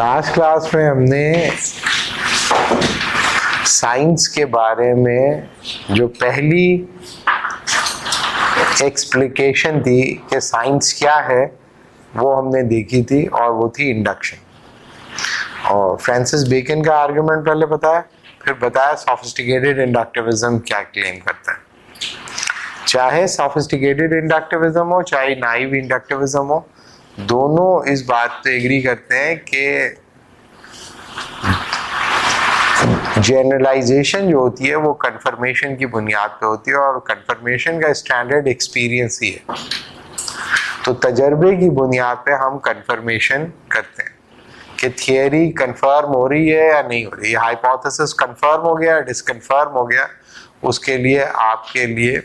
Last class में हमने science के बारे में जो पहली एक्सप्लिकेशन थी कि साइंस क्या है वो हमने देखी थी, और वो थी इंडक्शन। और फ्रांसिस बेकन का आर्गुमेंट पहले बताया, फिर बताया सोफिस्टिकेटेड इंडक्टिविज्म क्या क्लेम करता है। चाहे सोफिस्टिकेटेड इंडक्टिविज्म हो चाहे नाइव इंडक्टिविज्म हो, दोनों इस बात पे एग्री करते हैं कि जनरलाइजेशन जो होती है वो कंफर्मेशन की बुनियाद पे होती है, और कंफर्मेशन का स्टैंडर्ड एक्सपीरियंस ही है। तो तजर्बे की बुनियाद पे हम कंफर्मेशन करते हैं कि थियरी कंफर्म हो रही है या नहीं हो रही है, हाइपोथेसिस कंफर्म हो गया डिसकंफर्म हो गया। उसके लिए आपके लिए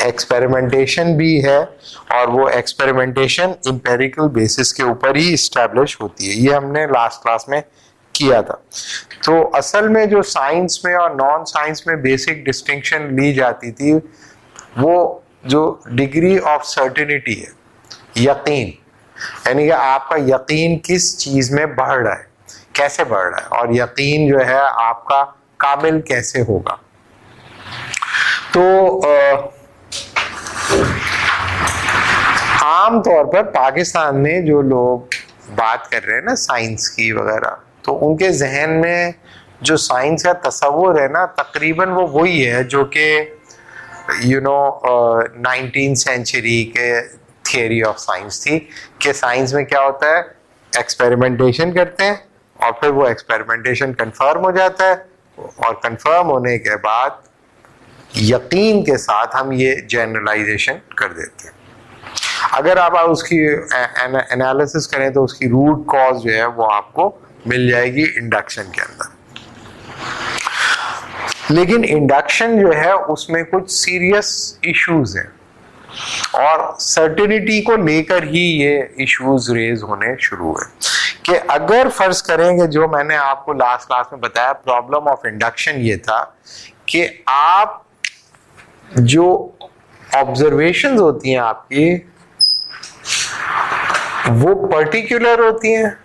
एक्सपेरिमेंटेशन भी है, और वो एक्सपेरिमेंटेशन एम्पिरिकल बेसिस के ऊपर ही इस्टेब्लिश होती है। ये हमने लास्ट क्लास में किया था। तो असल में जो साइंस में और नॉन साइंस में बेसिक डिस्टिंक्शन ली जाती थी, वो जो डिग्री ऑफ सर्टेनिटी है, यकीन, यानी कि आपका यकीन किस चीज में बढ़ रहा है, कैसे बढ़ रहा है, और यकीन जो है आपका काबिल कैसे होगा। तो आम तौर पर पाकिस्तान में जो लोग बात कर रहे हैं ना साइंस की वगैरह, तो उनके जहन में जो साइंस का तस्वुर है ना, तकरीबन वो वही है जो कि 19th सेंचुरी के थियरी ऑफ साइंस थी, कि साइंस में क्या होता है, एक्सपेरिमेंटेशन करते हैं और फिर वो एक्सपेरिमेंटेशन कंफर्म हो जाता है, और कंफर्म होने के बाद यकीन के साथ हम ये जनरलाइजेशन कर देते हैं। अगर आप उसकी एनालिसिस करें तो उसकी रूट कॉज जो है वो आपको मिल जाएगी इंडक्शन के अंदर। लेकिन इंडक्शन जो है उसमें कुछ सीरियस इश्यूज हैं, और सर्टेनिटी को लेकर ही ये इश्यूज रेज होने शुरू हुए। कि अगर फर्ज करें कि जो मैंने आपको लास्ट क्लास में बताया, प्रॉब्लम ऑफ इंडक्शन ये था कि आप जो ऑब्जर्वेशंस होती हैं आपकी, वो पर्टिकुलर होती हैं,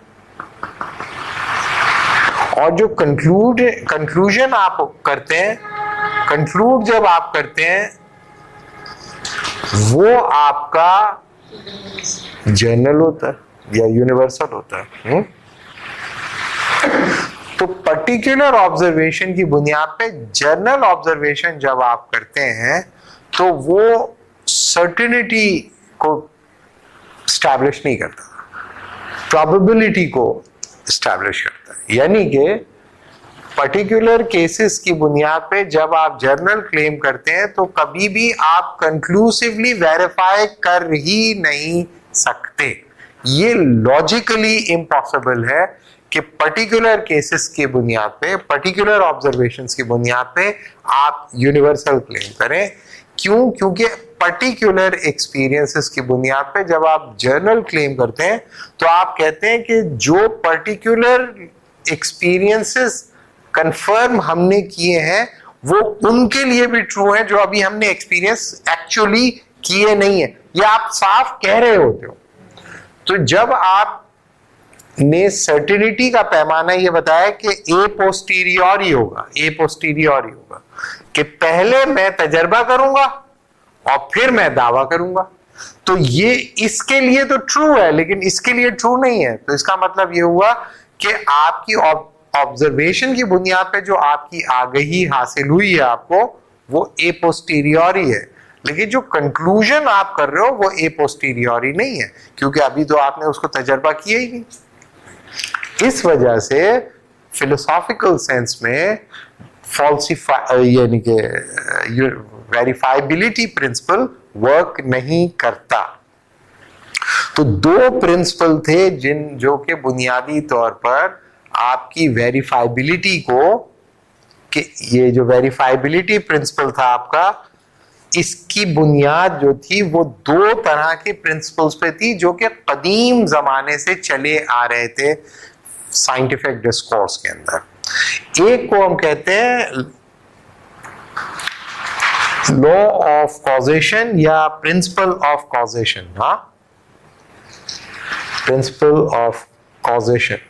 और जो कंक्लूजन आप करते हैं, कंक्लूड जब आप करते हैं, वो आपका जनरल होता है या यूनिवर्सल होता है। तो पर्टिकुलर ऑब्जर्वेशन की बुनियाद पे जनरल ऑब्जर्वेशन जब आप करते हैं तो वो सर्टेनिटी को स्टैब्लिश नहीं करता, प्रोबेबिलिटी को स्टैब्लिश करता है। यानी कि पर्टिकुलर केसेस की बुनियाद पे जब आप जर्नल क्लेम करते हैं तो कभी भी आप कंक्लूसिवली वेरीफाई कर ही नहीं सकते। ये लॉजिकली इम्पॉसिबल है कि पर्टिकुलर केसेस की बुनियाद पे, पर्टिकुलर ऑब्जर्वेशंस की बुनियाद पे आप यूनिवर्सल क्लेम करें। क्यों? क्योंकि पर्टिकुलर एक्सपीरियंसेस की बुनियाद पे जब आप जर्नल क्लेम करते हैं तो आप कहते हैं कि जो पर्टिकुलर एक्सपीरियंसेस कंफर्म हमने किए हैं वो उनके लिए भी ट्रू है जो अभी हमने एक्सपीरियंस एक्चुअली किए नहीं है, ये आप साफ कह रहे होते हो। तो जब आप ने सर्टेनिटी का पैमाना ये बताया कि ए पोस्टीरियोरी होगा, ए पोस्टीरियोरी होगा, कि पहले मैं तजर्बा करूंगा और फिर मैं दावा करूंगा, तो ये इसके लिए तो ट्रू है लेकिन इसके लिए ट्रू नहीं है। तो इसका मतलब ये हुआ कि आपकी ऑब्जर्वेशन की बुनियाद पे जो आपकी आगाही हासिल हुई है आपको, वो ए पोस्टीरियोरी है, लेकिन जो कंक्लूजन आप कर रहे हो वो ए पोस्टीरियोरी नहीं है, क्योंकि अभी तो आपने उसको तजर्बा किया ही नहीं। इस वजह से फिलोसॉफिकल सेंस में यानी कि वेरीफाइबिलिटी प्रिंसिपल वर्क नहीं करता। तो दो प्रिंसिपल थे जो के बुनियादी तौर पर आपकी वेरीफाइबिलिटी को, कि ये जो वेरीफाइबिलिटी प्रिंसिपल था आपका, इसकी बुनियाद जो थी वो दो तरह के प्रिंसिपल्स पे थी जो कि कदीम जमाने से चले आ रहे थे साइंटिफिक डिस्कोर्स के अंदर। एक को हम कहते हैं लॉ ऑफ कॉजेशन या प्रिंसिपल ऑफ कॉजेशन। हाँ, प्रिंसिपल ऑफ कॉजेशन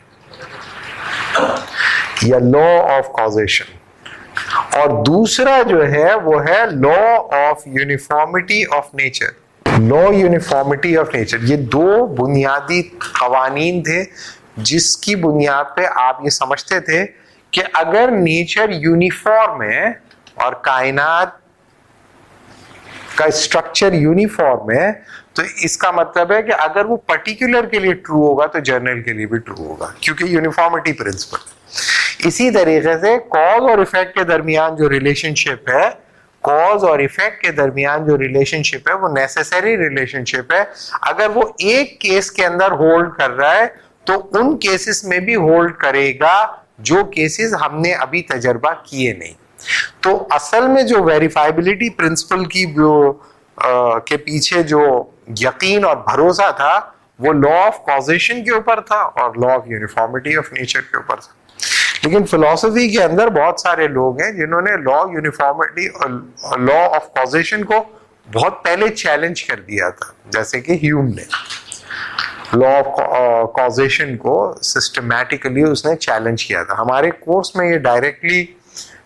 या लॉ ऑफ कॉजेशन, और दूसरा जो है वो है law of uniformity of nature. Law uniformity of nature, ये दो बुनियादी कवानीन थे जिसकी बुनियाद पे आप ये समझते थे कि अगर नेचर यूनिफॉर्म है और कायनात का स्ट्रक्चर यूनिफॉर्म है तो इसका मतलब है कि अगर वो पर्टिकुलर के लिए ट्रू होगा तो जनरल के लिए भी ट्रू होगा, क्योंकि यूनिफॉर्मिटी प्रिंसिपल। इसी तरीके से कॉज और इफेक्ट के दरमियान जो रिलेशनशिप है, कॉज और इफेक्ट के दरमियान जो रिलेशनशिप है वो नेसेसरी रिलेशनशिप है। अगर वो एक केस के अंदर होल्ड कर रहा है तो उन केसेस में भी होल्ड करेगा जो केसेस हमने अभी तजर्बा किए नहीं। तो असल में जो वेरिफाइबिलिटी प्रिंसिपल की जो के पीछे जो यकीन और भरोसा था वो लॉ ऑफ कॉजेशन के ऊपर था और law of uniformity of nature के ऊपर था। लेकिन फिलॉसफी के अंदर बहुत सारे लोग हैं जिन्होंने लॉ यूनिफॉर्मिटी और लॉ ऑफ कॉजेशन को बहुत पहले चैलेंज कर दिया था, जैसे कि ह्यूम ने लॉ ऑफ कॉजेशन को सिस्टमैटिकली उसने चैलेंज किया था। हमारे कोर्स में ये डायरेक्टली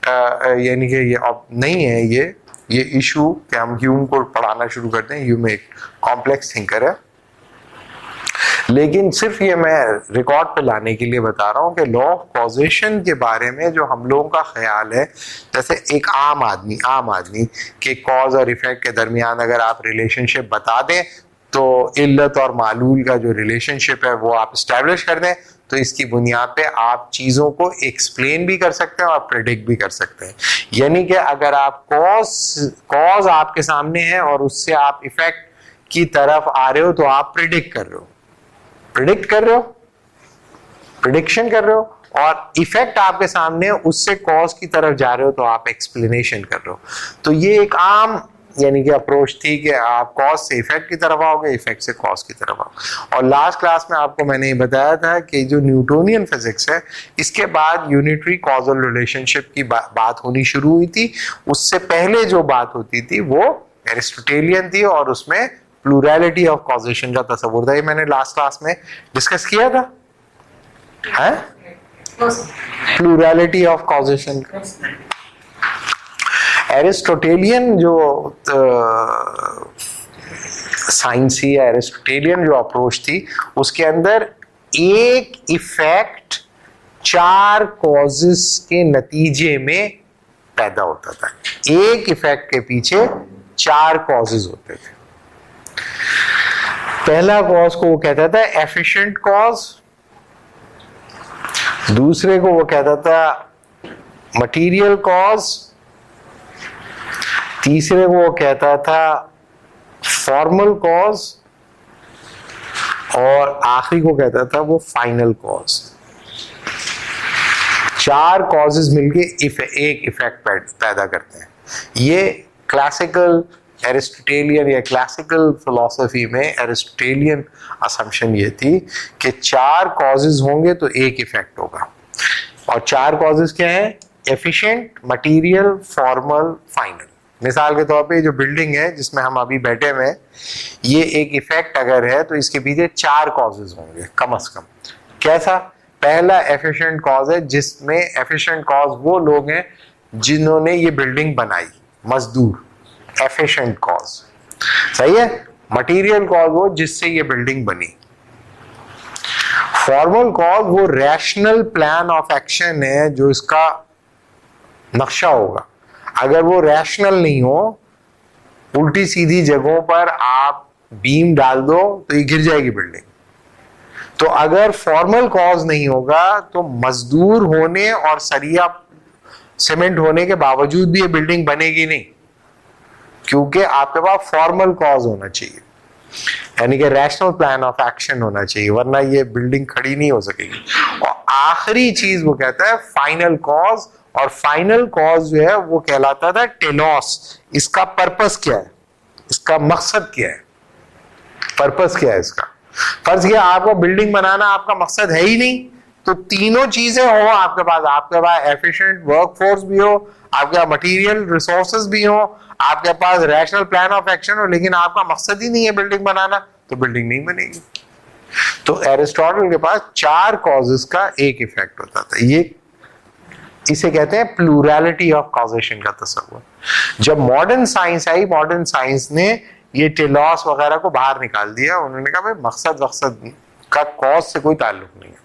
यानी कि ये अब नहीं है ये इशू कि हम ह्यूम को पढ़ाना शुरू करते हैं। ह्यूम एक कॉम्प्लेक्स थिंकर है, लेकिन सिर्फ ये मैं रिकॉर्ड पे लाने के लिए बता रहा हूँ कि लॉ ऑफ कॉजेशन के बारे में जो हम लोगों का ख्याल है, जैसे एक आम आदमी के कॉज और इफेक्ट के दरमियान अगर आप रिलेशनशिप बता दें तो इल्लत और मालूल का जो रिलेशनशिप है वो आप इस्टेब्लिश कर दें तो इसकी बुनियाद पे आप चीज़ों को एक्सप्लेन भी कर सकते हैं और प्रेडिक्ट भी कर सकते हैं। यानी कि अगर आप कॉज आपके सामने है और उससे आप इफेक्ट की तरफ आ रहे हो तो आप प्रिडिक्शन कर रहे हो, और इफेक्ट आपके सामने उससे कॉज की तरफ जा रहे हो तो आप एक्सप्लेनेशन कर रहे हो। तो ये एक आम यानी कि अप्रोच थी कि आप कॉज से इफेक्ट की तरफ आओगे, इफेक्ट से कॉज की तरफ आओगे। और लास्ट क्लास में आपको मैंने ये बताया था कि जो न्यूटोनियन फिजिक्स है इसके बाद यूनिटरी कॉजल रिलेशनशिप की बात होनी शुरू हुई थी। उससे पहले जो बात होती थी वो एरिस्टोटेलियन थी और उसमें प्लूरैलिटी ऑफ कॉजेशन का तस्वुर था। ये मैंने लास्ट क्लास में डिस्कस किया था, है प्लूरैलिटी ऑफ कॉजेशन। एरिस्टोटेलियन जो साइंसी या एरिस्टोटेलियन जो अप्रोच थी उसके अंदर एक इफेक्ट 4 कॉजेस के नतीजे में पैदा होता था। एक इफेक्ट के पीछे 4 कॉजेस होते थे। पहला कॉज को वो कहता था एफिशिएंट कॉज, दूसरे को वो कहता था मटेरियल कॉज, तीसरे को वो कहता था फॉर्मल कॉज, और आखिरी को कहता था वो फाइनल कॉज। 4 कॉजेस मिलके एक इफेक्ट पैदा करते हैं। ये क्लासिकल एरिस्टोटेलियन या क्लासिकल फिलॉसफी में एरिस्टोटेलियन असम्पशन ये थी कि 4 कॉजेस होंगे तो एक इफेक्ट होगा। और 4 कॉजेस क्या है? Efficient, material, formal, final. मिसाल के तौर पे जो बिल्डिंग है जिसमें हम अभी बैठे हुए हैं, ये एक इफेक्ट अगर है तो इसके पीछे 4 कॉजेस होंगे कम से कम। कैसा? पहला एफिशिएंट कॉज है, जिसमें एफिशिएंट कॉज वो लोग हैं जिन्होंने ये बिल्डिंग बनाई, मजदूर, एफिशिएंट कॉज। सही है। मटेरियल कॉज वो जिससे ये बिल्डिंग बनी। फॉर्मल कॉज वो रैशनल प्लान ऑफ एक्शन है जो इसका नक्शा होगा। अगर वो रैशनल नहीं हो, उल्टी सीधी जगहों पर आप बीम डाल दो तो ये गिर जाएगी बिल्डिंग। तो अगर फॉर्मल कॉज नहीं होगा तो मजदूर होने और सरिया सीमेंट होने के बावजूद भी ये बिल्डिंग बनेगी नहीं, क्योंकि आपके पास फॉर्मल कॉज होना चाहिए, यानी कि रैशनल प्लान ऑफ एक्शन होना चाहिए, वरना ये बिल्डिंग खड़ी नहीं हो सकेगी। और आखिरी चीज वो कहता है फाइनल कॉज, और फाइनल कॉज जो है वो कहलाता था टेलोस। इसका पर्पस क्या है? इसका मकसद क्या है? पर्पस क्या है इसका? फर्ज किया आपको बिल्डिंग बनाना आपका मकसद है ही नहीं, तो तीनों चीजें हो आपके पास एफिशिएंट वर्कफोर्स भी हो, आपके पास मटेरियल रिसोर्सेज भी हो, आपके पास रैशनल प्लान ऑफ एक्शन हो, लेकिन आपका मकसद ही नहीं है बिल्डिंग बनाना, तो बिल्डिंग नहीं बनेगी। तो एरिस्टोटल के पास 4 कॉजेस का एक इफेक्ट होता था। ये इसे कहते हैं प्लूरैलिटी ऑफ कॉजेशन का तस्वर। जब मॉडर्न साइंस आई, मॉडर्न साइंस ने ये टेलॉस वगैरह को बाहर निकाल दिया। उन्होंने कहा भाई मकसद का कॉज से कोई ताल्लुक नहीं है,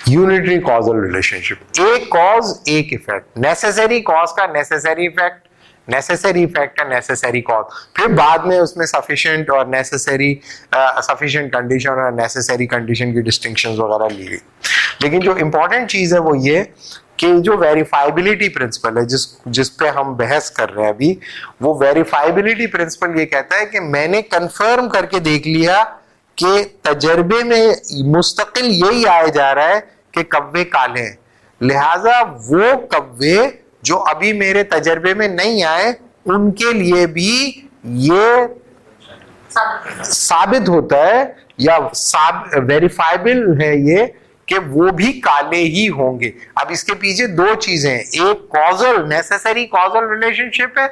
यूनिटरी कॉजल रिलेशनशिप, एक कॉज एक इफेक्ट, नेसेसरी कॉज का नेसेसरी इफेक्ट, नेसेसरी इफेक्ट का नेसेसरी कॉज, फिर बाद में उसमें सफिशिएंट और नेसेसरी, सफिशिएंट कंडीशन और नेसेसरी कंडीशन की डिस्टिंक्शंस वगैरह ली गई। लेकिन जो इंपॉर्टेंट चीज है वो ये कि जो वेरीफाइबिलिटी प्रिंसिपल है जिस पे हम बहस कर रहे हैं अभी, वो वेरीफाइबिलिटी प्रिंसिपल ये कहता है कि मैंने कंफर्म करके देख लिया कि तजर्बे में मुस्तकिल यही आया जा रहा है कि कव्वे काले हैं, लिहाजा वो कव्वे जो अभी मेरे तजर्बे में नहीं आए उनके लिए भी ये साबित होता है या वेरीफाइबल है ये कि वो भी काले ही होंगे। अब इसके पीछे 2 चीजें हैं, एक कॉजल नेसेसरी कॉजल रिलेशनशिप है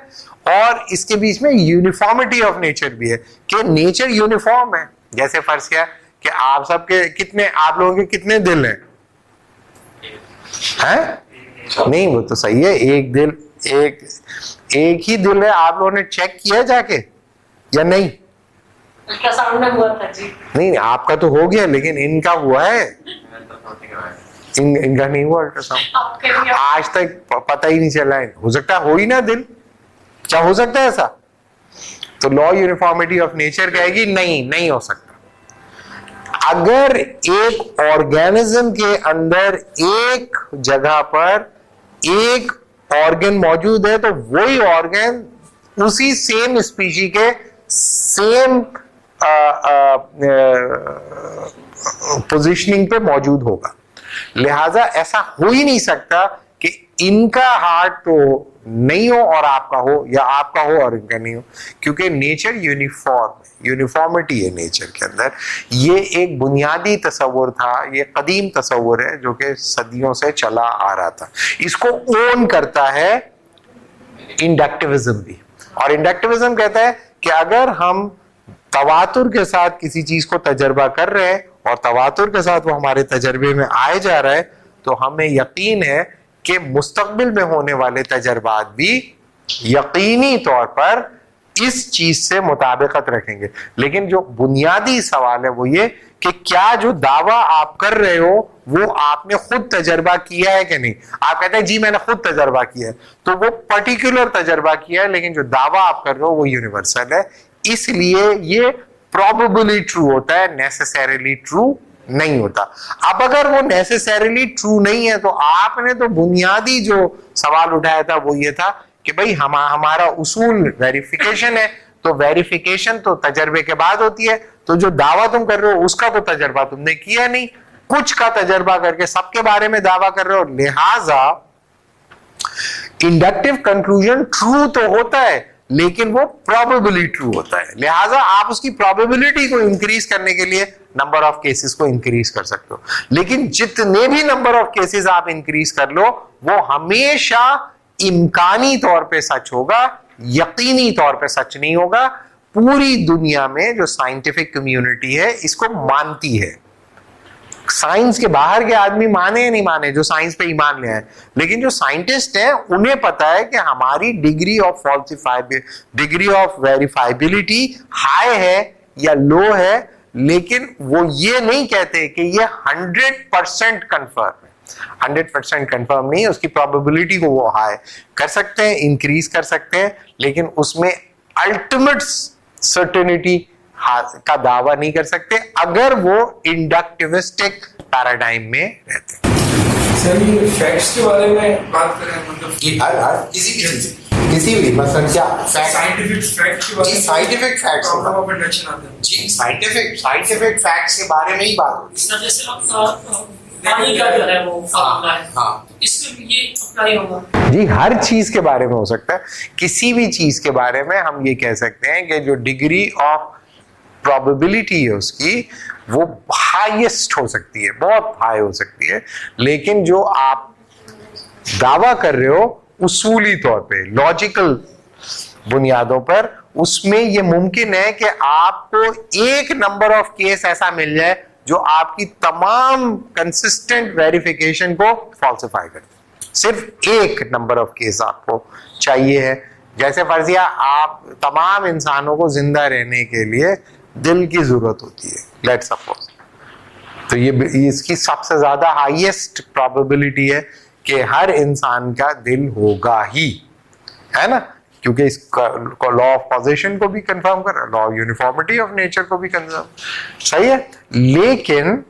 और इसके बीच में यूनिफॉर्मिटी ऑफ नेचर भी है कि नेचर यूनिफॉर्म है। जैसे फर्ज किया कि आप सबके कितने, आप लोगों के कितने दिल हैं? नहीं, वो तो सही है, एक दिल, एक ही दिल है। आप लोगों ने चेक किया जाके या नहीं? हुआ था जी। नहीं, आपका तो हो गया, लेकिन इनका हुआ है? इनका नहीं हुआ अल्ट्रासाउंड, आज तक पता ही नहीं चला है। हो सकता है हो ही ना दिल, क्या हो सकता है ऐसा? तो लॉ यूनिफॉर्मिटी ऑफ नेचर कहेगी नहीं हो सकता। अगर एक ऑर्गेनिज्म के अंदर एक जगह पर एक ऑर्गन मौजूद है तो वही ऑर्गन उसी सेम स्पीशी के सेम पोजीशनिंग पे मौजूद होगा। लिहाजा ऐसा हो ही नहीं सकता कि इनका हार्ट तो नहीं हो और आपका हो, या आपका हो और इनका नहीं हो, क्योंकि नेचर यूनिफॉर्म है, यूनिफॉर्मिटी है नेचर के अंदर। ये एक बुनियादी तस्वुर था, ये कदीम तस्वुर है जो कि सदियों से चला आ रहा था। इसको ओन करता है इंडक्टिविज्म भी, और इंडक्टिविज्म कहता है कि अगर हम तवातुर के साथ किसी चीज को तजर्बा कर रहे हैं और तवातुर के साथ वो हमारे तजर्बे में आए जा रहा है तो हमें यकीन है कि मुस्तकबिल में होने वाले तजर्बात भी यकीनी तौर पर इस चीज से मुताबिकत रखेंगे। लेकिन जो बुनियादी सवाल है वो ये कि क्या जो दावा आप कर रहे हो वो आपने खुद तजर्बा किया है कि नहीं। आप कहते हैं जी मैंने खुद तजर्बा किया है, तो वो पर्टिकुलर तजर्बा किया है, लेकिन जो दावा आप कर रहे हो वो यूनिवर्सल है, इसलिए ये प्रोबेबली ट्रू होता है, नेसेसरीली ट्रू नहीं होता। अब अगर वो नेसेसरीली ट्रू नहीं है तो आपने तो बुनियादी जो सवाल उठाया था वो ये था कि भाई हमारा उसूल वेरिफिकेशन है, तो वेरिफिकेशन तो तजर्बे के बाद होती है, तो जो दावा तुम कर रहे हो उसका तो तजर्बा तुमने किया नहीं, कुछ का तजर्बा करके सबके बारे में दावा कर रहे हो। लिहाजा इंडक्टिव कंक्लूजन ट्रू तो होता है लेकिन वो प्रोबेबली ट्रू होता है। लिहाजा आप उसकी प्रोबेबिलिटी को इंक्रीज करने के लिए नंबर ऑफ केसेस को इंक्रीज कर सकते हो, लेकिन जितने भी नंबर ऑफ केसेस आप इंक्रीज कर लो वो हमेशा इम्कानी तौर पे सच होगा, यकीनी तौर पे सच नहीं होगा। पूरी दुनिया में जो साइंटिफिक कम्युनिटी है इसको मानती है, साइंस के बाहर के आदमी माने या नहीं माने, जो साइंस पे ईमान ले आए, लेकिन जो साइंटिस्ट हैं उन्हें पता है कि हमारी डिग्री ऑफ वेरीफाइबिलिटी हाई है या लो है, लेकिन वो ये नहीं कहते कि ये 100% कंफर्म है। 100% कंफर्म नहीं है, उसकी प्रोबेबिलिटी को वो हाई कर सकते हैं, इंक्रीज कर सकते हैं, लेकिन उसमें अल्टीमेट सर्टेनिटी का दावा नहीं कर सकते अगर वो इंडक्टिविस्टिक पैराडाइम में रहते हैं। सर ये फैक्ट्स के बारे में बात करें, मतलब कि हर किसी भी मतलब क्या साइंटिफिक फैक्ट्स के बारे में, साइंटिफिक फैक्ट्स ऑफ इंडक्शन आते हैं जी, साइंटिफिक फैक्ट्स के बारे में ही बात होती है। जैसे पानी का जो है वो फार्मूला है, हाँ, इसमें ये अप्लाई होगा जी, हर चीज के बारे में हो सकता है। किसी भी चीज के बारे में हम ये कह सकते हैं कि जो डिग्री ऑफ प्रोबेबिलिटी है उसकी वो हाईएस्ट हो सकती है, बहुत हाई हो सकती है, लेकिन जो आप दावा कर रहे हो उसूली तौर पे लॉजिकल बुनियादों पर उसमें ये मुमकिन है कि आपको एक नंबर ऑफ केस ऐसा मिल जाए जो आपकी तमाम कंसिस्टेंट वेरिफिकेशन को फॉल्सिफाई कर दे। सिर्फ एक नंबर ऑफ केस आपको चाहिए है। जैसे फर्जिया आप तमाम इंसानों को जिंदा रहने के लिए दिल की जरूरत होती है, लेट्स सपोज, तो ये इसकी सबसे ज्यादा हाईएस्ट प्रोबेबिलिटी है कि हर इंसान का दिल होगा ही, है ना, क्योंकि इसका लॉ ऑफ कॉजेशन को भी कंफर्म कर रहा है, law of uniformity of nature को भी कंफर्म, सही है। लेकिन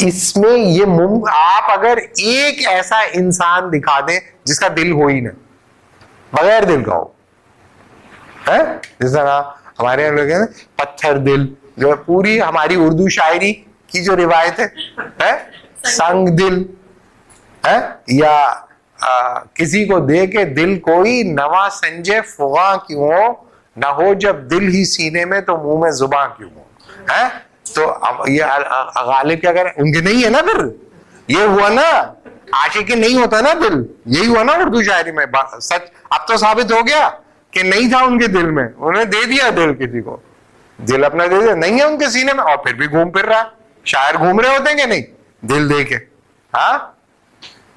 इसमें ये आप अगर एक ऐसा इंसान दिखा दें जिसका दिल हो ही ना, बगैर दिल का हो, है, जिस तरह हमारे यहाँ लोग हैं पत्थर दिल, जो पूरी हमारी उर्दू शायरी की जो रिवायत है संग दिल है, या किसी को दे के दिल कोई नवा संजय फुगा क्यों हो, ना हो जब दिल ही सीने में तो मुंह में जुबां क्यों हो, है। तो अब ये गालिब क्या करें, उनके नहीं है ना, फिर ये हुआ ना, आशिकी नहीं होता ना दिल, यही हुआ ना उर्दू शायरी में। सच अब तो साबित हो गया कि नहीं था उनके दिल में, उन्होंने दे दिया दिल, किसी को दिल अपना दे दिया, नहीं है उनके सीने में, और फिर भी घूम फिर रहा। शायर घूम रहे होते हैं कि नहीं दिल दे के, हाँ,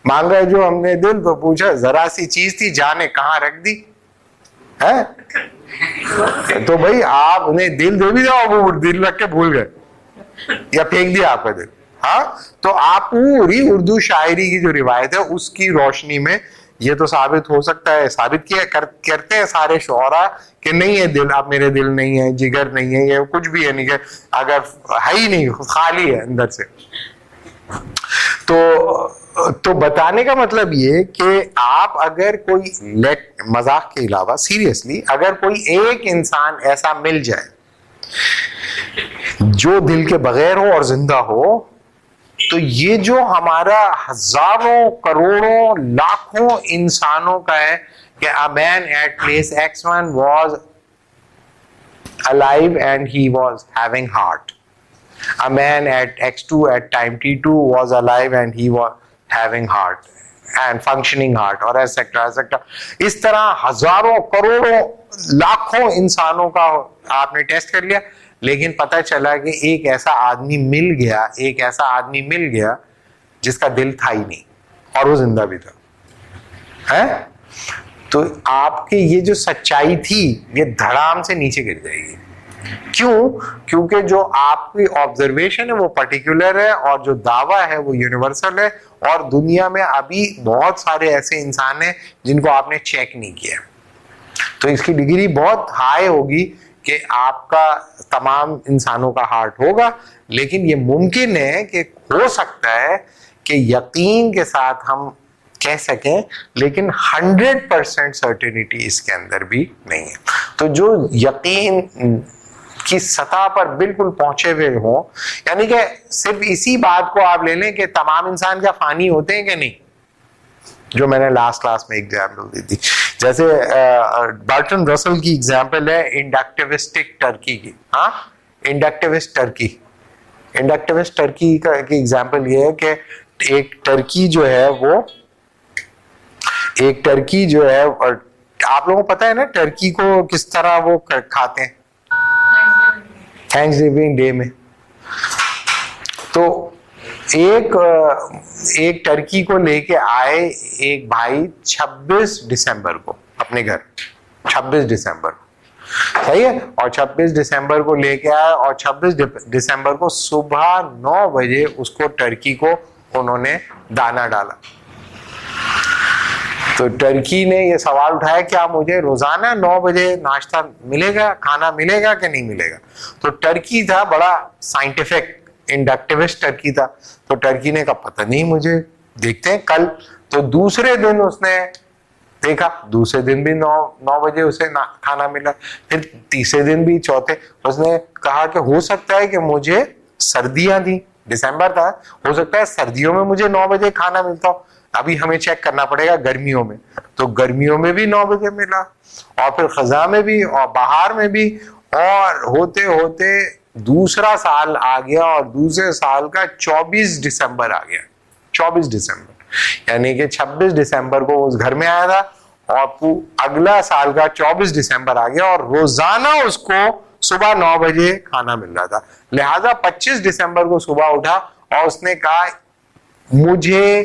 मांगा जो हमने दिल तो पूछा जरा सी चीज थी जाने कहां रख दी, है। तो भाई आप उन्हें दिल दे भी जाओ, वो दिल रख के भूल गए या फेंक दिया आपका दिल, हाँ। तो आप पूरी उर्दू शायरी की जो रिवायत है उसकी रोशनी में ये तो साबित हो सकता है, साबित किया करते हैं सारे शोरा कि नहीं है दिल, आप मेरे दिल नहीं है, जिगर नहीं है, ये कुछ भी है नहीं, अगर है ही नहीं, खाली है अंदर से। तो बताने का मतलब ये कि आप अगर कोई मजाक के अलावा सीरियसली अगर कोई एक इंसान ऐसा मिल जाए जो दिल के बगैर हो और जिंदा हो, तो ये जो हमारा हजारों करोड़ों लाखों इंसानों का है कि a man at place X1 was alive and he was having heart. A man at X2 at time T2 was alive and he was having heart and functioning heart, और etc. इस तरह हजारों करोड़ों लाखों इंसानों का आपने टेस्ट कर लिया, लेकिन पता चला कि एक ऐसा आदमी मिल गया जिसका दिल था ही नहीं और वो जिंदा भी था, है। तो आपकी ये जो सच्चाई थी ये धड़ाम से नीचे गिर जाएगी। क्यों? क्योंकि जो आपकी ऑब्जर्वेशन है वो पर्टिकुलर है और जो दावा है वो यूनिवर्सल है, और दुनिया में अभी बहुत सारे ऐसे इंसान हैं जिनको आपने चेक नहीं किया। तो इसकी डिग्री बहुत हाई होगी कि आपका तमाम इंसानों का हार्ट होगा, लेकिन ये मुमकिन है कि हो सकता है कि यकीन के साथ हम कह सकें, लेकिन 100% सर्टेनिटी इसके अंदर भी नहीं है। तो जो यकीन की सतह पर बिल्कुल पहुंचे हुए हो, यानी कि सिर्फ इसी बात को आप ले लें कि तमाम इंसान क्या फानी होते हैं कि नहीं, जो मैंने लास्ट क्लास में एग्जाम्पल दी थी, जैसे बर्टन रसल की एग्जाम्पल है इंडक्टिविस्टिक टर्की की, हाँ, इंडक्टिविस्ट टर्की की एग्जाम्पल ये है कि एक टर्की जो है, और आप लोगों को पता है ना टर्की को किस तरह वो खाते हैं थैंक्सगिविंग डे में। तो एक टर्की को लेके आए एक भाई 26 दिसंबर को अपने घर, 26 दिसंबर, सही है, और 26 दिसंबर को लेके आए और 26 दिसंबर को सुबह 9 बजे उसको टर्की को उन्होंने दाना डाला। तो टर्की ने ये सवाल उठाया क्या मुझे रोजाना 9 बजे नाश्ता मिलेगा, खाना मिलेगा कि नहीं मिलेगा। तो टर्की था बड़ा साइंटिफिक इंडक्टिविस्ट टर्की था, तो टर्की ने कहा पता नहीं मुझे, देखते हैं कल। तो दूसरे दिन उसने देखा, दूसरे दिन भी 9 बजे उसे खाना मिला, फिर तीसरे दिन भी, चौथे उसने कहा कि हो सकता है कि मुझे सर्दियां थी, दिसंबर था, हो सकता है सर्दियों में मुझे 9 बजे खाना मिलता हो। अभी हमें चेक करना पड़ेगा गर्मियों में, तो गर्मियों में भी 9 बजे मिला, और फिर खजा में भी और बाहर में भी, और होते होते दूसरा साल आ गया और दूसरे साल का 24 दिसंबर आ गया। 24 दिसंबर यानी कि 26 दिसंबर को उस घर में आया था और अगला साल का 24 दिसंबर आ गया और रोजाना उसको सुबह 9 बजे खाना मिल रहा था। लिहाजा 25 दिसंबर को सुबह उठा और उसने कहा मुझे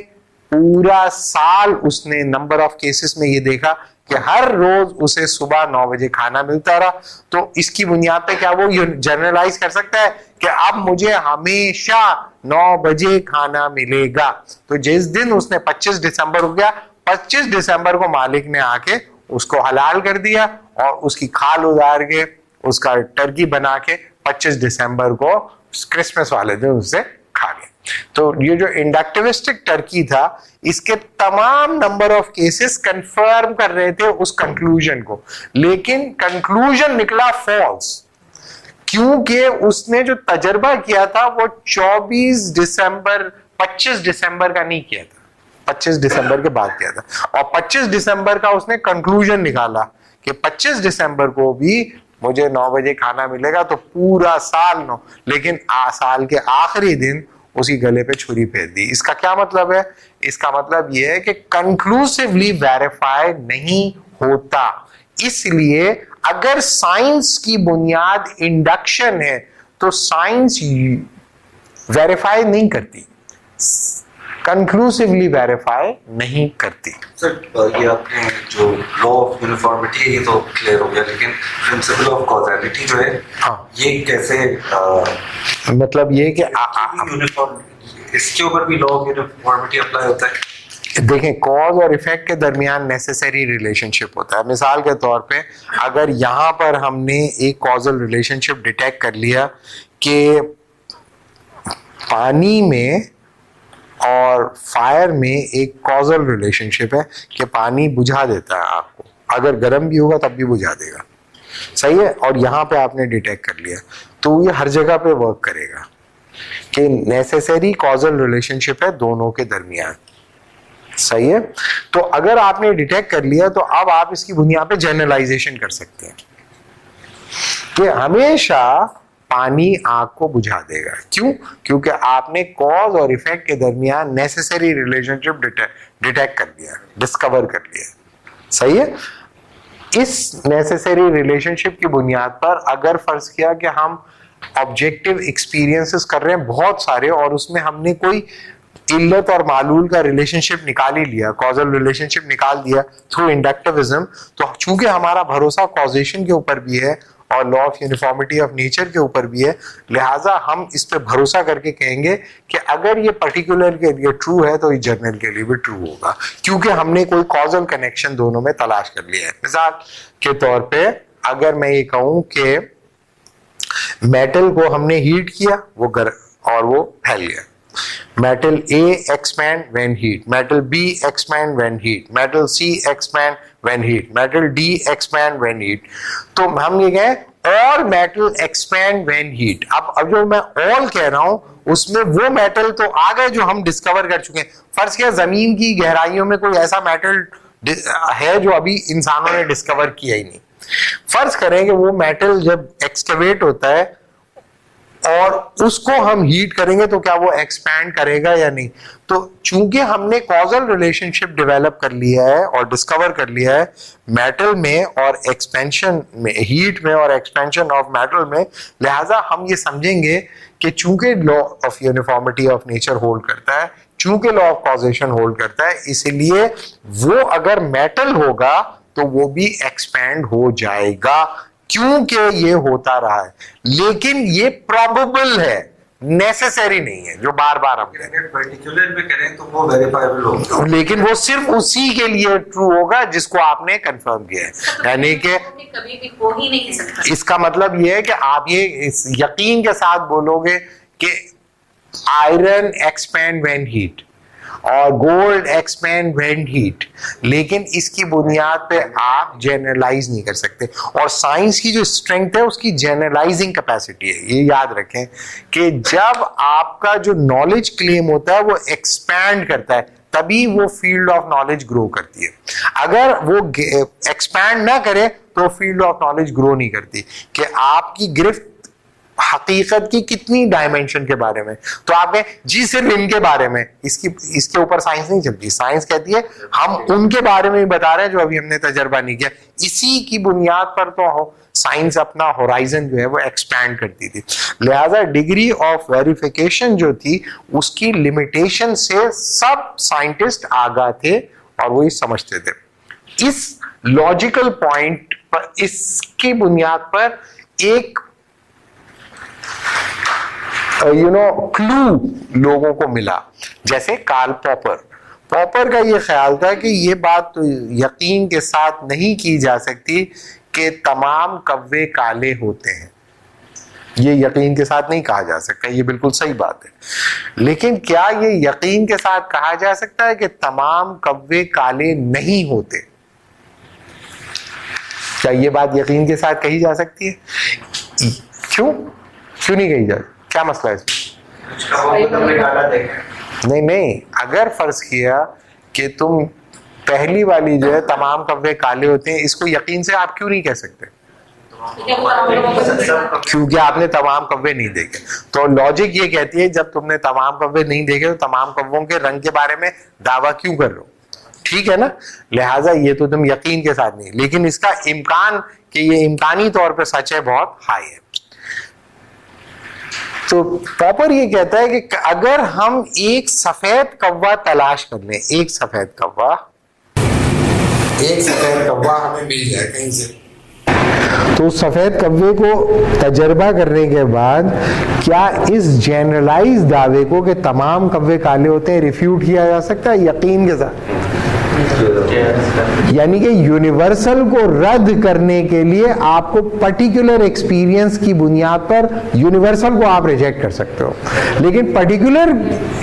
पूरा साल, उसने नंबर ऑफ केसेस में ये देखा कि हर रोज उसे सुबह 9 बजे खाना मिलता रहा। तो इसकी बुनियाद पे क्या वो जनरलाइज कर सकता है कि अब मुझे हमेशा 9 बजे खाना मिलेगा? तो जिस दिन उसने 25 दिसंबर हो गया, 25 दिसंबर को मालिक ने आके उसको हलाल कर दिया और उसकी खाल उतार के उसका टर्की बना के 25 दिसंबर को क्रिसमस वाले दिन उससे खा गए। तो ये जो इंडक्टिविस्टिक टर्की था, इसके तमाम नंबर ऑफ केसेस कंफर्म कर रहे थे उस कंक्लूजन को, लेकिन कंक्लूजन निकला फॉल्स, क्योंकि उसने जो तजर्बा किया था वो 25 दिसंबर का नहीं किया था, 25 दिसंबर के बाद किया था। और 25 दिसंबर का उसने कंक्लूजन निकाला कि 25 दिसंबर को भी मुझे 9 बजे खाना मिलेगा, तो पूरा साल 9, लेकिन साल के आखिरी दिन उसी गले पे छुरी फेर दी। इसका क्या मतलब है? इसका मतलब यह है कि कंक्लूसिवली वेरीफाई नहीं होता। इसलिए अगर साइंस की बुनियाद इंडक्शन है तो साइंस वेरीफाई नहीं करती, कंक्लूसिवली वेरीफाई नहीं करती। सर ये आपने जो लॉ ऑफ यूनिफॉर्मिटी है ये तो क्लियर हो गया, लेकिन प्रिंसिपल ऑफ कॉजेलिटी जो है, हाँ, ये कैसे मतलब ये कि यूनिफॉर्म, इसके ऊपर भी लॉ ऑफ यूनिफॉर्मिटी अप्लाई होता है? देखें, कॉज और इफेक्ट के दरमियान नेसेसरी रिलेशनशिप होता है। मिसाल के तौर पे अगर यहाँ पर हमने एक कॉजल रिलेशनशिप डिटेक्ट कर लिया कि पानी में और फायर में एक कॉजल रिलेशनशिप है कि पानी बुझा देता है आग को, अगर गर्म भी होगा तब भी बुझा देगा, सही है, और यहाँ पे आपने डिटेक्ट कर लिया, तो ये हर जगह पे वर्क करेगा कि नेसेसरी कॉजल रिलेशनशिप है दोनों के दरमियान, सही है। तो अगर आपने डिटेक्ट कर लिया तो अब आप इसकी बुनियाद पे जनरलाइजेशन कर सकते हैं कि हमेशा पानी आग को बुझा देगा। क्यों? क्योंकि आपने कॉज और इफेक्ट के दरमियान नेसेसरी रिलेशनशिप डिटेक्ट कर लिया, डिस्कवर कर लिया, सही है। इस नेसेसरी रिलेशनशिप की बुनियाद पर अगर फर्ज किया कि हम ऑब्जेक्टिव एक्सपीरियंसेस कर रहे हैं बहुत सारे और उसमें हमने कोई इल्लत और मालूल का रिलेशनशिप निकाल ही लिया, कॉजल रिलेशनशिप निकाल दिया थ्रू इंडक्टिविज्म, तो चूंकि हमारा भरोसा कॉजेशन के ऊपर भी है और law of uniformity of nature के ऊपर भी है, लिहाजा हम इस पे भरोसा करके कहेंगे कि अगर ये पर्टिकुलर के लिए ट्रू है तो ये जनरल के लिए भी ट्रू होगा, क्योंकि हमने कोई कॉजल कनेक्शन दोनों में तलाश कर लिया है। मिसाल के तौर पे अगर मैं ये कहूं कि मेटल को हमने हीट किया और वो फैल गया, metal A expand when heat, metal B expand when heat, metal C expand when heat, metal D expand when heat। तो हम ये कहें और metal expand when heat। अब जो मैं all कह रहा हूं उसमें वो मेटल तो आ गए जो हम डिस्कवर कर चुके हैं। फर्ज किया जमीन की गहराइयों में कोई ऐसा मेटल है जो अभी इंसानों ने डिस्कवर किया ही नहीं। फर्ज करें कि वो मेटल जब एक्सकवेट होता है और उसको हम हीट करेंगे तो क्या वो एक्सपैंड करेगा या नहीं? तो चूंकि हमने कॉजल रिलेशनशिप डेवलप कर लिया है और डिस्कवर कर लिया है मेटल में और एक्सपेंशन में, हीट में और एक्सपेंशन ऑफ मेटल में, लिहाजा हम ये समझेंगे कि चूंकि law of uniformity of nature hold करता है, चूंकि लॉ ऑफ कॉजेशन होल्ड करता है, इसलिए वो अगर मेटल होगा तो वो भी एक्सपैंड हो जाएगा, क्योंकि ये होता रहा है। लेकिन ये प्रोबेबल है, नेसेसरी नहीं है, जो बार बार हम कह रहे हैं। पर्टिकुलर में करें तो वो वेरीफाइबल होगा, लेकिन वो सिर्फ उसी के लिए ट्रू होगा जिसको आपने कंफर्म किया है, यानी कि कभी भी हो ही नहीं सकता। इसका मतलब ये है कि आप ये इस यकीन के साथ बोलोगे कि आयरन एक्सपैंड व्हेन हीट और गोल्ड एक्सपैंड व्हेन हीट, लेकिन इसकी बुनियाद पे आप जनरलाइज नहीं कर सकते। और साइंस की जो स्ट्रेंथ है उसकी जनरलाइजिंग कैपेसिटी है। ये याद रखें कि जब आपका जो नॉलेज क्लेम होता है वो एक्सपैंड करता है, तभी वो फील्ड ऑफ नॉलेज ग्रो करती है। अगर वो एक्सपैंड ना करे तो फील्ड ऑफ नॉलेज ग्रो नहीं करती। कि आपकी गिरफ्त हकीकत की कितनी डायमेंशन के बारे में, तो आप कहें जी सिर्फ इनके बारे में, इसके ऊपर साइंस नहीं चलती। साइंस कहती है हम उनके बारे में ही बता रहे हैं जो अभी हमने तजर्बा नहीं किया। इसी की बुनियाद पर तो साइंस अपना होराइजन जो है वो एक्सपैंड करती थी। लिहाजा डिग्री ऑफ वेरिफिकेशन जो थी उसकी लिमिटेशन से सब साइंटिस्ट आगाह थे और वो ही समझते थे। इस लॉजिकल पॉइंट पर, इसकी बुनियाद पर एक क्लू लोगों को मिला, जैसे कार्ल पॉपर का ये ख्याल था कि ये बात तो यकीन के साथ नहीं की जा सकती कि तमाम कव्वे काले होते हैं। ये यकीन के साथ नहीं कहा जा सकता, ये बिल्कुल सही बात है। लेकिन क्या ये यकीन के साथ कहा जा सकता है कि तमाम कव्वे काले नहीं होते? क्या ये बात यकीन के साथ कही जा सकती है? क्यों नहीं कही जा? क्या मसला है इसमें? नहीं, अगर फर्ज किया कि तुम पहली वाली जो है तमाम कव्वे काले होते हैं, इसको यकीन से आप क्यों नहीं कह सकते? क्योंकि आपने तमाम कव्वे नहीं देखे। तो लॉजिक ये कहती है जब तुमने तमाम कव्वे नहीं देखे तो तमाम कव्वों के रंग के बारे में दावा क्यों कर रहे हो? ठीक है ना? लिहाजा ये तो तुम यकीन के साथ नहीं, लेकिन इसका इम्कान कि ये इम्कानी तौर पे सच है बहुत हाई है। तो पॉपर ये कहता है कि अगर हम एक सफेद कौवा तलाश कर लें, एक सफेद कौवा हमें मिल जाए कहीं से, तो सफेद कौवे को तजर्बा करने के बाद क्या इस जनरलाइज दावे को कि तमाम कौवे काले होते हैं रिफ्यूट किया जा सकता है यकीन के साथ? यानी कि यूनिवर्सल को रद्द करने के लिए आपको पर्टिकुलर एक्सपीरियंस की बुनियाद पर यूनिवर्सल को आप रिजेक्ट कर सकते हो, लेकिन पर्टिकुलर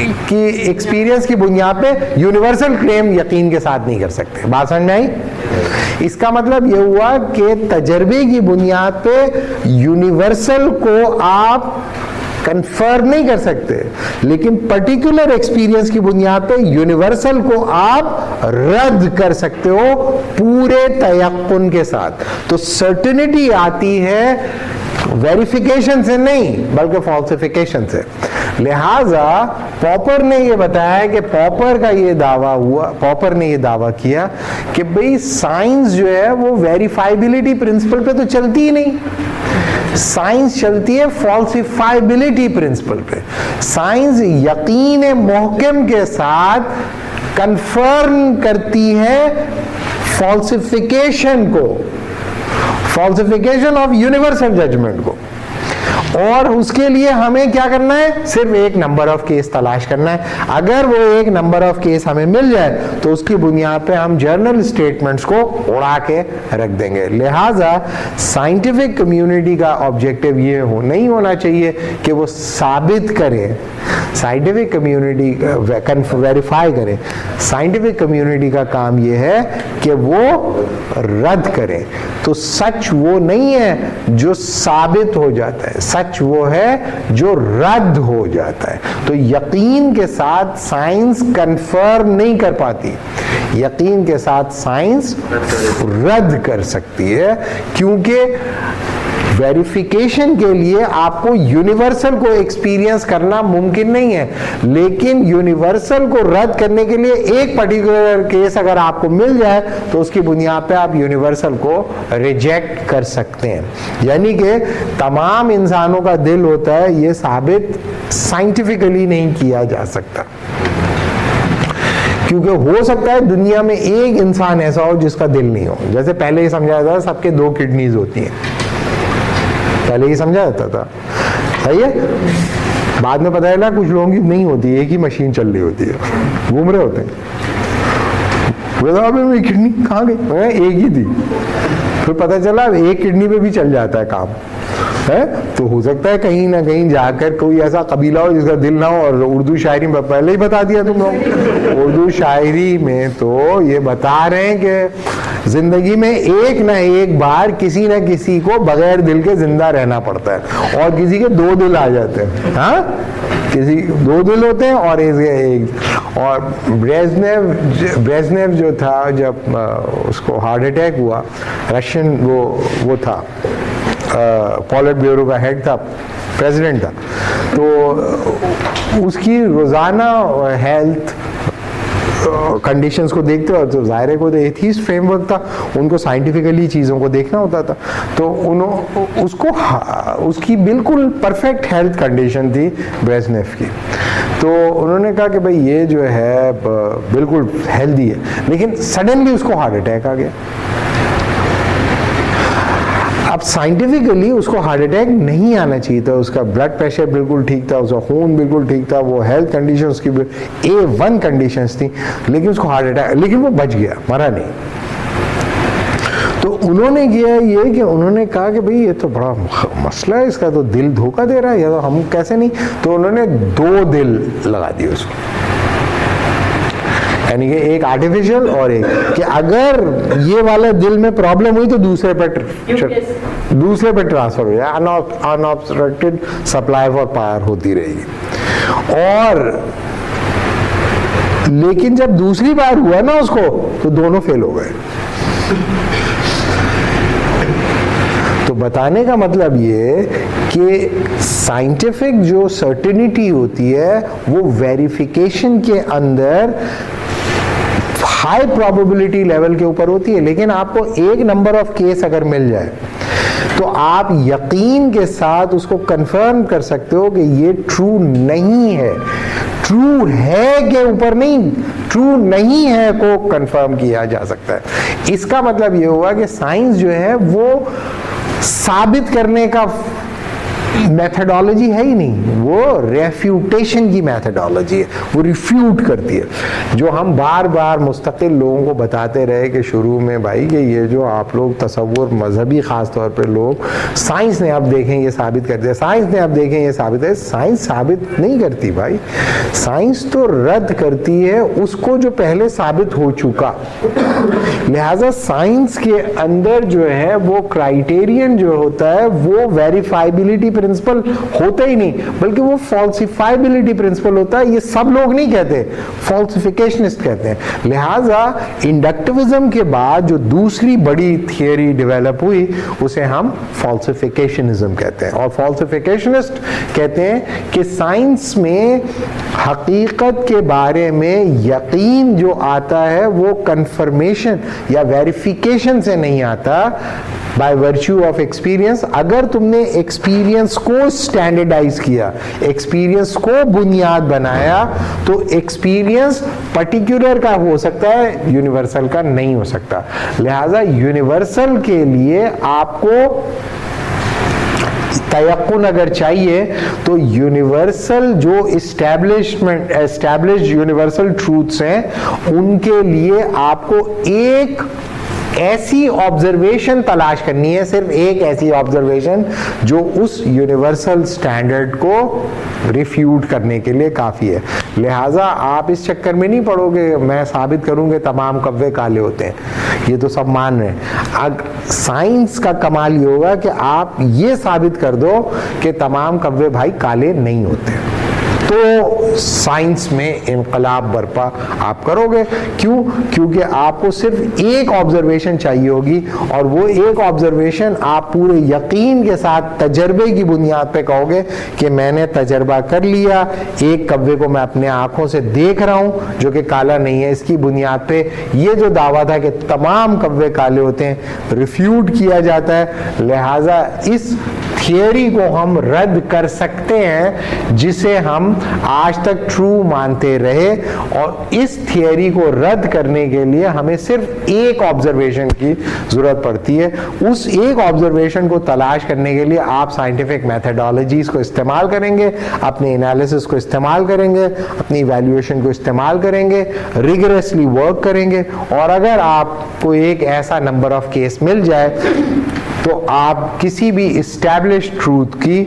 की एक्सपीरियंस की बुनियाद पे यूनिवर्सल क्लेम यकीन के साथ नहीं कर सकते। बात समझ में आई? इसका मतलब यह हुआ कि तजर्बे की बुनियाद पे यूनिवर्सल को आप कंफर्म नहीं कर सकते, लेकिन पर्टिकुलर एक्सपीरियंस की बुनियाद पे यूनिवर्सल को आप रद्द कर सकते हो पूरे तयक्कुन के साथ। तो सर्टेनिटी आती है वेरिफिकेशन से नहीं बल्कि फॉल्सिफिकेशन से। लिहाजा पॉपर ने ये बताया कि पॉपर ने ये दावा किया कि भाई साइंस जो है वो वेरीफाइबिलिटी प्रिंसिपल पे तो चलती ही नहीं, साइंस चलती है फॉल्सिफाइबिलिटी प्रिंसिपल पे। साइंस यकीन मुहकम के साथ कंफर्म करती है फॉल्सिफिकेशन को, फॉल्सिफिकेशन ऑफ यूनिवर्सल जजमेंट को, और उसके लिए हमें क्या करना है? सिर्फ एक नंबर ऑफ केस तलाश करना है। अगर वो एक नंबर ऑफ केस हमें मिल जाए तो उसकी बुनियाद पे हम जर्नल स्टेटमेंट्स को उड़ा के रख देंगे। लिहाजा साइंटिफिक कम्युनिटी का ऑब्जेक्टिव ये नहीं होना चाहिए कि वो साबित करे, साइंटिफिक कम्युनिटी वेरीफाई करे। साइंटिफिक कम्युनिटी का काम ये है कि वो रद्द करे। तो सच वो नहीं है जो साबित हो जाता है, सच वो है जो रद्द हो जाता है। तो यकीन के साथ साइंस कंफर्म नहीं कर पाती, यकीन के साथ साइंस रद्द कर सकती है, क्योंकि वेरिफिकेशन के लिए आपको यूनिवर्सल को एक्सपीरियंस करना मुमकिन नहीं है, लेकिन यूनिवर्सल को रद्द करने के लिए एक पर्टिकुलर केस अगर आपको मिल जाए तो उसकी बुनियाद पे आप यूनिवर्सल को रिजेक्ट कर सकते हैं। यानी कि तमाम इंसानों का दिल होता है, ये साबित साइंटिफिकली नहीं किया जा सकता, क्योंकि हो सकता है दुनिया में एक इंसान ऐसा हो जिसका दिल नहीं हो। जैसे पहले ही समझाया था सबके 2 किडनीज होती हैं, पहले ही समझा जाता था, सही है। बाद में पता चला कुछ लोगों की नहीं होती, एक ही मशीन चल रही होती है, घूम रहे होते हैं। मेरी किडनी कहाँ गई? एक ही थी, फिर पता चला एक किडनी पे भी चल जाता है काम है। तो हो सकता है कहीं ना कहीं जाकर कोई ऐसा कबीला हो जिसका दिल ना हो। और उर्दू शायरी में पहले ही बता दिया तुम लोग, उर्दू शायरी में तो ये बता रहे हैं कि जिंदगी में एक ना एक बार किसी न किसी को बगैर दिल के जिंदा रहना पड़ता है, और किसी के 2 दिल आ जाते हैं। हाँ, किसी 2 दिल होते हैं और एक। और ब्रेजनेव जो था, जब उसको हार्ट अटैक हुआ, रशियन वो था पॉलिट ब्यूरो का हेड था, प्रेसिडेंट था, तो उसकी रोज़ाना हेल्थ कंडीशंस को देखते हो तो ज़ाहिर है कोई एथीस्ट फ्रेमवर्क था, उनको साइंटिफिकली चीज़ों को देखना होता था, तो उसकी बिल्कुल परफेक्ट हेल्थ कंडीशन थी ब्रेज़नेव की। तो उन्होंने कहा कि भाई ये जो है बिल्कुल हेल्दी है, लेकिन सडनली उसको हार्ट अटैक आ गया। अब साइंटिफिकली उसको हार्ट अटैक नहीं आना चाहिए था, उसका ब्लड प्रेशर बिल्कुल ठीक था, उसका खून बिल्कुल ठीक था, वो हेल्थ कंडीशन उसकी A1 कंडीशंस थी, लेकिन उसको हार्ट अटैक, लेकिन वो बच गया, मरा नहीं। तो उन्होंने किया ये कि उन्होंने कहा कि भाई ये तो बड़ा मसला है, इसका तो दिल धोखा दे रहा है, या तो हम कैसे नहीं, तो उन्होंने 2 दिल लगा दिए उसको, यानी कि एक आर्टिफिशियल और एक कि अगर ये वाला दिल में प्रॉब्लम हुई तो दूसरे पे ट्रांसफर हो जाए, अनऑब्स्ट्रक्टेड सप्लाई फॉर पावर होती रहेगी। और लेकिन जब दूसरी बार हुआ ना उसको, तो दोनों फेल हो गए। तो बताने का मतलब ये कि साइंटिफिक जो सर्टेनिटी होती है वो वेरिफिकेशन के अंदर हाई प्रोबेबिलिटी लेवल के ऊपर होती है, लेकिन आपको एक नंबर ऑफ केस अगर मिल जाए तो आप यकीन के साथ उसको कंफर्म कर सकते हो कि ये ट्रू नहीं है, ट्रू है के ऊपर नहीं, ट्रू नहीं है को कंफर्म किया जा सकता है। इसका मतलब ये हुआ कि साइंस जो है वो साबित करने का मेथडोलॉजी है ही नहीं, वो रेफ्यूटेशन की मेथडोलॉजी है, वो रिफ्यूट करती है। जो हम बार बार मुस्तकिल लोगों को बताते रहे कि शुरू में भाई कि ये जो आप लोग तसव्वुर मजहबी ख़ास तौर पे लोग, साइंस ने अब देखें ये साबित कर दिया, साइंस ने अब देखें ये साबित है, साइंस साबित नहीं करती भाई, साइंस तो रद्द करती है उसको जो पहले साबित हो चुका। लिहाजा साइंस के अंदर जो है वो क्राइटेरियन जो होता है वो वेरीफाइबिलिटी प्रिंसिपल होता ही नहीं, बल्कि वो फॉल्सिफाइबिलिटी प्रिंसिपल होता है। ये सब लोग नहीं कहते, फॉल्सिफिकेशनिस्ट कहते हैं। लिहाजा इंडक्टिविज्म के बाद जो दूसरी बड़ी थियरी डेवलप हुई उसे हम फॉल्सिफिकेशनिज्म कहते हैं। और फॉल्सिफिकेशनिस्ट कहते हैं कि साइंस में हकीकत के बारे में यकीन जो आता है वो कंफर्मेशन या वेरिफिकेशन से नहीं आता, बाय वर्च्यू ऑफ एक्सपीरियंस। अगर तुमने एक्सपीरियंस को स्टैंडर्डाइज किया, एक्सपीरियंस को बुनियाद बनाया, तो एक्सपीरियंस पर्टिकुलर का हो सकता है, यूनिवर्सल का नहीं हो सकता। लिहाजा यूनिवर्सल के लिए आपको तयक्कुन अगर चाहिए तो यूनिवर्सल जो एस्टैब्लिश्ड यूनिवर्सल ट्रूथ्स हैं उनके लिए आपको एक ऐसी ऑब्जर्वेशन तलाश करनी है, सिर्फ एक ऐसी ऑब्जर्वेशन जो उस यूनिवर्सल स्टैंडर्ड को रिफ्यूट करने के लिए काफ़ी है। लिहाजा आप इस चक्कर में नहीं पड़ोगे मैं साबित करूंगे तमाम कव्वे काले होते हैं, ये तो सब मान रहे हैं। अब साइंस का कमाल ये होगा कि आप ये साबित कर दो कि तमाम कव्वे भाई काले नहीं होते, तो साइंस में इनकलाब बर्पा आप करोगे। क्यों? क्योंकि आपको सिर्फ एक ऑब्जर्वेशन चाहिए होगी, और वो एक ऑब्जर्वेशन आप पूरे यकीन के साथ तजर्बे की बुनियाद पे कहोगे कि मैंने तजर्बा कर लिया, एक कव्वे को मैं अपने आंखों से देख रहा हूं जो कि काला नहीं है। इसकी बुनियाद पे ये जो दावा था कि तमाम कव्वे काले होते हैं रिफ्यूट किया जाता है। लिहाजा इस थियरी को हम रद्द कर सकते हैं जिसे हम आज तक ट्रू मानते रहे, और इस थियरी को रद्द करने के लिए हमें सिर्फ एक ऑब्जर्वेशन की जरूरत पड़ती है। उस एक ऑब्जर्वेशन को तलाश करने के लिए आप साइंटिफिक मेथडोलॉजीज को इस्तेमाल करेंगे, अपने एनालिसिस को इस्तेमाल करेंगे, अपनी इवैल्यूएशन को इस्तेमाल करेंगे, रिगरसली वर्क करेंगे, और अगर आपको एक ऐसा नंबर ऑफ केस मिल जाए तो आप किसी भी इस्टेब्लिश्ड ट्रूथ की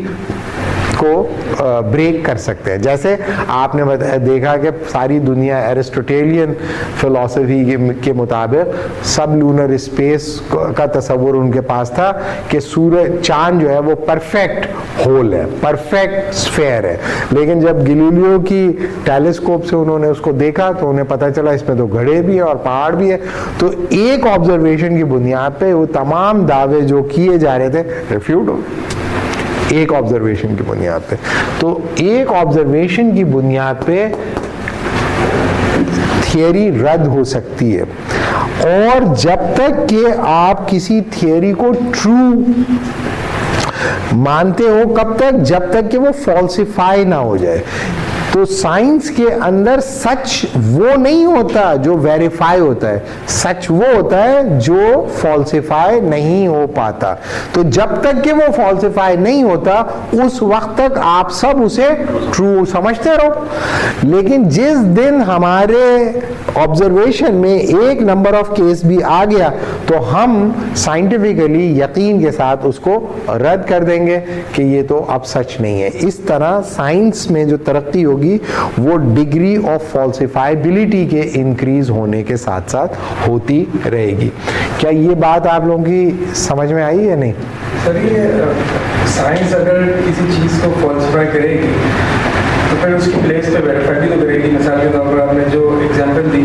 को ब्रेक कर सकते हैं। जैसे आपने देखा कि सारी दुनिया एरिस्टोटेलियन फिलॉसफी के मुताबिक सब लूनर स्पेस का तस्वुर उनके पास था कि सूरज चांद जो है वो परफेक्ट होल है, परफेक्ट स्फेयर है। लेकिन जब गैलीलियो की टेलीस्कोप से उन्होंने उसको देखा तो उन्हें पता चला इसमें तो घड़े भी है और पहाड़ भी है। तो एक ऑब्जर्वेशन की बुनियाद पे वो तमाम दावे जो किए जा रहे थे रिफ्यूट हो गए, एक ऑब्जर्वेशन की बुनियाद पे। तो एक ऑब्जर्वेशन की बुनियाद पे थियरी रद्द हो सकती है, और जब तक कि आप किसी थियरी को ट्रू मानते हो, कब तक? जब तक कि वो फॉल्सिफाई ना हो जाए। तो साइंस के अंदर सच वो नहीं होता जो वेरीफाई होता है, सच वो होता है जो फॉल्सिफाई नहीं हो पाता। तो जब तक कि वो फॉल्सिफाई नहीं होता उस वक्त तक आप सब उसे ट्रू समझते रहो। लेकिन जिस दिन हमारे ऑब्जर्वेशन में एक नंबर ऑफ केस भी आ गया तो हम साइंटिफिकली यकीन के साथ उसको रद्द कर देंगे कि ये तो अब सच नहीं है। इस तरह साइंस में जो तरक्की होगी वो डिग्री ऑफ फॉल्सिफाइबिलिटी के इंक्रीज होने के साथ साथ होती रहेगी। क्या ये बात आप लोगों की समझ में आई या नहीं? सर ये साइंस अगर किसी चीज़ को फॉल्सिफाई करेगी तो फिर उसकी प्लेस पे वेरीफाई भी तो करेगी। मिसाल के तौर पर आपने जो एग्जांपल दी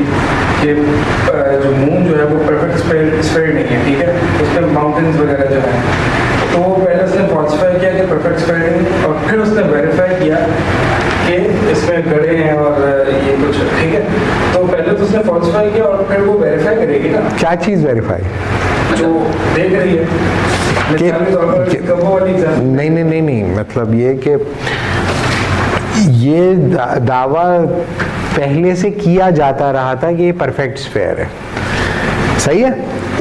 कि जो मून जो है वो परफेक्ट स्फेयर नहीं है, ठीक है, उस पर माउंटेन्स वगैरह जो है, तो वो पहले उसने फॉल्सिफाई किया कि परफेक्ट स्फेयर नहीं, और फिर उसने वेरीफाई किया कि इसमें गड़े हैं और ये कुछ, ठीक है। तो पहले तो उसने फॉल्सिफाई किया और फिर वो वेरीफाई करेगी ना। क्या चीज वेरीफाई? जो देख रही है नहीं, मतलब ये कि ये दावा पहले से किया जाता रहा था कि ये परफेक्ट स्फेयर है, सही है।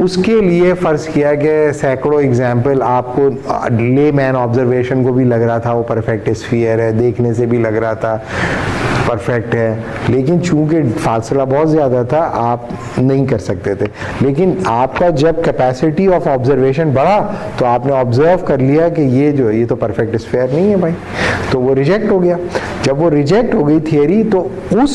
उसके लिए फर्ज किया कि सैकड़ों एग्जाम्पल आपको ले मैन ऑब्जर्वेशन को भी लग रहा था वो परफेक्ट स्फीयर है, देखने से भी लग रहा था परफेक्ट है, लेकिन चूंकि फासला बहुत ज़्यादा था आप नहीं कर सकते थे। लेकिन आपका जब कैपेसिटी ऑफ ऑब्जर्वेशन बढ़ा तो आपने ऑब्जर्व कर लिया कि ये तो परफेक्ट स्फीयर नहीं है भाई, तो वो रिजेक्ट हो गया। जब वो रिजेक्ट हो गई थियरी तो उस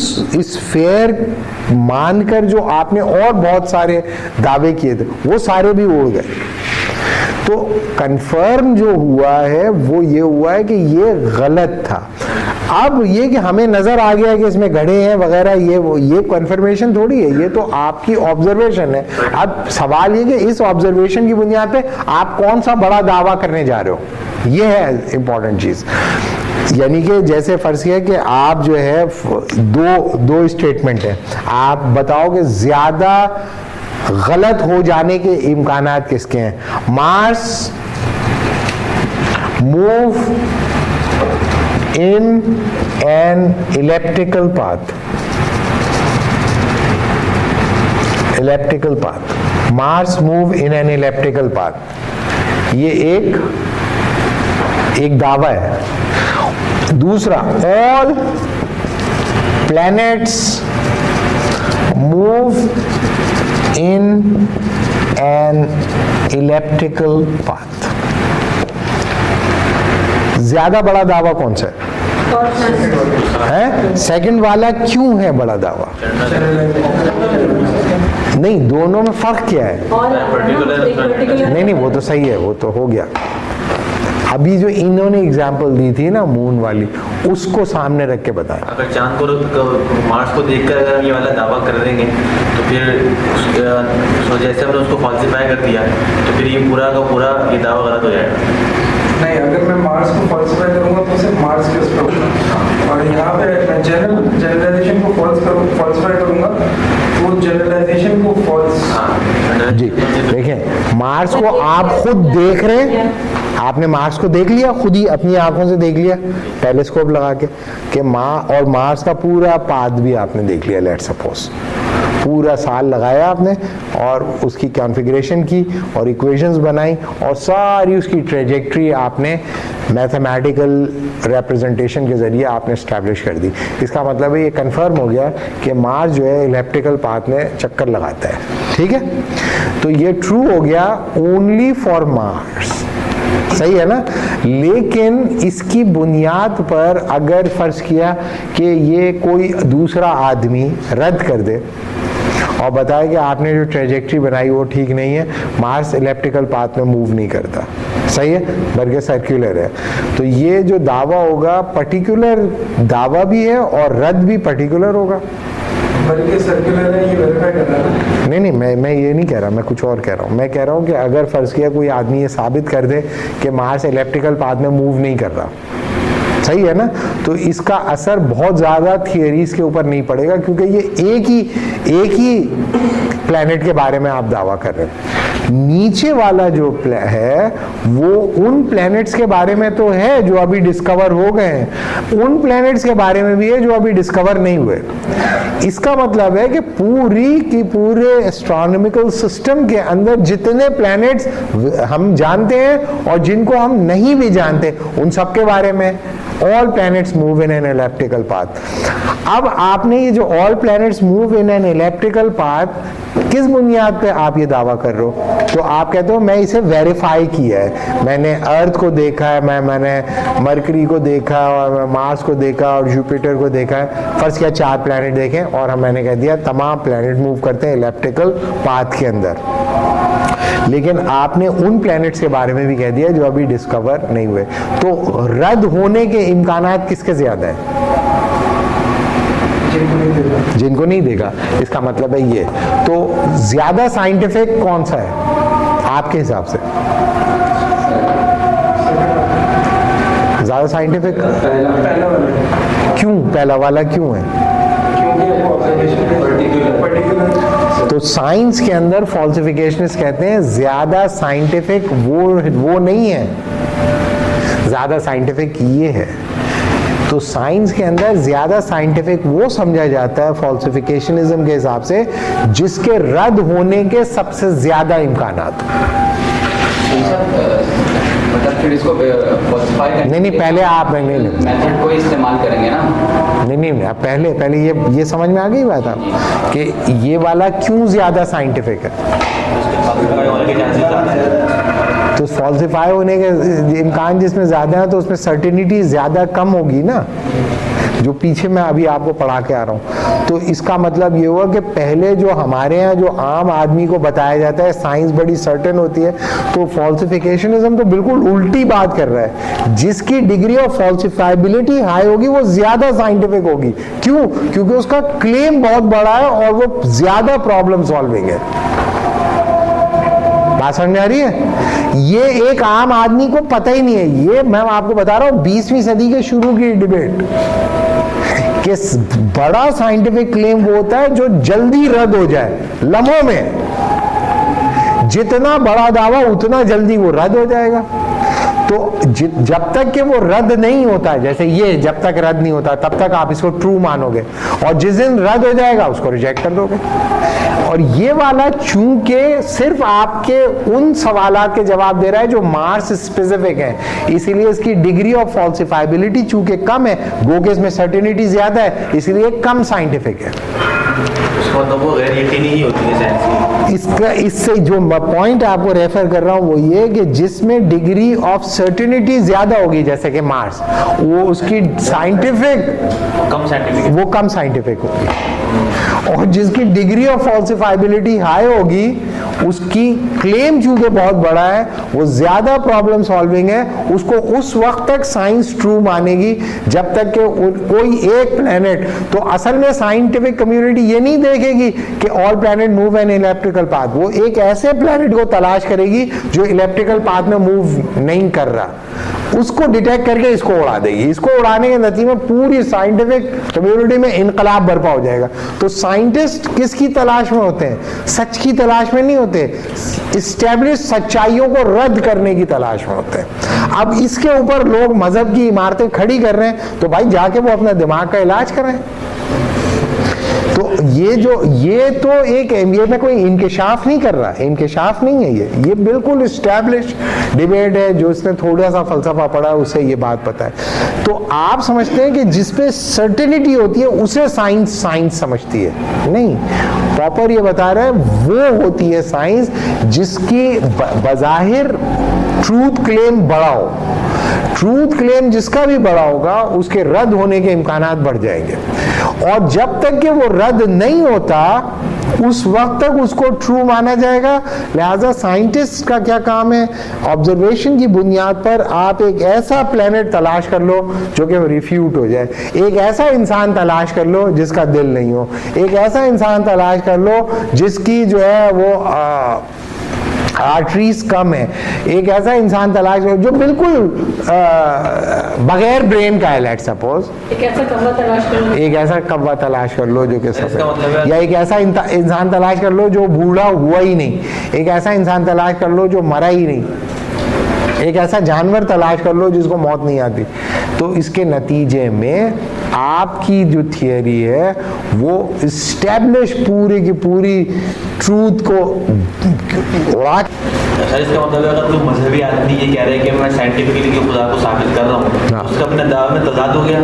स्फीयर मानकर जो आपने और बहुत सारे दावे किए थे वो सारे भी उड़ गए। तो कंफर्म जो हुआ है वो ये हुआ है कि ये गलत था। अब ये कि हमें नजर आ गया कि इसमें घड़े हैं वगैरह, ये कंफर्मेशन थोड़ी है, ये तो आपकी ऑब्जर्वेशन है। अब सवाल ये कि इस ऑब्जर्वेशन की बुनियाद पे आप कौन सा बड़ा दावा करने जा रहे हो, ये है इंपॉर्टेंट चीज। यानी कि जैसे फर्ज किया कि आप जो है दो स्टेटमेंट है, आप बताओ कि ज्यादा गलत हो जाने के इम्कानात किसके हैं। Mars move in an elliptical path, Mars move in an elliptical path, ये एक दावा है। दूसरा, all planets move in an elliptical path. ज्यादा बड़ा दावा कौन सा है? सेकंड वाला क्यों है बड़ा दावा? नहीं, दोनों में फर्क क्या है? नहीं, वो तो सही है, वो तो हो गया। अभी जो इन्होंने एग्जाम्पल दी थी ना मून वाली, उसको सामने रख के बताएं। अगर चांद को मार्स को देखकर अगर ये वाला दावा कर देंगे तो फिर जैसे हमने उसको फॉल्सिफाई कर दिया तो फिर ये पूरा का पूरा ये दावा गलत हो जाएगा। नहीं, अगर मैं मार्स को फॉल्सिफाई करूंगा तो सिर्फ मार्स के उस पर होगा, और यहाँ पे मैं जनरलाइजेशन को फॉल्सिफाई करूंगा तो जनरलाइजेशन को फॉल्स। जी देखें, मार्स को आप खुद देख रहे हैं, आपने मार्स को देख लिया, खुद ही अपनी आंखों से देख लिया टेलीस्कोप लगा के कि और मार्स का पूरा पाथ भी आपने देख लिया। लेट्स सपोज पूरा साल लगाया आपने और उसकी कॉन्फ़िगरेशन की और इक्वेशंस बनाई और सारी उसकी ट्रेजेक्ट्री आपने मैथमेटिकल रिप्रेजेंटेशन के ज़रिए आपने एस्टैब्लिश कर दी। इसका मतलब है ये कंफर्म हो गया कि मार्स जो है इलिप्टिकल पाथ में चक्कर लगाता है, ठीक है। तो ये ट्रू हो गया ओनली फॉर मार्स, सही है ना। लेकिन इसकी बुनियाद पर अगर फर्ज किया कि ये कोई दूसरा आदमी रद्द कर दे और बताया कि आपने जो ट्रेजेक्ट्री बनाई वो ठीक नहीं है, मार्स इलिप्टिकल पाथ में मूव नहीं करता, सही है, बल्कि सर्कुलर है, तो ये जो दावा होगा पर्टिकुलर दावा भी है और रद्द भी पर्टिकुलर होगा। बल्कि सर्कुलर है, ये वेरीफाई करना है। नहीं मैं ये नहीं कह रहा, मैं कुछ और कह रहा हूँ। मैं कह रहा हूँ कि अगर फर्ज किया कोई आदमी ये साबित कर दे कि मार्स इलिप्टिकल पाथ में मूव नहीं कर रहा, सही है ना, तो इसका असर बहुत ज़्यादा थियरीज के ऊपर नहीं पड़ेगा, क्योंकि ये एक ही प्लैनेट के बारे में आप दावा कर रहे हैं। नीचे वाला जो है वो उन प्लैनेट्स के बारे में तो है जो अभी डिस्कवर हो गए हैं, उन प्लैनेट्स के बारे में भी है जो अभी डिस्कवर नहीं हुए। इसका मतलब है कि पूरे एस्ट्रोनॉमिकल सिस्टम के अंदर जितने प्लैनेट्स हम जानते हैं और जिनको हम नहीं भी जानते, उन सब के बारे में all planets move in an elliptical path. अब आपने ये जो all planets move in an elliptical path किस बुनियाद पे आप ये दावा कर रहे हो? तो आप कहते हो मैं इसे वेरीफाई किया है, मैंने अर्थ को देखा है, मैंने मरकरी को देखा और मार्स को देखा और जुपिटर को देखा है, फर्स्ट किया 4 प्लैनेट देखें और मैंने कह दिया तमाम प्लैनेट मूव करते हैं इलिप्टिकल पाथ के अंदर। लेकिन आपने उन प्लैनेट्स के बारे में भी कह दिया जो अभी डिस्कवर नहीं हुए, तो रद्द होने के इम्कानात किसके ज्यादा है? जिनको नहीं देगा। इसका मतलब है ये, तो ज्यादा साइंटिफिक कौन सा है आपके हिसाब से? ज्यादा साइंटिफिक पहला वाला। क्यों पहला वाला क्यों है? क्योंकि वो ऑब्जर्वेशन पर्टिकुलर। तो साइंस के अंदर फॉल्सिफिकेशनिस्ट कहते हैं ज्यादा साइंटिफिक वो नहीं है, ज्यादा साइंटिफिक ये है। तो साइंस के अंदर ज्यादा साइंटिफिक वो समझा जाता है फॉल्सिफिकेशनिज्म के हिसाब से जिसके रद्द होने के सबसे ज्यादा इम्कानात। मतलब फिर इसको falsify करने नहीं पहले आप मेथड को इस्तेमाल करेंगे ना। नहीं आप पहले ये समझ में आ गई बात आप कि ये वाला क्यों ज्यादा साइंटिफिक है? तो फॉल्सिफाई होने के इम्कान जिसमें ज्यादा है तो उसमें सर्टेनिटी ज्यादा कम होगी ना, जो पीछे मैं अभी आपको पढ़ा के आ रहा हूँ। तो इसका मतलब ये हुआ कि पहले जो हमारे यहाँ जो आम आदमी को बताया जाता है साइंस बड़ी सर्टेन होती है, तो फॉल्सिफिकेशनिज्म तो बिल्कुल उल्टी बात कर रहा है। जिसकी डिग्री ऑफ फॉल्सिफाइबिलिटी हाई होगी वो ज्यादा साइंटिफिक होगी। क्यों? क्योंकि उसका क्लेम बहुत बड़ा है और वो ज्यादा प्रॉब्लम सॉल्विंग है। बात समझ में आ रही है? ये एक आम आदमी को पता ही नहीं है। ये मैं आपको बता रहा हूं 20वीं सदी के शुरू की डिबेट कि बड़ा साइंटिफिक क्लेम वो होता है जो जल्दी रद्द हो जाए लम्हों में। जितना बड़ा दावा उतना जल्दी वो रद्द हो जाएगा। तो जब तक कि वो रद्द नहीं होता है, जैसे ये जब तक रद्द नहीं होता तब तक आप इसको ट्रू मानोगे, और जिस दिन रद्द हो जाएगा उसको रिजेक्ट कर दोगे। और ये वाला चूंकि सिर्फ आपके उन सवालात के जवाब दे रहा है जो मार्स स्पेसिफिक है, इसीलिए इसकी डिग्री ऑफ फॉल्सिफाइबिलिटी चूंकि कम है, गो के इसमें सर्टेनिटी ज्यादा है, इसलिए कम साइंटिफिक है। तो वो गैर यकीनी ही होती है साइंस की। इसका इससे जो पॉइंट आपको रेफर कर रहा हूं वो ये कि जिसमें डिग्री ऑफ सर्टेनिटी ज्यादा होगी, जैसे कि मार्स, वो उसकी वो कम साइंटिफिक होगी। और जिसकी डिग्री ऑफ फॉल्सिफाइबिलिटी हाई होगी उसकी क्लेम चूंकि बहुत बड़ा है, वो ज्यादा प्रॉब्लम सॉल्विंग है, उसको उस वक्त तक साइंस ट्रू मानेगी जब तक कि कोई एक प्लेनेट। तो असल में साइंटिफिक कम्युनिटी ये नहीं देखेगी कि all planet move in elliptical path, वो एक ऐसे प्लेनेट को तलाश करेगी जो इलिप्टिकल पाथ में मूव नहीं कर रहा, उसको डिटेक्ट करके इसको उड़ा देगी। इसको उड़ाने के नतीजे में पूरी साइंटिफिक कम्युनिटी में इनकलाब बर्पा हो जाएगा। तो साइंटिस्ट किसकी तलाश में होते हैं? सच की तलाश में नहीं होते, इस्टेब्लिश सच्चाइयों को रद्द करने की तलाश में होते हैं। अब इसके ऊपर लोग मजहब की इमारतें खड़ी कर रहे हैं, तो भाई जाके वो अपना दिमाग का इलाज करें। तो ये तो एक ये मैं कोई इंकशाफ नहीं कर रहा, इंकशाफ नहीं है ये बिल्कुल इस्टेब्लिश डिबेट है। जो इसने थोड़ा सा फलसफा पढ़ा है उसे ये बात पता है। तो आप समझते हैं कि जिसपे सर्टेनिटी होती है उसे साइंस समझती है, नहीं। प्रॉपर ये बता रहा है वो होती है साइंस जिसकी बज़ाहिर ट्रूथ क्लेम बड़ा हो। ट्रूथ क्लेम जिसका भी बड़ा होगा उसके रद्द होने के इम्कानात बढ़ जाएंगे, और जब तक कि वो रद्द नहीं होता उस वक्त तक उसको ट्रू माना जाएगा। लिहाजा साइंटिस्ट का क्या काम है, ऑब्जर्वेशन की बुनियाद पर आप एक ऐसा प्लेनेट तलाश कर लो जो कि रिफ्यूट हो जाए, एक ऐसा इंसान तलाश कर लो जिसका दिल नहीं हो, एक ऐसा इंसान तलाश कर लो जिसकी जो है वो आर्टरीज कम है, एक ऐसा इंसान तलाश करो जो बिल्कुल बगैर ब्रेन का है, लेट सपोज एक ऐसा कौवा तलाश करो, एक ऐसा कौवा तलाश कर लो जो कि इसका मतलब है- या एक ऐसा इंसान तलाश कर लो जो बूढ़ा हुआ ही नहीं, एक ऐसा इंसान तलाश कर लो जो मरा ही नहीं, एक ऐसा जानवर तलाश कर लो जिसको मौत नहीं आती। तो इसके नतीजे में आपकी जो थियरी है वो इस्टेब्लिश पूरी की पूरी ट्रूथ को उड़ा। सर इसका मतलब है अगर तुम मजहबी आदमी ये कह रहे हैं कि मैं साइंटिफिकली कि खुदा को साबित कर रहा हूँ, हाँ। उसका अपने दावे में तजाद हो गया,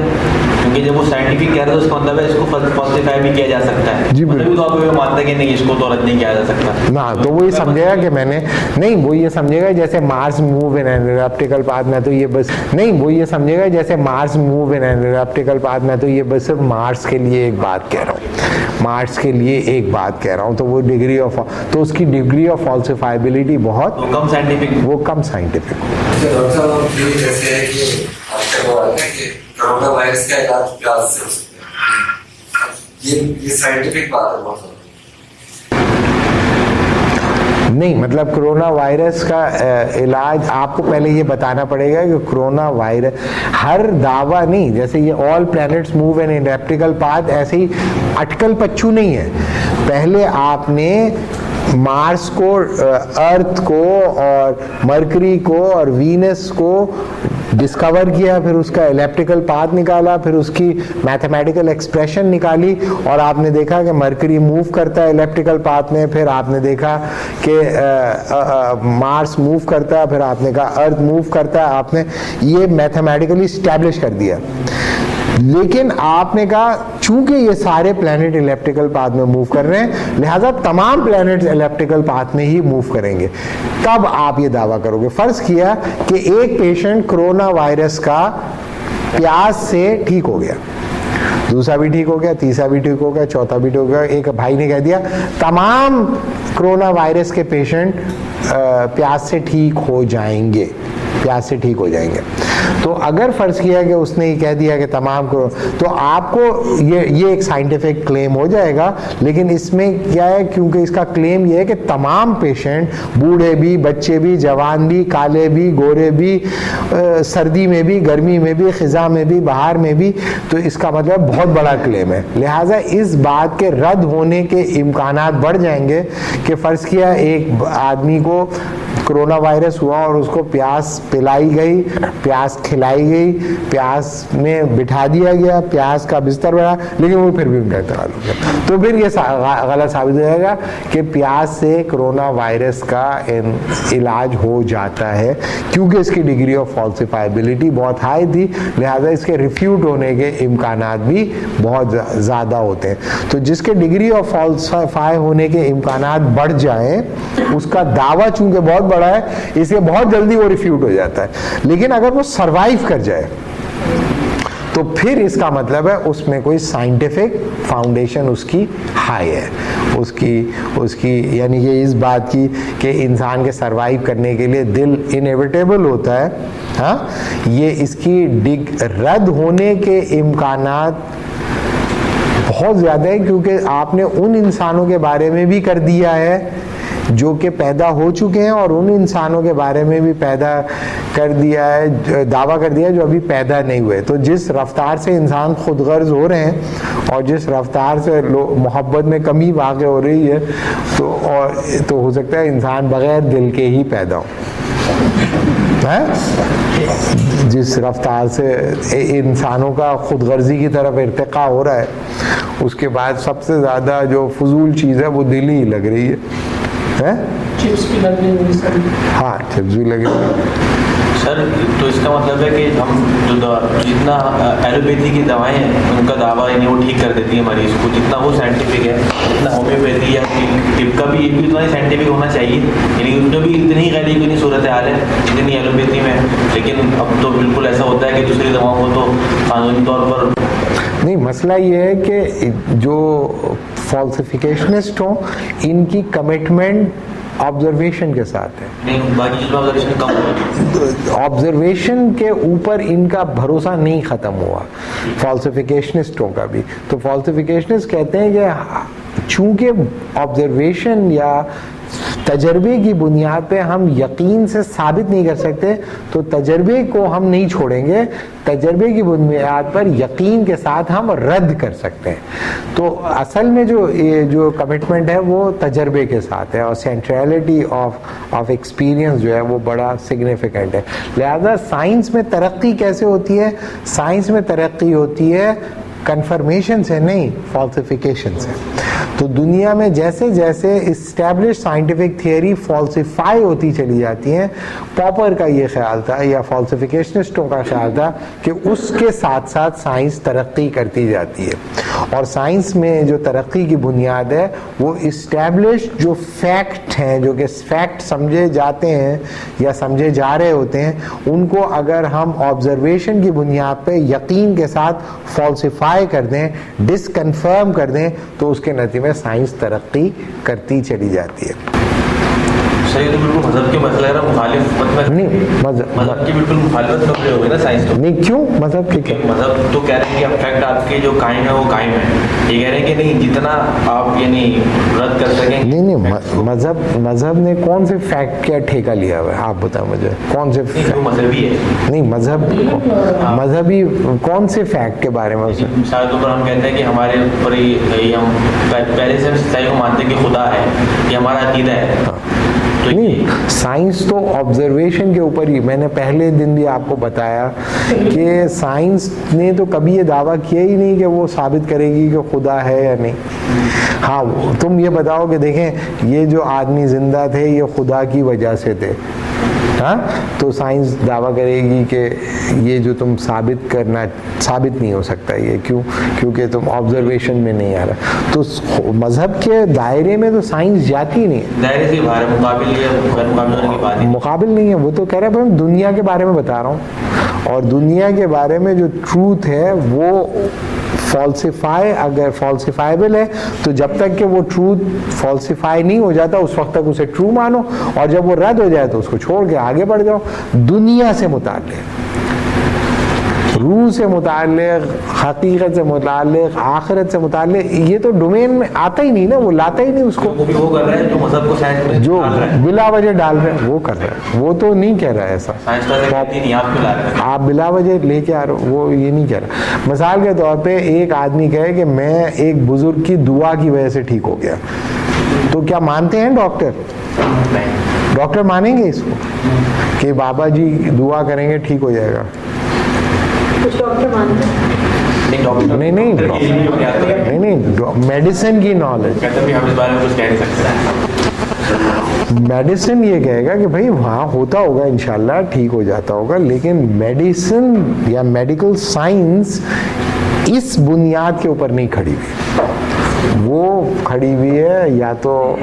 क्योंकि जब वो साइंटिफिक कह रहे हैं तो उसका मतलब है इसको फॉल्सिफाई भी किया जा सकता है। जी, मजहबी तौर पे वो मानते हैं कि नहीं इसको तो रद्द नहीं किया जा सकता ना, तो वो ये समझेगा कि मैंने नहीं, वो ये समझेगा जैसे Mars move in an elliptical path में, तो ये बस नहीं, वो ये समझेगा जैसे Mars move in an elliptical path में, तो ये बस सिर्फ मार्स के लिए एक बात कह रहा हूँ, मार्स के लिए एक बात कह रहा हूँ, तो वो डिग्री ऑफ, तो उसकी डिग्री ऑफ फॉल्सिफाइबिलिटी बहुत तो कम साइंटिफिक वो कम साइंटिफिक। डॉक्टर साहब ये जैसे है कि आजकल वो आता है कि कोरोना वायरस का इलाज प्याज से हो सकता है, ये साइंटिफिक बात है बहुत। नहीं, मतलब कोरोना वायरस का इलाज आपको पहले ये बताना पड़ेगा कि कोरोना वायरस हर दावा नहीं, जैसे ये all planets move in elliptical path ऐसे ही अटकल पच्चू नहीं है। पहले आपने मार्स को, अर्थ को और मरकरी को और वीनस को डिस्कवर किया, फिर उसका इलेप्टिकल पाथ निकाला, फिर उसकी मैथमेटिकल एक्सप्रेशन निकाली, और आपने देखा कि मरकरी मूव करता है इलेप्टिकल पाथ में, फिर आपने देखा कि मार्स मूव करता है, फिर आपने कहा अर्थ मूव करता है, आपने ये मैथमेटिकली स्टैब्लिश कर दिया। लेकिन आपने कहा चूंकि ये सारे प्लैनेट इलेप्टिकल पाथ में मूव कर रहे हैं, लिहाजा तमाम प्लैनेट्स इलेप्टिकल पाथ में ही मूव करेंगे, तब आप ये दावा करोगे। फर्ज किया कि एक पेशेंट कोरोना वायरस का प्यास से ठीक हो गया, दूसरा भी ठीक हो गया, तीसरा भी ठीक हो गया, चौथा भी ठीक हो गया। एक भाई ने कह दिया तमाम कोरोना वायरस के पेशेंट प्यास से ठीक हो जाएंगे, प्यास से ठीक हो जाएंगे। तो अगर फर्ज किया कि उसने ये कह दिया कि तमाम को, तो आपको ये एक साइंटिफिक क्लेम हो जाएगा। लेकिन इसमें क्या है, क्योंकि इसका क्लेम ये है कि तमाम पेशेंट, बूढ़े भी, बच्चे भी, जवान भी, काले भी, गोरे भी, सर्दी में भी, गर्मी में भी, खिजा में भी, बाहर में भी, तो इसका मतलब बहुत बड़ा क्लेम है। लिहाजा इस बात के रद्द होने के इम्कानात बढ़ जाएंगे कि फर्ज किया एक आदमी को कोरोना वायरस हुआ और उसको प्यास पिलाई गई, प्यास खिलाई गई, प्यास में बिठा दिया गया, प्यास का बिस्तर बना, लेकिन वो फिर भी उनका इंतकाल हो गया। तो फिर ये गलत साबित हो जाएगा कि प्यास से कोरोना वायरस का इलाज हो जाता है, क्योंकि इसकी डिग्री ऑफ फॉल्सिफाइबिलिटी बहुत हाई थी, लिहाजा इसके रिफ्यूट होने के इम्कानात भी बहुत ज़्यादा होते हैं। तो जिसके डिग्री ऑफ फॉल्सिफाई होने के इम्कानात बढ़ जाएं, उसका दावा चूंकि बहुत बड़ा है, इसलिए बहुत जल्दी वो रिफ्यूट हो जाता है। लेकिन अगर वो सरवाइव कर जाए तो फिर इसका मतलब है उसमें कोई साइंटिफिक फाउंडेशन उसकी हाई है, उसकी यानी कि इस बात की कि इंसान के सरवाइव करने के लिए दिल इनएविटेबल होता है, हाँ, ये इसकी रद्द होने के इम्कानात बहुत ज़्यादा है, क्योंकि आपने उन इंसानों के बारे में भी कर दिया है जो कि पैदा हो चुके हैं, और उन इंसानों के बारे में भी पैदा कर दिया है, दावा कर दिया है जो अभी पैदा नहीं हुए। तो जिस रफ्तार से इंसान खुदगर्ज हो रहे हैं और जिस रफ्तार से मोहब्बत में कमी वाक़ हो रही है, तो हो सकता है इंसान बग़ैर दिल के ही पैदा हो, है? जिस रफ्तार से इंसानों का खुदगर्जी की तरफ इर्तिका हो रहा है, उसके बाद सबसे ज़्यादा जो फजूल चीज़ है वो दिल ही लग रही है? चिप्स भी लग रही है, हाँ, चिप्स भी लगे। सर तो इसका मतलब है कि हम जो जितना एलोपैथी की दवाएं हैं उनका दावा यानी वो ठीक कर देती है मरीज को, जितना वो साइंटिफिक है, जितना होम्योपैथी या टिप का भी एक भी उतना साइंटिफिक होना चाहिए, यानी उसमें भी इतनी गरीब इतनी सूरत हाल है जितनी एलोपैथी में, लेकिन अब तो बिल्कुल ऐसा होता है कि दूसरी दवाओं को तो कानूनी तौर पर नहीं, मसला ये है कि जो फॉल्सिफिकेशनिस्ट हो इनकी कमिटमेंट ऑब्जर्वेशन के साथ है, नहीं, बाकी चीज़ों में ऑब्जर्वेशन कम हो। ऑब्जर्वेशन के ऊपर इनका भरोसा नहीं ख़त्म हुआ फॉल्सिफिकेशनिस्टों का भी। तो फॉल्सिफिकेशनिस्ट कहते हैं कि चूंकि ऑब्जर्वेशन या तजर्बे की बुनियाद पे हम यकीन से साबित नहीं कर सकते, तो तजर्बे को हम नहीं छोड़ेंगे, तजर्बे की बुनियाद पर यकीन के साथ हम रद्द कर सकते हैं। तो असल में जो कमिटमेंट है वो तजर्बे के साथ है, और सेंट्रलिटी ऑफ एक्सपीरियंस जो है वो बड़ा सिग्निफिकेंट है। लिहाजा साइंस में तरक्की कैसे होती है? साइंस में तरक्की होती है कन्फर्मेशन से नहीं, फॉल्सिफिकेशन से। तो दुनिया में जैसे जैसे इस्टेब्लिश साइंटिफिक थियरी फॉल्सिफाई होती चली जाती हैं, पॉपर का ये ख्याल था या फॉल्सिफिकेशनिस्टों का ख्याल था कि उसके साथ साथ साइंस तरक्की करती जाती है, और साइंस में जो तरक्की की बुनियाद है वो इस्टेब्लिश जो फैक्ट हैं, जो कि फैक्ट समझे जाते हैं या समझे जा रहे होते हैं, उनको अगर हम ऑब्जर्वेशन की बुनियाद पे यकीन के साथ फॉल्सिफाई कर दें, डिसकन्फर्म कर दें, तो उसके नतीजे में साइंस तरक्की करती चली जाती है। सही, तो बिल्कुल मजहब के मसले है ना, मुखालिफ मतलब नहीं, मजहब की बिल्कुल मुखालिफत कर रहे होगे ना साइंस तो। नहीं, क्यों? मजहब की क्या? मजहब तो कह रहे हैं कि फैक्ट आपके जो कायम है वो कायम है, ये कह रहे हैं कि नहीं, जितना आप यानी रद्द कर सकें। नहीं, मजहब ने कौन से फैक्ट का ठेका लिया हुआ है? आप बताओ मुझे, कौन से मजहबी है? नहीं, मजहबी कौन से फैक्ट के बारे में? मिसाल के ऊपर हम कहते हैं कि हमारे ऊपर हम पहले से सही को मानते हैं कि खुदा है, ये हमारा अकीदा है। तो नहीं, साइंस तो ऑब्जर्वेशन के ऊपर ही, मैंने पहले दिन भी आपको बताया कि साइंस ने तो कभी ये दावा किया ही नहीं कि वो साबित करेगी कि खुदा है या नहीं। हाँ, तुम ये बताओ कि देखें ये जो आदमी जिंदा थे ये खुदा की वजह से थे, हाँ, तो साइंस दावा करेगी कि ये जो तुम साबित नहीं हो सकता ये, क्योंकि तुम ऑब्जर्वेशन में नहीं आ रहा। तो मजहब के दायरे में तो साइंस जाती नहीं है, दायरे से बाहर मुकाबिल नहीं है। वो तो कह रहा है मैं दुनिया के बारे में बता रहा हूँ, और दुनिया के बारे में जो ट्रूथ है वो अगर फॉल्सिफाइबल है तो जब तक कि वो ट्रूथ फॉल्सिफाई नहीं हो जाता उस वक्त तक उसे ट्रू मानो, और जब वो रद्द हो जाए तो उसको छोड़ के आगे बढ़ जाओ। दुनिया से मुताल्लिक, रूह से मुताल्लिक, हकीकत से मुताल्लिक, आखिरत से मुताल्लिक, ये तो डोमेन में आता ही नहीं ना, वो लाता ही नहीं उसको। वो भी वो कर रहा है जो मजहब को साइंस में जो बिला वजह डाल रहे हैं वो कर रहे हैं, वो तो नहीं कह रहा है ऐसा। साइंस तो कहती नहीं, आप क्यों ला रहे हैं? आप बिला वजह लेके आ रहे हो, वो ये नहीं कह रहा। मिसाल के तौर पे एक आदमी कहे कि मैं एक बुजुर्ग की दुआ की वजह से ठीक हो गया, तो क्या मानते हैं डॉक्टर? डॉक्टर मानेंगे इसको कि बाबा जी दुआ करेंगे ठीक हो जाएगा? कुछ डॉक्टर मानते हैं। नहीं, मेडिसिन की नॉलेज, हम इस बारे में कुछ कह नहीं सकते। मेडिसिन ये कहेगा कि भाई वहाँ होता होगा, इंशाल्लाह ठीक हो जाता होगा, लेकिन मेडिसिन या मेडिकल साइंस इस बुनियाद के ऊपर नहीं खड़ी हुई, वो खड़ी हुई है या तो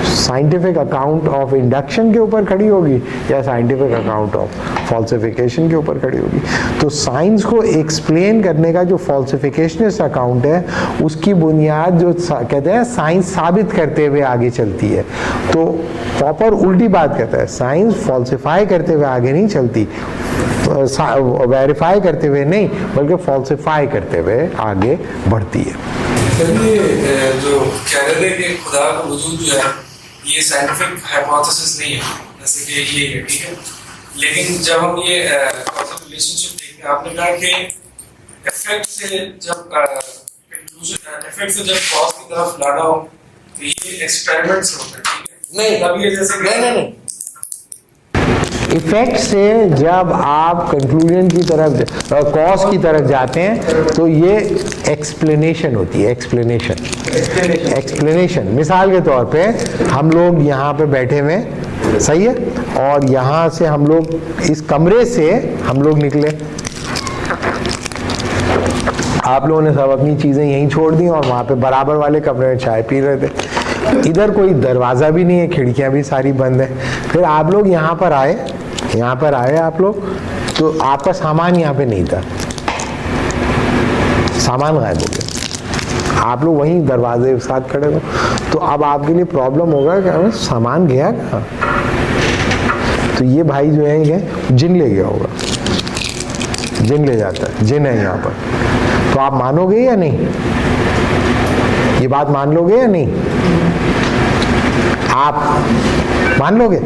साइंटिफिक अकाउंट ऑफ इंडक्शन के ऊपर खड़ी होगी या साइंटिफिक अकाउंट ऑफ फॉल्सिफिकेशन के ऊपर खड़ी होगी। तो साइंस को एक्सप्लेन करने का जो फॉल्सिफिकेशनिस्ट अकाउंट है उसकी बुनियाद जो कहते हैं साइंस साबित करते हुए आगे चलती है, तो पॉपर उल्टी बात कहता है, साइंस फॉल्सिफाई करते हुए आगे नहीं चलती, वेरीफाई करते हुए नहीं, बल्कि फॉल्सिफाई करते हुए आगे बढ़ती है। सर ये जो कह रहे थे कि खुदा का वजूद जो है ये साइंटिफिक हाइपोथेसिस नहीं है, जैसे कि ये है, ठीक है, लेकिन जब हम ये रिलेशनशिप देखते हैं, आपने कहा कि इफेक्ट से जब कॉज की तरफ लाना हो तो ये एक्सपेरिमेंट्स होते हैं, ठीक है? नहीं, तब ये जैसे नहीं इफेक्ट से जब आप कंक्लूजन की तरफ, कॉज की तरफ जाते हैं, तो ये एक्सप्लेनेशन होती है। एक्सप्लेनेशन मिसाल के तौर पे हम लोग यहाँ पे बैठे हुए, सही है, और यहाँ से हम लोग इस कमरे से हम लोग निकले, आप लोगों ने सब अपनी चीज़ें यहीं छोड़ दी और वहाँ पे बराबर वाले कमरे में चाय पी रहे थे। इधर कोई दरवाजा भी नहीं है, खिड़कियां भी सारी बंद है। फिर आप लोग यहाँ पर आए आप लोग, तो आपका सामान यहाँ पे नहीं था, सामान गायब हो गया, आप लोग वहीं दरवाजे के साथ खड़े हो, तो अब आपके लिए प्रॉब्लम होगा कि सामान गया कहाँ। तो ये भाई जो है ये जिन ले गया होगा, जिन ले जाता है, जिन है यहाँ पर। तो आप मानोगे या नहीं, ये बात मान लोगे या नहीं, आप मान लोगे?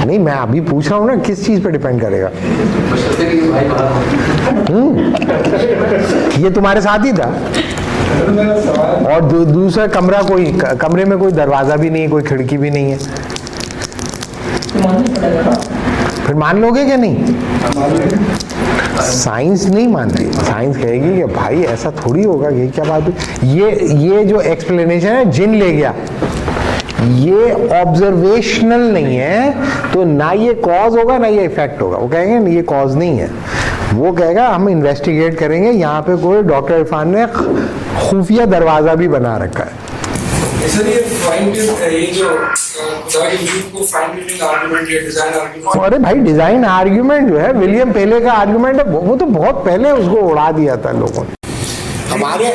नहीं, मैं अभी पूछ रहा हूँ ना, किस चीज पे डिपेंड करेगा? ये तुम्हारे साथ ही था, और दूसरा कमरा, कोई कमरे में कोई दरवाजा भी नहीं है, कोई खिड़की भी नहीं है, फिर मान लोगे क्या नहीं? साइंस नहीं मानती, साइंस कहेगी कि भाई ऐसा थोड़ी होगा, ये क्या बात है। ये जो एक्सप्लेनेशन है जिन ले गया, ये ऑब्जर्वेशनल नहीं है, तो ना ये कॉज होगा ना ये इफेक्ट होगा। वो कहेंगे ये कॉज नहीं है, वो कहेगा हम इन्वेस्टिगेट करेंगे, यहाँ पे कोई डॉक्टर इरफान ने खुफिया दरवाजा भी बना रखा है। सर ये जो अरे भाई डिजाइन आर्ग्यूमेंट जो है विलियम पेले का आर्ग्यूमेंट है, वो तो बहुत पहले उसको उड़ा दिया था लोगों ने। हमारे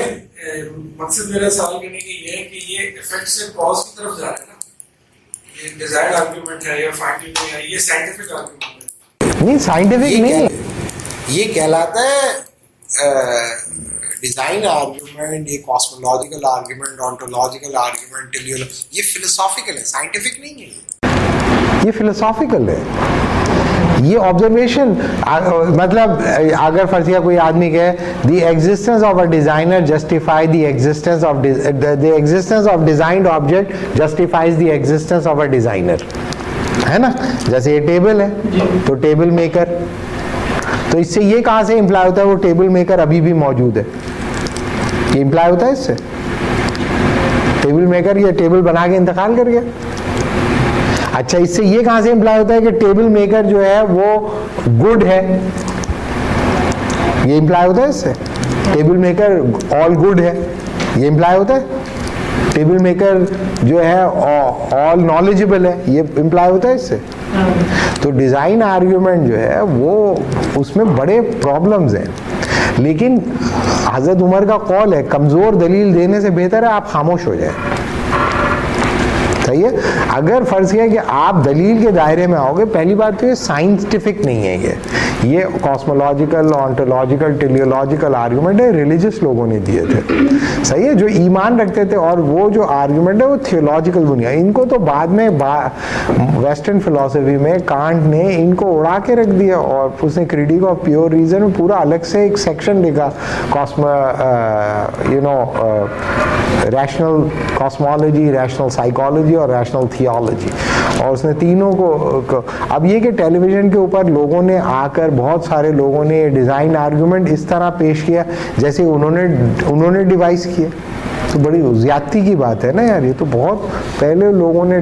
मकसद मेरा सवाल करने की ये है कि ये इफेक्ट से कॉज की तरफ जा रहा है ना, ये डिजाइन आर्ग्यूमेंट है या फाइंडिंग है, ये साइंटिफिक आर्ग्यूमेंट है। नहीं, साइंटिफिक नहीं है, ये कहलाता है डिजाइन आर्ग्यूमेंट, ये कॉस्मोलॉजिकल आर्ग्यूमेंट, ऑन्टोलॉजिकल आर्ग्यूमेंट, ये फिलोसॉफिकल है, साइंटिफिक नहीं है। ये फिलोसॉफिकल है, ये ऑब्जर्वेशन। मतलब अगर फर्जिया कोई आदमी कहे the existence of a designer justify the existence of the existence of designed object justifies the existence of a designer, है ना। जैसे ये टेबल है तो टेबल मेकर, तो इससे ये कहां से इंप्लाई होता है वो टेबल मेकर अभी भी मौजूद है, ये इंप्लाई होता है इससे। टेबल मेकर ये टेबल बना के इंतकाल कर गया। अच्छा, इससे ये कहां से इंप्लाई होता है कि टेबल मेकर जो है वो गुड है, ये इंप्लाई होता है इससे। टेबल मेकर ऑल गुड है, ये इंप्लाई होता है। टेबल मेकर जो है ऑल नॉलेजेबल है, ये इंप्लाई होता है इससे। तो डिजाइन आर्ग्यूमेंट जो है वो उसमें बड़े प्रॉब्लम्स हैं, लेकिन हजरत उमर का कौल है कमजोर दलील देने से बेहतर है आप खामोश हो जाए। सही है। अगर फर्ज किया कि आप दलील के दायरे में आओगे, पहली बात तो ये साइंटिफिक नहीं है, ये कॉस्मोलॉजिकल, ऑन्टोलॉजिकल, टेलियोलॉजिकल आर्गुमेंट है, रिलीजियस लोगों ने दिए थे। सही है, जो ईमान रखते थे, और वो जो आर्गुमेंट है वो थियोलॉजिकल बुनियाद। इनको तो बाद में वेस्टर्न फिलॉसफी में कांट ने इनको उड़ा के रख दिया, और उसने क्रिटिक ऑफ प्योर रीजन में पूरा अलग से एक सेक्शन लिखा, रैशनल कॉस्मोलॉजी, रैशनल साइकोलॉजी और रैशनल थियोलॉजी, और उसने तीनों को अब ये कि टेलीविजन के ऊपर लोगों ने आकर, बहुत सारे लोगों ने डिज़ाइन आर्गुमेंट इस तरह पेश किया जैसे उन्होंने डिवाइस किया, तो बड़ी ज्यादती की बात है ना यार। ये तो बहुत पहले लोगों ने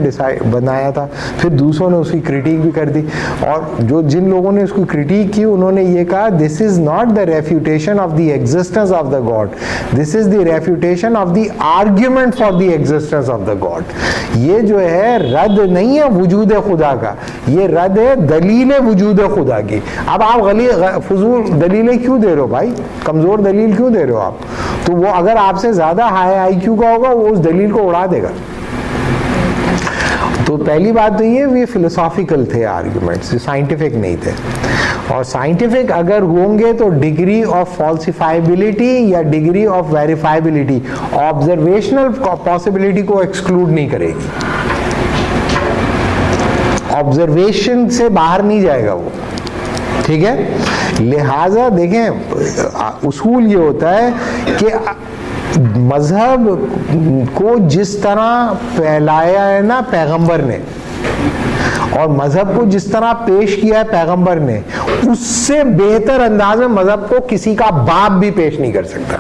बनाया था, फिर दूसरों ने उसकी क्रिटिक भी कर दी, और जिन लोगों ने उसकी क्रिटिक की उन्होंने ये कहा this is not the refutation of the existence of the God, this is the refutation of the argument for the existence of the God. ये जो है रद्द नहीं है वजूद खुदा का, ये रद्द है दलील वजूद खुदा की। अब आप फजूल दलीलें क्यों दे रहे हो भाई, कमजोर दलील क्यों दे रहे हो आप? तो वो अगर आपसे ज्यादा हाई IQ का होगा वो उस दलील को उड़ा देगा। तो पहली बात तो ये फिलोसॉफिकल थे आर्ग्यूमेंट्स, साइंटिफिक नहीं थे। और साइंटिफिक अगर होंगे तो डिग्री ऑफ फॉल्सिफाइबिलिटी या degree of verifiability observational possibility को एक्सक्लूड नहीं करेगी, ऑब्जर्वेशन से बाहर नहीं जाएगा वो, ठीक है। लिहाजा देखें, उसूल ये होता है कि मजहब को जिस तरह फैलाया है ना पैगंबर ने, और मजहब को जिस तरह पेश किया है पैगंबर ने, उससे बेहतर अंदाज में मजहब को किसी का बाप भी पेश नहीं कर सकता।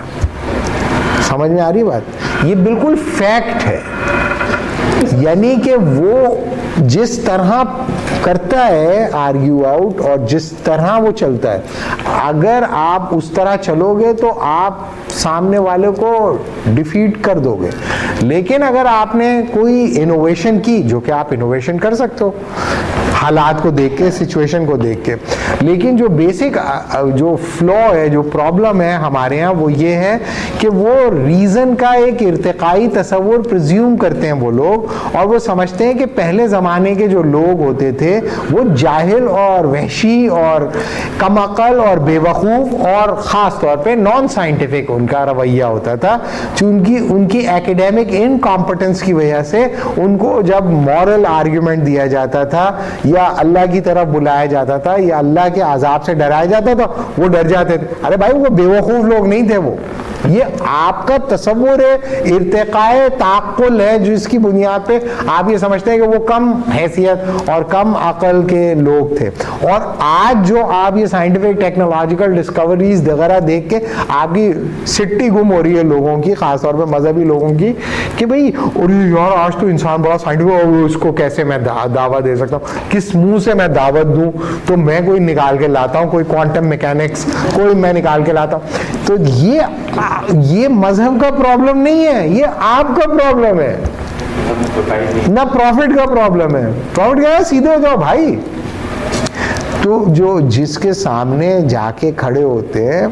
समझ में आ रही बात? ये बिल्कुल फैक्ट है। यानी कि वो जिस तरह करता है आर्ग्यू आउट और जिस तरह वो चलता है, अगर आप उस तरह चलोगे तो आप सामने वाले को डिफीट कर दोगे। लेकिन अगर आपने कोई इनोवेशन की, जो कि आप इनोवेशन कर सकते हो हालात को देख के, सिचुएशन को देख के, लेकिन जो बेसिक जो फ्लॉ है, जो प्रॉब्लम है हमारे यहाँ, वो ये है कि वो रीज़न का एक इर्तिकाई तसव्वुर प्रिज्यूम करते हैं वो लोग, और वो समझते हैं कि पहले ज़माने के जो लोग होते थे वो जाहिल और वहशी और कम अकल और बेवकूफ़ और ख़ास तौर पे नॉन साइंटिफिक उनका रवैया होता था। चूँकि उनकी एकेडमिक इनकॉम्पिटेंस की वजह से उनको जब मॉरल आर्ग्यूमेंट दिया जाता था या अल्लाह की तरफ बुलाया जाता था या अल्लाह के अजाब से डराया जाता था, वो डर जाते थे। अरे भाई, वो बेवकूफ़ लोग नहीं थे, वो ये आपका तसव्वुर है, इर्तिकाए ताक़ुल है, जिसकी बुनियाद पे आप ये समझते हैं कि वो कम हैसियत और कम अकल के लोग थे। और आज जो आप ये साइंटिफिक टेक्नोलॉजिकल डिस्कवरीज वगैरह देख के आपकी सिट्टी गुम हो रही है लोगों की, खासतौर पे मजहबी लोगों की, कि भाई अरे यार आज तो इंसान बड़ा साइंटिफिक, उसको कैसे मैं दावा दे सकता हूँ, किस मुंह से मैं दावत दूँ? तो मैं कोई निकाल के लाता हूँ, कोई क्वांटम मैकेनिक्स कोई मैं निकाल के लाता हूँ। तो ये मजहब का प्रॉब्लम नहीं है, ये आपका प्रॉब्लम है ना, प्रॉफिट का प्रॉब्लम है। प्रॉफिट क्या है? सीधे हो जाओ भाई। तो जो जिसके सामने जाके खड़े होते हैं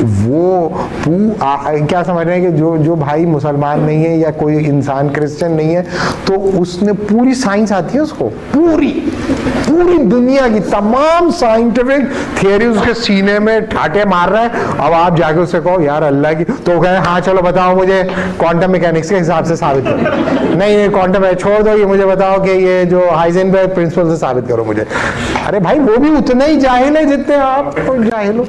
वो क्या समझ रहे हैं कि जो भाई मुसलमान नहीं है या कोई इंसान क्रिश्चियन नहीं है तो उसने पूरी साइंस आती है उसको, पूरी दुनिया की तमाम साइंटिफिक थियरी उसके सीने में ठाटे मार रहा है। अब आप जाके उससे कहो यार अल्लाह की, तो कहे हाँ चलो बताओ मुझे क्वांटम मैकेनिक्स के हिसाब से साबित करो। नहीं क्वांटम है छोड़ दो, ये मुझे बताओ कि ये जो हाइजेनबर्ग प्रिंसिपल से साबित करो मुझे। अरे भाई वो भी उतना ही जाहिल है जितने आप जाहिल हो।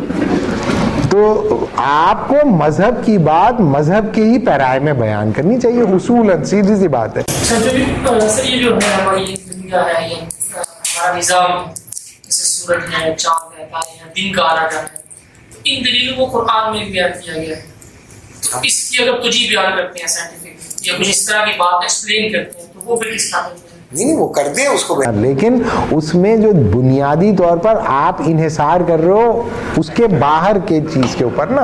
तो आपको मजहब की बात मजहब के ही पैराए में बयान करनी चाहिए, उसूलन, सीधी सी बात है। सर ये जो है हमारी दुनिया है, ये हमारा निज़ाम है, जैसे सूरज है, चांद है, तारे हैं, दिन का आना जाना है, इन दलीलों को कुरान में बयान किया गया है। तो इसकी अगर कुछ ही बयान करते हैं साइंटिफिक या कुछ इस तरह की बात एक्सप्लेन करते हैं तो वो फिर किस तरह नहीं वो कर दे उसको, लेकिन उसमें जो बुनियादी तौर पर आप इन्हिसार कर रहे हो उसके बाहर के चीज के ऊपर ना,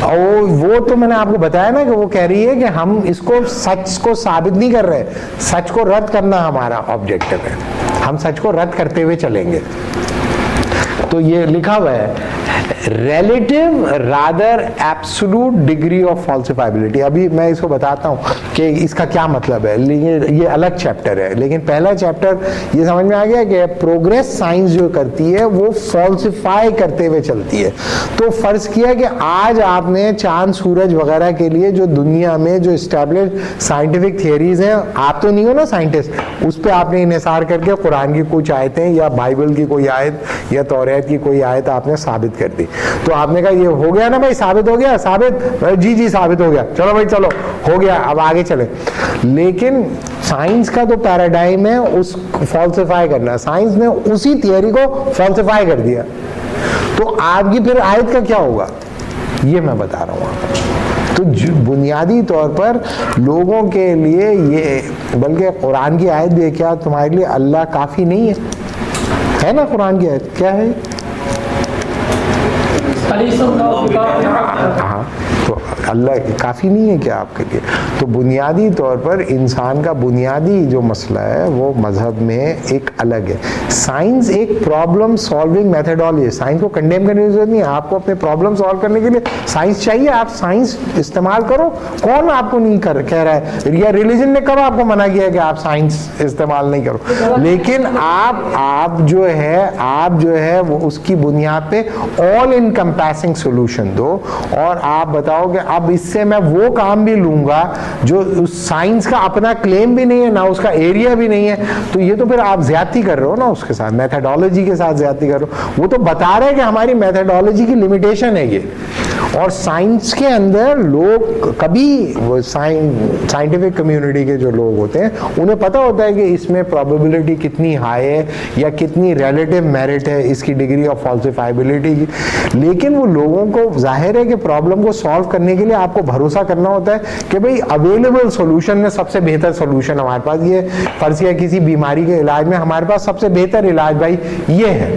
और वो तो मैंने आपको बताया ना कि वो कह रही है कि हम इसको सच को साबित नहीं कर रहे, सच को रद्द करना हमारा ऑब्जेक्टिव है, हम सच को रद्द करते हुए चलेंगे। तो ये लिखा हुआ है relative rather absolute degree of falsifiability। अभी मैं इसको बताता हूँ कि इसका क्या मतलब है, लेकिन ये अलग चैप्टर है। लेकिन पहला चैप्टर ये समझ में आ गया कि प्रोग्रेस साइंस जो करती है वो फॉल्सिफाई करते हुए चलती है। तो फर्ज किया कि आज आपने चांद सूरज वगैरह के लिए जो दुनिया में जो इस्टेब्लिश साइंटिफिक थियरीज हैं, आप तो नहीं हो ना साइंटिस्ट, उस पर आपने इन्हिसार करके कुरान की कुछ आयतें या बाइबल की कोई आयत या तौरात की कोई आयत आपने साबित कर दी। तो आपने कहा ये हो गया ना भाई, साबित हो गया, साबित, जी साबित हो गया, चलो भाई चलो हो गया, अब आगे चले। लेकिन साइंस का तो पैराडाइम है उस फॉल्सिफाई करना, साइंस ने उसी थियरी को फॉल्सिफाई कर दिया, तो आपकी फिर आयत का क्या होगा ये मैं बता रहा हूँ आपको। तो बुनियादी तौर पर लोगों के लिए ये, बल्कि कुरान की आयत भी क्या तुम्हारे लिए अल्लाह काफ़ी नहीं है ना? कुरान की आयत क्या है? हाँ, तो अल्लाह काफ़ी नहीं है क्या आपके लिए? तो बुनियादी तौर पर इंसान का बुनियादी जो मसला है वो मजहब में एक अलग है। साइंस एक प्रॉब्लम सॉल्विंग मेथडोलॉजी है, साइंस को कंडेम करने की जरूरत नहीं है। आपको अपने प्रॉब्लम सॉल्व करने के लिए साइंस चाहिए, आप साइंस इस्तेमाल करो। कौन आपको नहीं कह रहा है, या रिलीजन ने कब आपको मना किया कि आप साइंस इस्तेमाल नहीं करो? लेकिन आप जो है वो उसकी बुनियाद पे ऑल इनकम्पैसिंग सोल्यूशन दो, और आप बताओ कि अब इससे मैं वो काम भी लूंगा जो उस साइंस का अपना क्लेम भी नहीं है, ना उसका एरिया भी नहीं है। तो ये तो फिर आप ज्यादती कर रहे हो ना, उसके साथ मेथडोलॉजी के साथ ज्यादती कर रहे हो। वो तो बता रहे हैं कि हमारी मेथडोलॉजी की लिमिटेशन है ये, और साइंस के अंदर लोग कभी वो साइंटिफिक कम्युनिटी के जो लोग होते हैं उन्हें पता होता है कि इसमें प्रोबेबिलिटी कितनी हाई है या कितनी रिलेटिव मेरिट है इसकी डिग्री ऑफ फॉल्सिफाइबिलिटी की, लेकिन वो लोगों को जाहिर है कि प्रॉब्लम को सॉल्व करने के लिए आपको भरोसा करना होता है कि भाई अवेलेबल सॉल्यूशन में सबसे बेहतर सॉल्यूशन हमारे पास ये, फर्ज किया किसी बीमारी के इलाज में हमारे पास सबसे बेहतर इलाज भाई ये है,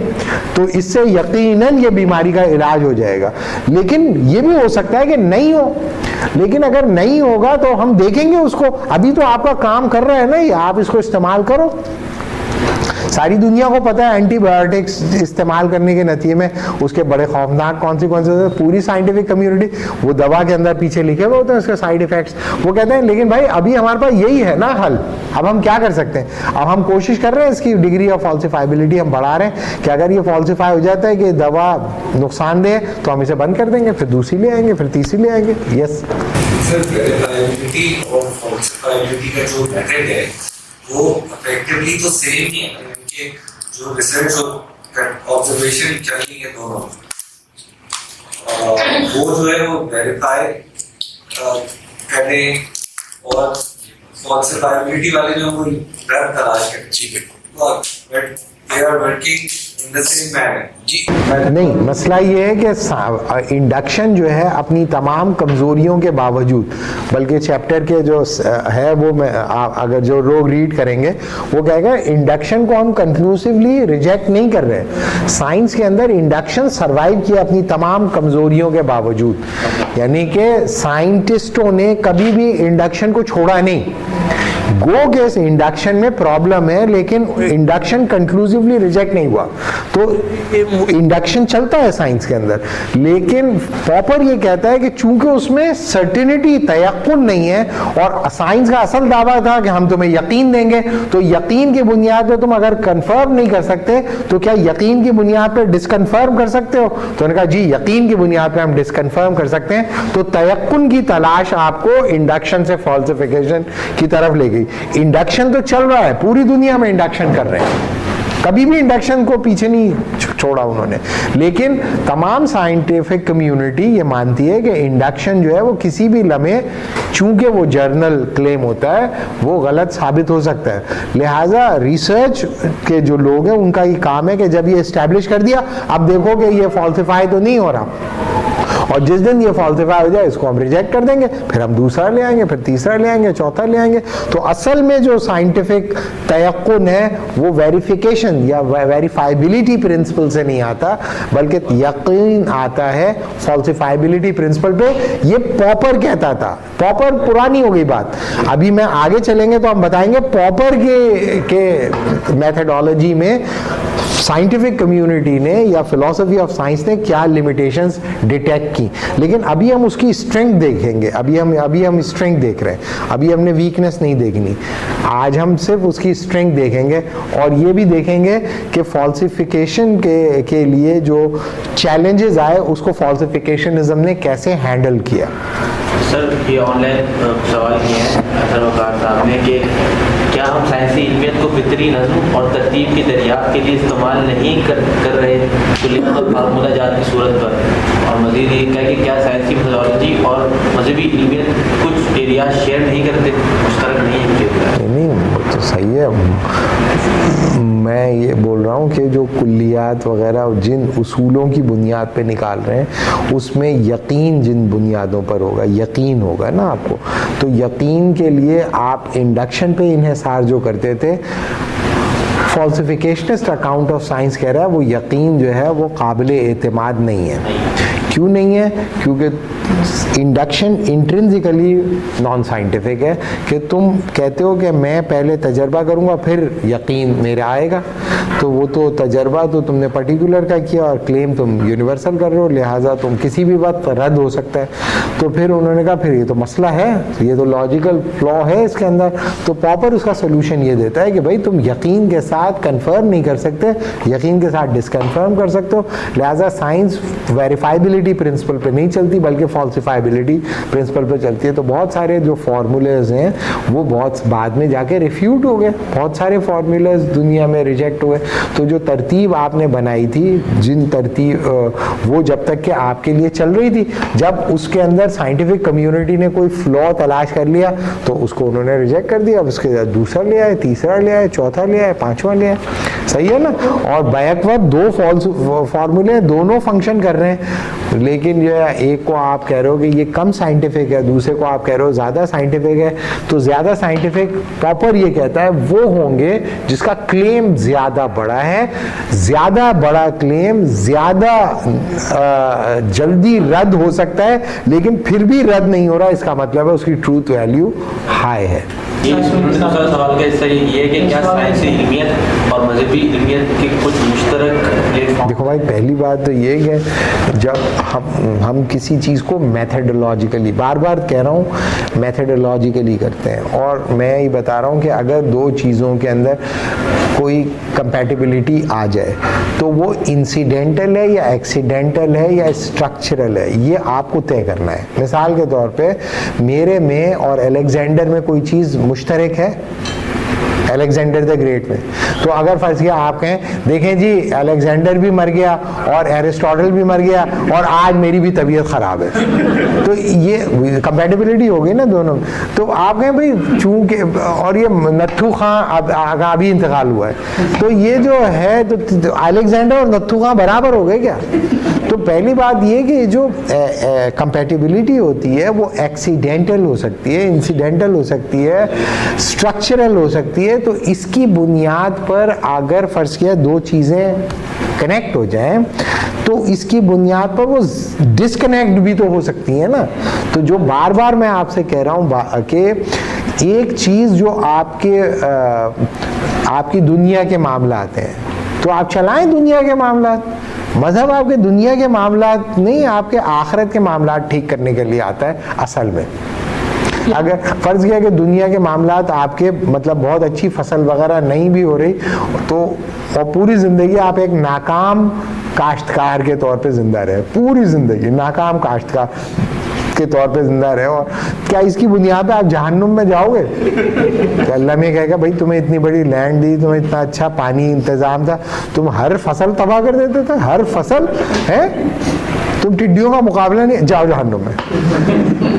तो इससे यकीनन ये बीमारी का इलाज हो जाएगा। लेकिन ये भी हो सकता है कि नहीं हो, लेकिन अगर नहीं होगा तो हम देखेंगे उसको, अभी तो आपका काम कर रहा है ना ये, आप इसको इस्तेमाल करो। सारी दुनिया को पता है एंटीबायोटिक्स इस्तेमाल करने के नतीजे में उसके बड़े खौफनाक कॉन्सिक्वेंसेस है। पूरी साइंटिफिक कम्युनिटी वो दवा के अंदर पीछे लिखे हुए होते हैं उसके साइड इफेक्ट्स, वो कहते हैं लेकिन भाई अभी हमारे पास यही है ना हल, अब हम क्या कर सकते हैं। अब हम कोशिश कर रहे हैं इसकी डिग्री ऑफ फॉल्सिफाइबिलिटी हम बढ़ा रहे हैं कि अगर ये फॉल्सिफाई हो जाता है कि दवा नुकसानदेह है तो हम इसे बंद कर देंगे, फिर दूसरी ले आएंगे, फिर तीसरी ले आएंगे। यस सर, वेरिफाइबिलिटी और फॉल्सिफाइबिलिटी का जो मेथड है वो इफेक्टिवली तो सेम ही है, उनके जो रिसर्च और ऑब्जर्वेशन चल रही है दोनों, वो जो है वो वेरीफाई करने और फॉल्सिफाइबिलिटी वाले जो वो ड्रग तलाश करते हैं। जी बिल्कुल, but they are working in the same manner. जी नहीं, मसला ये है कि इंडक्शन जो है अपनी तमाम कमजोरियों के बावजूद, बल्कि चैप्टर के जो है वो मैं अगर जो लोग रीड करेंगे वो कहेगा इंडक्शन को हम कंक्लूसिवली रिजेक्ट नहीं कर रहे। साइंस के अंदर इंडक्शन सरवाइव किया अपनी तमाम कमजोरियों के बावजूद, यानी कि साइंटिस्टों ने कभी भी इंडक्शन को छोड़ा नहीं। गो केस इंडक्शन में प्रॉब्लम है लेकिन इंडक्शन कंक्लूसिवली रिजेक्ट नहीं हुआ, तो इंडक्शन चलता है साइंस के अंदर। लेकिन पॉपर ये कहता है कि चूंकि उसमें सर्टेनिटी तयक्कुन नहीं है, और साइंस का असल दावा था कि हम तुम्हें यकीन देंगे, तो यकीन की बुनियाद पे तुम अगर कंफर्म नहीं कर सकते तो क्या यकीन की बुनियाद पे डिसकंफर्म कर सकते हो। तो उन्होंने कहा जी यकीन की बुनियाद पे हम डिसकंफर्म कर सकते हैं। तो तयक्कुन की तलाश आपको इंडक्शन से फॉल्सिफिकेशन की तरफ ले गई। इंडक्शन तो चल रहा है, पूरी दुनिया में इंडक्शन कर रहे हैं, कभी भी इंडक्शन को पीछे नहीं छोड़ा उन्होंने। लेकिन तमाम साइंटिफिक कम्युनिटी ये मानती है कि इंडक्शन जो है वो किसी भी लम्हे, चूंकि वो जर्नल क्लेम होता है, वो गलत साबित हो सकता है। लिहाजा रिसर्च के जो लोग हैं उनका ये काम है कि जब ये एस्टैब्लिश कर दिया, अब देखो कि ये फॉल्सिफाई तो नहीं हो रहा, और जिस दिन ये फॉल्सिफाई हो जाए इसको हम रिजेक्ट कर देंगे, फिर हम दूसरा ले आएंगे, फिर तीसरा ले आएंगे, चौथा ले आएंगे। तो असल में जो साइंटिफिक तयक्कुन है वो वेरिफिकेशन या वेरीफाइबिलिटी प्रिंसिपल से नहीं आता, बल्कि यकीन आता है फॉल्सिफाइबिलिटी प्रिंसिपल पे। ये पॉपर कहता था, पॉपर पुरानी हो गई बात, अभी मैं आगे चलेंगे तो हम बताएंगे पॉपर के मेथडोलॉजी में साइंटिफिक कम्युनिटी ने या फिलॉसफी ऑफ साइंस ने क्या लिमिटेशंस डिटेक्ट की। लेकिन अभी हम उसकी स्ट्रेंथ देखेंगे, अभी हम स्ट्रेंथ देख रहे हैं, अभी हमने वीकनेस नहीं देखनी। आज हम सिर्फ उसकी स्ट्रेंथ देखेंगे और ये भी देखेंगे कि फॉल्सिफिकेशन के लिए जो चैलेंजेस आए उसको फॉल्सिफिकेशनिज्म ने कैसे हैंडल किया। सर ये ऑनलाइन सवाल किए हैं असर वकार साहब ने कि क्या हम साइंसी इल्मियत को बेहतरीन नज़्म और तरतीब की दरियाफ्त के लिए इस्तेमाल नहीं कर रहे तो फार्मूला जात की सूरत पर, और मज़ीद ये कहा कि क्या साइंसी मेथोडोलॉजी और मजहबी इल्मियत कुछ एरिया शेयर नहीं करते, मुश्तरक नहीं है। नहीं तो सही है, मैं ये बोल रहा हूँ कि जो कुल्लियात वगैरह जिन उसूलों की बुनियाद पे निकाल रहे हैं उसमें यकीन जिन बुनियादों पर होगा, यकीन होगा ना आपको, तो यकीन के लिए आप इंडक्शन पे इन्हिसार जो करते थे, फॉल्सिफिकेशनिस्ट अकाउंट ऑफ साइंस कह रहा है वो यकीन जो है वो काबिल एतमाद नहीं है। क्यों नहीं है? क्योंकि इंडक्शन इंट्रिंसिकली नॉन साइंटिफिक है कि तुम कहते हो कि मैं पहले तजर्बा करूंगा फिर यकीन मेरे आएगा, तो वो तो तजर्बा तो तुमने पर्टिकुलर का किया और क्लेम तुम यूनिवर्सल कर रहे हो, लिहाजा तुम किसी भी वक्त रद्द हो सकता है। तो फिर उन्होंने कहा फिर ये तो मसला है, ये तो लॉजिकल फ्लॉ है इसके अंदर। तो पॉपर उसका सोल्यूशन ये देता है कि भाई तुम यकीन के साथ कंफर्म नहीं कर सकते, यकीन के साथ डिसकन्फर्म कर सकते हो, लिहाजा साइंस वेरीफाइबिलिटी फॉल्सिफाइबिलिटी प्रिंसिपल पे नहीं चलती, बल्कि फॉल्सिफाइबिलिटी प्रिंसिपल पे चलती है। तो बहुत सारे जो फार्मूलेज हैं वो बहुत बाद में जाके रिफ्यूट हो गए, बहुत सारे फार्मूलेज दुनिया में रिजेक्ट हुए। तो जो तरतीब आपने बनाई थी, जिन तरतीब वो जब तक कि आपके लिए चल रही थी, जब उसके अंदर साइंटिफिक कम्युनिटी ने कोई फ्लॉ तलाश कर लिया तो उसको उन्होंने रिजेक्ट कर दिया, अब उसके बाद दूसरा ले आए, तीसरा ले आए, चौथा ले आए, पांचवा ले आए। सही है ना? और बैक वक्त दो फॉर्मूले दोनों फंक्शन कर रहे हैं, लेकिन जो है एक को आप कह रहे हो कि ये कम साइंटिफिक है, दूसरे को आप कह रहे हो ज़्यादा साइंटिफिक है। तो ज़्यादा साइंटिफिक प्रॉपर ये कहता है वो होंगे जिसका क्लेम ज़्यादा बड़ा है, ज़्यादा बड़ा क्लेम ज़्यादा जल्दी रद्द हो सकता है, लेकिन फिर भी रद्द नहीं हो रहा, इसका मतलब है उसकी ट्रूथ वैल्यू हाई है। दूसरा सवाल का हिस्सा ये है कि क्या साइंसी इल्मियत और मजहबी इल्मियत के कुछ मुश्तरक प्लेटफॉर्म? देखो भाई, पहली बात तो ये है जब हम किसी चीज़ को मेथडोलॉजिकली, बार बार कह रहा हूँ, मेथडोलॉजिकली करते हैं। और मैं ये बता रहा हूँ कि अगर दो चीज़ों के अंदर कोई कंपैटिबिलिटी आ जाए तो वो इंसिडेंटल है या एक्सीडेंटल है या स्ट्रक्चरल है, ये आपको तय करना है। मिसाल के तौर पे मेरे में और अलेक्जेंडर में कोई चीज़ मुश्तरक है, अलेक्जेंडर द ग्रेट में, तो अगर फर्ज किया आप कहें देखें जी अलेक्जेंडर भी मर गया और एरिस्टोटल भी मर गया और आज मेरी भी तबीयत ख़राब है, तो ये कंपैटिबिलिटी होगी ना दोनों। तो आप कहें भाई चूंकि, और ये नत्थू खां अब अभी इंतकाल हुआ है, तो ये जो है तो अलेक्जेंडर और नत्थू खां बराबर हो गए क्या? तो पहली बात ये कि जो कंपैटिबिलिटी होती है वो एक्सीडेंटल हो सकती है, इंसिडेंटल हो सकती है, स्ट्रक्चरल हो सकती है। तो इसकी बुनियाद पर अगर फर्ज किया दो चीज़ें कनेक्ट हो जाएं तो इसकी बुनियाद पर वो डिस्कनेक्ट भी तो हो सकती है ना। तो जो बार बार मैं आपसे कह रहा हूँ कि एक चीज़ जो आपकी दुनिया के मामलात हैं तो आप चलाएं दुनिया के मामलात। मजहब आपके दुनिया के मामलात नहीं, आपके आखिरत के मामलात ठीक करने के लिए आता है असल में। अगर फर्ज किया कि दुनिया के मामलात आपके मतलब बहुत अच्छी फसल वगैरह नहीं भी हो रही तो, और पूरी ज़िंदगी आप एक नाकाम काश्तकार के तौर पे जिंदा रहे, पूरी ज़िंदगी नाकाम काश्तकार के तौर पे जिंदा रहे, और क्या इसकी बुनियाद पे आप जहन्नुम में जाओगे? तो अल्लाह में कहेगा भाई तुम्हें इतनी बड़ी लैंड दी, तुम्हें इतना अच्छा पानी इंतजाम था, तुम हर फसल तबाह कर देते थे, हर फसल है, तुम टिड्डियों का मुकाबला नहीं, जाओ जहन्नुम में।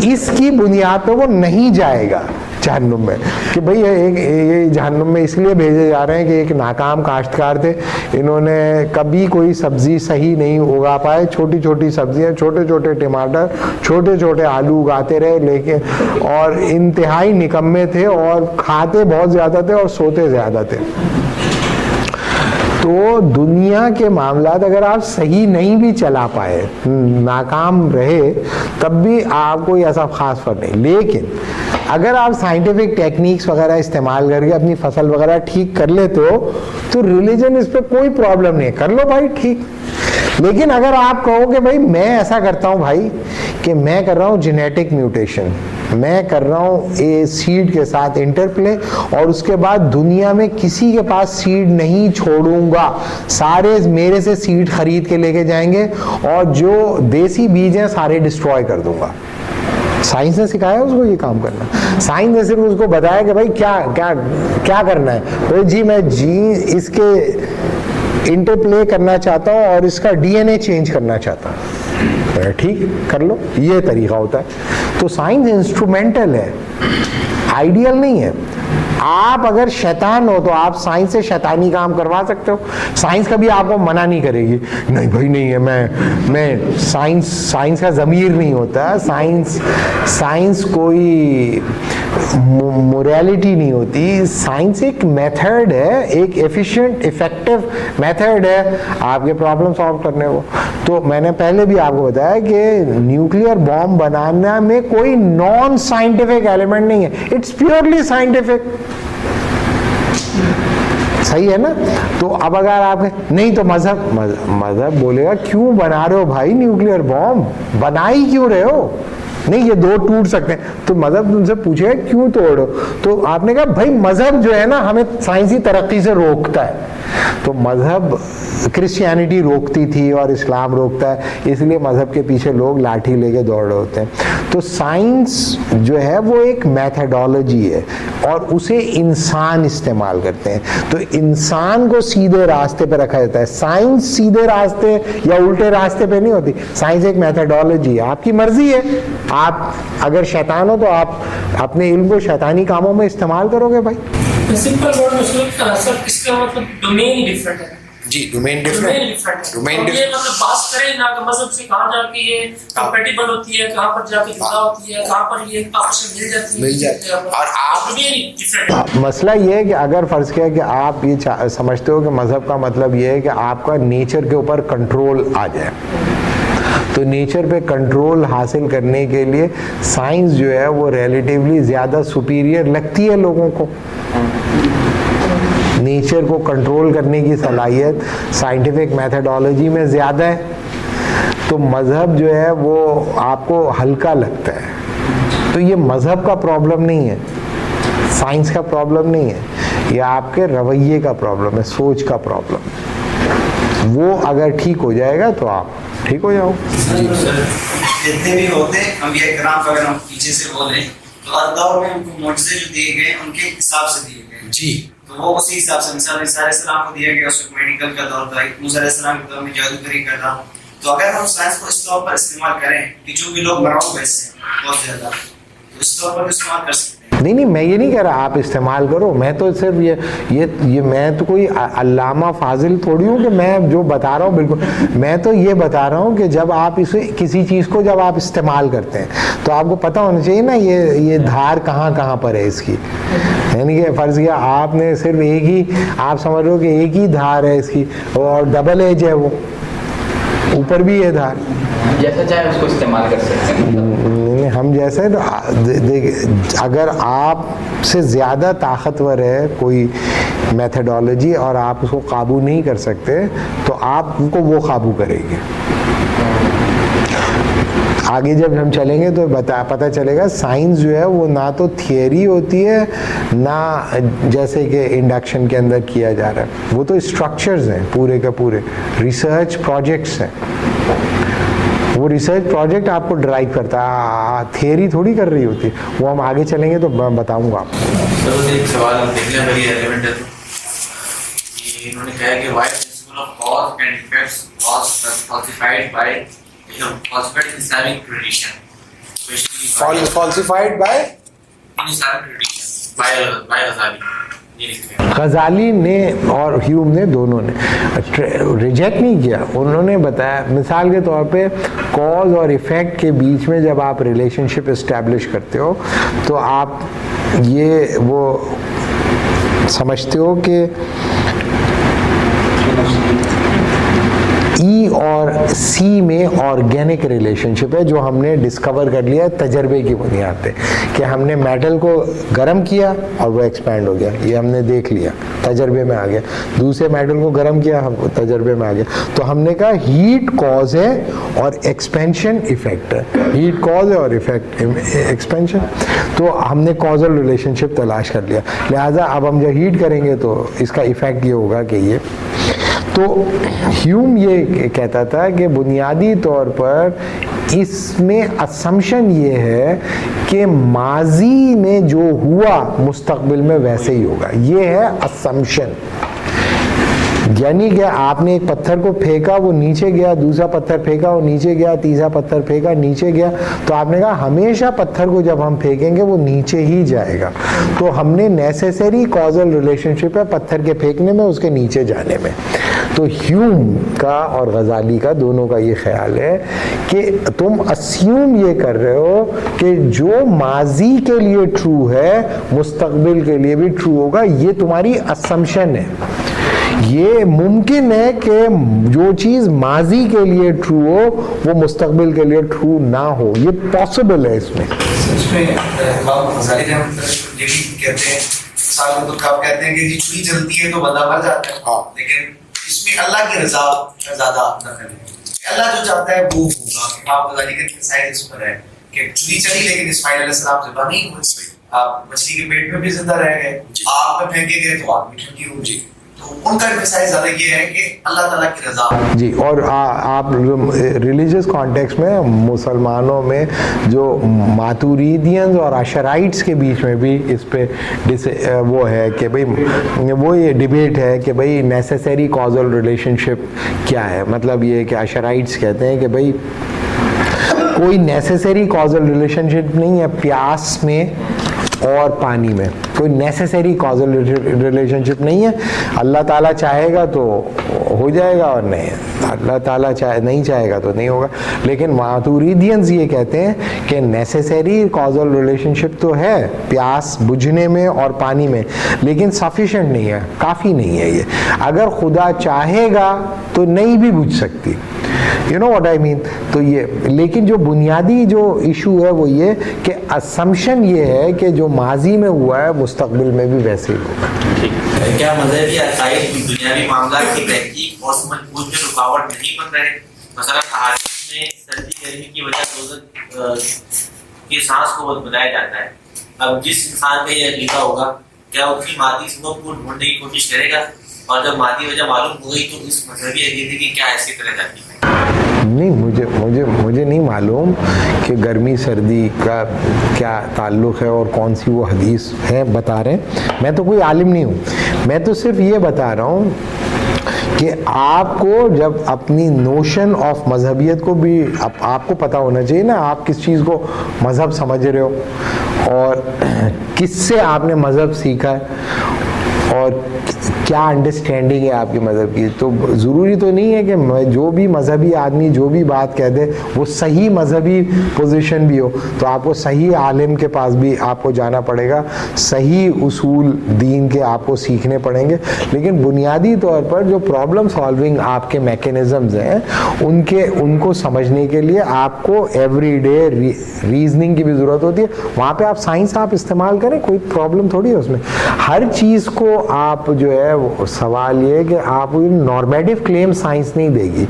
इसकी बुनियाद पे वो नहीं जाएगा जहन्नुम में कि भाई ये जहन्नुम में इसलिए भेजे जा रहे हैं कि एक नाकाम काश्तकार थे, इन्होंने कभी कोई सब्जी सही नहीं उगा पाए, छोटी छोटी सब्जियां, छोटे छोटे टमाटर, छोटे छोटे आलू उगाते रहे, लेकिन और इंतहाई निकम्मे थे और खाते बहुत ज़्यादा थे और सोते ज़्यादा थे। तो दुनिया के मामलात अगर आप सही नहीं भी चला पाए, नाकाम रहे, तब भी आपको ऐसा खास फर्क नहीं। लेकिन अगर आप साइंटिफिक टेक्निक्स वगैरह इस्तेमाल करके अपनी फसल वगैरह ठीक कर लेते हो तो रिलीजन इस पर कोई प्रॉब्लम नहीं है, कर लो भाई ठीक। लेकिन अगर आप कहो कि भाई मैं ऐसा करता हूँ भाई कि मैं कर रहा हूँ जेनेटिक म्यूटेशन, मैं कर रहा हूँ ए सीड के साथ इंटरप्ले, और उसके बाद दुनिया में किसी के पास सीड नहीं छोड़ूंगा, सारे मेरे से सीड खरीद के लेके जाएंगे और जो देसी बीज हैं सारे डिस्ट्रॉय कर दूंगा। साइंस ने सिखाया उसको ये काम करना, साइंस ने सिर्फ उसको बताया कि भाई क्या क्या क्या करना है। तो जी मैं इसके इंटरप्ले करना चाहता हूँ और इसका डीएनए चेंज करना चाहता हूँ, ठीक कर लो, ये तरीका होता है। तो साइंस इंस्ट्रूमेंटल है, आइडियल नहीं है। आप अगर शैतान हो तो आप साइंस से शैतानी काम करवा सकते हो, साइंस कभी आपको मना नहीं करेगी, नहीं भाई नहीं है, मैं साइंस का ज़मीर नहीं होता, साइंस कोई मोरालिटी नहीं होती। साइंस एक मेथड है, एक एफिशिएंट इफेक्टिव मेथड है आपके प्रॉब्लम सॉल्व करने को। तो मैंने पहले भी आपको बताया कि न्यूक्लियर बॉम्ब बनाना में कोई नॉन साइंटिफिक एलिमेंट नहीं है, इट्स प्योरली साइंटिफिक। सही है ना? तो अब अगर आप नहीं तो मजहब बोलेगा क्यों बना रहे हो भाई न्यूक्लियर बॉम्ब, बना ही क्यों रहे हो? नहीं ये दो टूट सकते हैं। तो मजहब तुमसे पूछेगा क्यों तोड़ो, तो आपने कहा भाई मजहब जो है ना हमें साइंसी तरक्की से रोकता है। तो मजहब क्रिश्चियनिटी रोकती थी और इस्लाम रोकता है, इसलिए मजहब के पीछे लोग लाठी लेके दौड़ रहे होते हैं। तो साइंस जो है वो एक मैथडोलॉजी है और उसे इंसान इस्तेमाल करते हैं। तो इंसान को सीधे रास्ते पे रखा जाता है। साइंस सीधे रास्ते या उल्टे रास्ते पे नहीं होती, साइंस एक मैथडोलॉजी है। आपकी मर्जी है, आप अगर शैतान हो तो आप अपने इल्म को शैतानी कामों में इस्तेमाल करोगे भाई। सिंपल वर्ड में सर इसका मतलब डोमेन ही डिफरेंट है जी, डोमेन डिफरेंट, डोमेन ये मतलब बात करें ना कि मजहब से कहाँ जाके ये कंपैटिबल होती है, कहाँ पर जाके जुदा होती है, कहाँ पर ये आपस में मिल जाती है और आप डिफरेंट। मसला ये है कि अगर फर्ज किया कि आप ये समझते हो कि मजहब का मतलब ये है कि आपका नेचर के ऊपर कंट्रोल आ जाए, तो नेचर पे कंट्रोल हासिल करने के लिए साइंस जो है वो रिलेटिवली ज़्यादा सुपीरियर लगती है लोगों को। नेचर को कंट्रोल करने की सलाहियत साइंटिफिक मेथडोलॉजी में ज़्यादा है, तो मज़हब जो है वो आपको हल्का लगता है। तो ये मज़हब का प्रॉब्लम नहीं है, साइंस का प्रॉब्लम नहीं है, ये आपके रवैये का प्रॉब्लम है, सोच का प्रॉब्लम है। वो अगर ठीक हो जाएगा तो आप ठीक हो जाओ। जितने भी होते हम ये कराम अगर हम पीछे से बोले तो हर दौर में उनको मुआजिज़े जो दिए गए उनके हिसाब से दिए गए जी, तो वो उसी हिसाब से मिसाल ईसा अलैहिस्सलाम को दिया गया, उस वक्त मेडिकल का दौर था, मूसा अलैहिस्सलाम के दौर में जादूगरी का था। तो अगर हम साइंस को इस तौर पर इस्तेमाल करें कि जो भी लोग मराऊ हैं इससे बहुत ज्यादा, तो इस तौर पर इस्तेमाल कर सकते हैं। नहीं मैं ये नहीं कह रहा आप इस्तेमाल करो, मैं तो सिर्फ ये मैं तो कोई अल्लामा फाजिल थोड़ी हूँ कि मैं जो बता रहा हूँ बिल्कुल, मैं तो ये बता रहा हूँ कि जब आप इसे किसी चीज़ को जब आप इस्तेमाल करते हैं तो आपको पता होना चाहिए ना ये धार कहाँ पर है इसकी। यानी कि फर्ज किया आपने सिर्फ एक ही, आप समझ रहे हो कि एक ही धार है इसकी और डबल एज है, वो ऊपर भी है धार, जैसा चाहे उसको इस्तेमाल कर सकते हैं। हम जैसे तो अगर आप से ज़्यादा ताकतवर है कोई मेथडोलॉजी और आप उसको काबू नहीं कर सकते तो आपको वो काबू करेगी। आगे जब हम चलेंगे तो पता चलेगा साइंस जो है वो ना तो थियरी होती है ना जैसे कि इंडक्शन के अंदर किया जा रहा है, वो तो स्ट्रक्चर्स हैं पूरे के पूरे, रिसर्च प्रोजेक्ट्स हैं। वो रिसर्च प्रोजेक्ट आपको ड्राइव करता है, थियरी थोड़ी कर रही होती, वो हम आगे चलेंगे तो बताऊंगा आपको। तो एक सवाल हम देखने वेरी रेलेवेंट है कि इन्होंने कहा कि why principle of cause and effects was falsified by Islamic tradition, falsified by Islamic tradition by Ghazali. Ghazali ने और ह्यूम ने दोनों ने रिजेक्ट नहीं किया, उन्होंने बताया मिसाल के तौर पे कॉज और इफ़ेक्ट के बीच में जब आप रिलेशनशिप इस्टेब्लिश करते हो तो आप ये वो समझते हो कि ई और सी में ऑर्गेनिक रिलेशनशिप है जो हमने डिस्कवर कर लिया तजर्बे की बुनियाद पे कि हमने मेटल को गर्म किया और वो एक्सपैंड हो गया, ये हमने देख लिया, तजर्बे में आ गया। दूसरे मेटल को गर्म किया, हम तजर्बे में आ गया। तो हमने कहा हीट कॉज है और एक्सपेंशन इफेक्ट है, हीट कॉज है और इफेक्ट एक्सपेंशन। तो हमने कॉजल रिलेशनशिप तलाश कर लिया, लिहाजा अब हम जब हीट करेंगे तो इसका इफेक्ट ये होगा कि ये। तो ह्यूम ये कहता था कि बुनियादी तौर पर इसमें असम्पशन ये है कि माजी में जो हुआ मुस्तकबिल में वैसे ही होगा, ये है असम्पशन। यानी कि आपने एक पत्थर को फेंका, वो नीचे गया, दूसरा पत्थर फेंका, वो नीचे गया, तीसरा पत्थर फेंका, नीचे गया, तो आपने कहा हमेशा पत्थर को जब हम फेंकेंगे वो नीचे ही जाएगा। तो हमने नेसेसरी कॉजल रिलेशनशिप है पत्थर के फेंकने में, उसके नीचे जाने में। तो ह्यूम का और गजाली का दोनों का ये ख्याल है कि तुम अस्यूम ये कर रहे हो कि जो माजी के लिए ट्रू है मुस्तकबिल के लिए भी ट्रू होगा, ये तुम्हारी असम्पशन है। ये मुमकिन है कि जो चीज़ माजी के लिए ट्रू हो वो मुस्तकबिल के लिए ट्रू ना हो, ये पॉसिबल है। इसमें कहते हैं साल तो कब कहते हैं कि चुरी जलती है तो बंदा मर जाता है, हाँ। लेकिन इसमें अल्लाह की रजा ज्यादा दखल है, अल्लाह जो चाहता है वो होगा। आप गजाली के साइड इस पर है कि चुनी चली लेकिन इस्माइल अलैहिस्सलाम ज़िंदा नहीं हुए, आप मछली के पेट में भी जिंदा रह गए, आग में फेंके गए तो आग भी ठंडी हो जी। तो उनका मिसाइल ज़्यादा ये है कि अल्लाह ताला की रज़ा जी। और आप रिलीजियस कॉन्टेक्स्ट में मुसलमानों में जो मातुरीदियंस और अशराइट्स के बीच में भी इस पे वो है कि भाई वो ये डिबेट है कि भाई नेसेसरी कॉजल रिलेशनशिप क्या है। मतलब ये कि अशराइट्स कहते हैं कि भाई कोई नेसेसरी कॉजल रिलेशनशिप नहीं है प्यास में और पानी में, कोई नेसेसरी कॉजल रिलेशनशिप नहीं है। अल्लाह ताला चाहेगा तो हो जाएगा और नहीं, अल्लाह ताला नहीं चाहेगा तो नहीं होगा। लेकिन मातुरीदियंस ये कहते हैं कि नेसेसरी कॉजल रिलेशनशिप तो है प्यास बुझने में और पानी में, लेकिन सफिशिएंट नहीं है, काफ़ी नहीं है ये। अगर खुदा चाहेगा तो नहीं भी बुझ सकती, you know what I mean. तो ये, लेकिन जो बुनियादी जो इशू है वो ये कि असम्पशन ये है कि जो माजी में हुआ है मुस्तकबिल में भी वैसे ही होगा। क्या मजहबी अकायद दुनियावी मामला की तहकीक और समझबूझ में रुकावट नहीं बन रहे? मसलन अहादीस में सर्दी गर्मी की वजह की सांस को बताया जाता है। अब जिस इंसान का ये अकीदा होगा, क्या उसकी मादी सबब को ढूंढने की कोशिश करेगा? और जब मादी वजह मालूम हो गई तो इस मजहबी अकीदे की क्या हैसियत रह जाती है? नहीं, मुझे नहीं मालूम कि गर्मी सर्दी का क्या ताल्लुक़ है और कौन सी वो हदीस है बता रहे हैं। मैं तो कोई आलिम नहीं हूँ, मैं तो सिर्फ ये बता रहा हूँ कि आपको जब अपनी नोशन ऑफ मजहबियत को भी आपको पता होना चाहिए ना, आप किस चीज़ को मज़हब समझ रहे हो और किससे आपने मज़हब सीखा है और क्या अंडरस्टैंडिंग है आपके मज़हब की। तो ज़रूरी तो नहीं है कि जो भी मज़हबी आदमी जो भी बात कह दे वो सही मज़हबी पोजीशन भी हो। तो आपको सही आलिम के पास भी आपको जाना पड़ेगा, सही उसूल दीन के आपको सीखने पड़ेंगे। लेकिन बुनियादी तौर पर जो प्रॉब्लम सॉल्विंग आपके मैकेनिज़म्स हैं उनको समझने के लिए आपको एवरीडे रीजनिंग की भी ज़रूरत होती है। वहाँ पर आप साइंस आप इस्तेमाल करें, कोई प्रॉब्लम थोड़ी है उसमें। हर चीज़ को आप जो है, सवाल ये है कि आप नॉर्मेटिव क्लेम साइंस नहीं देगी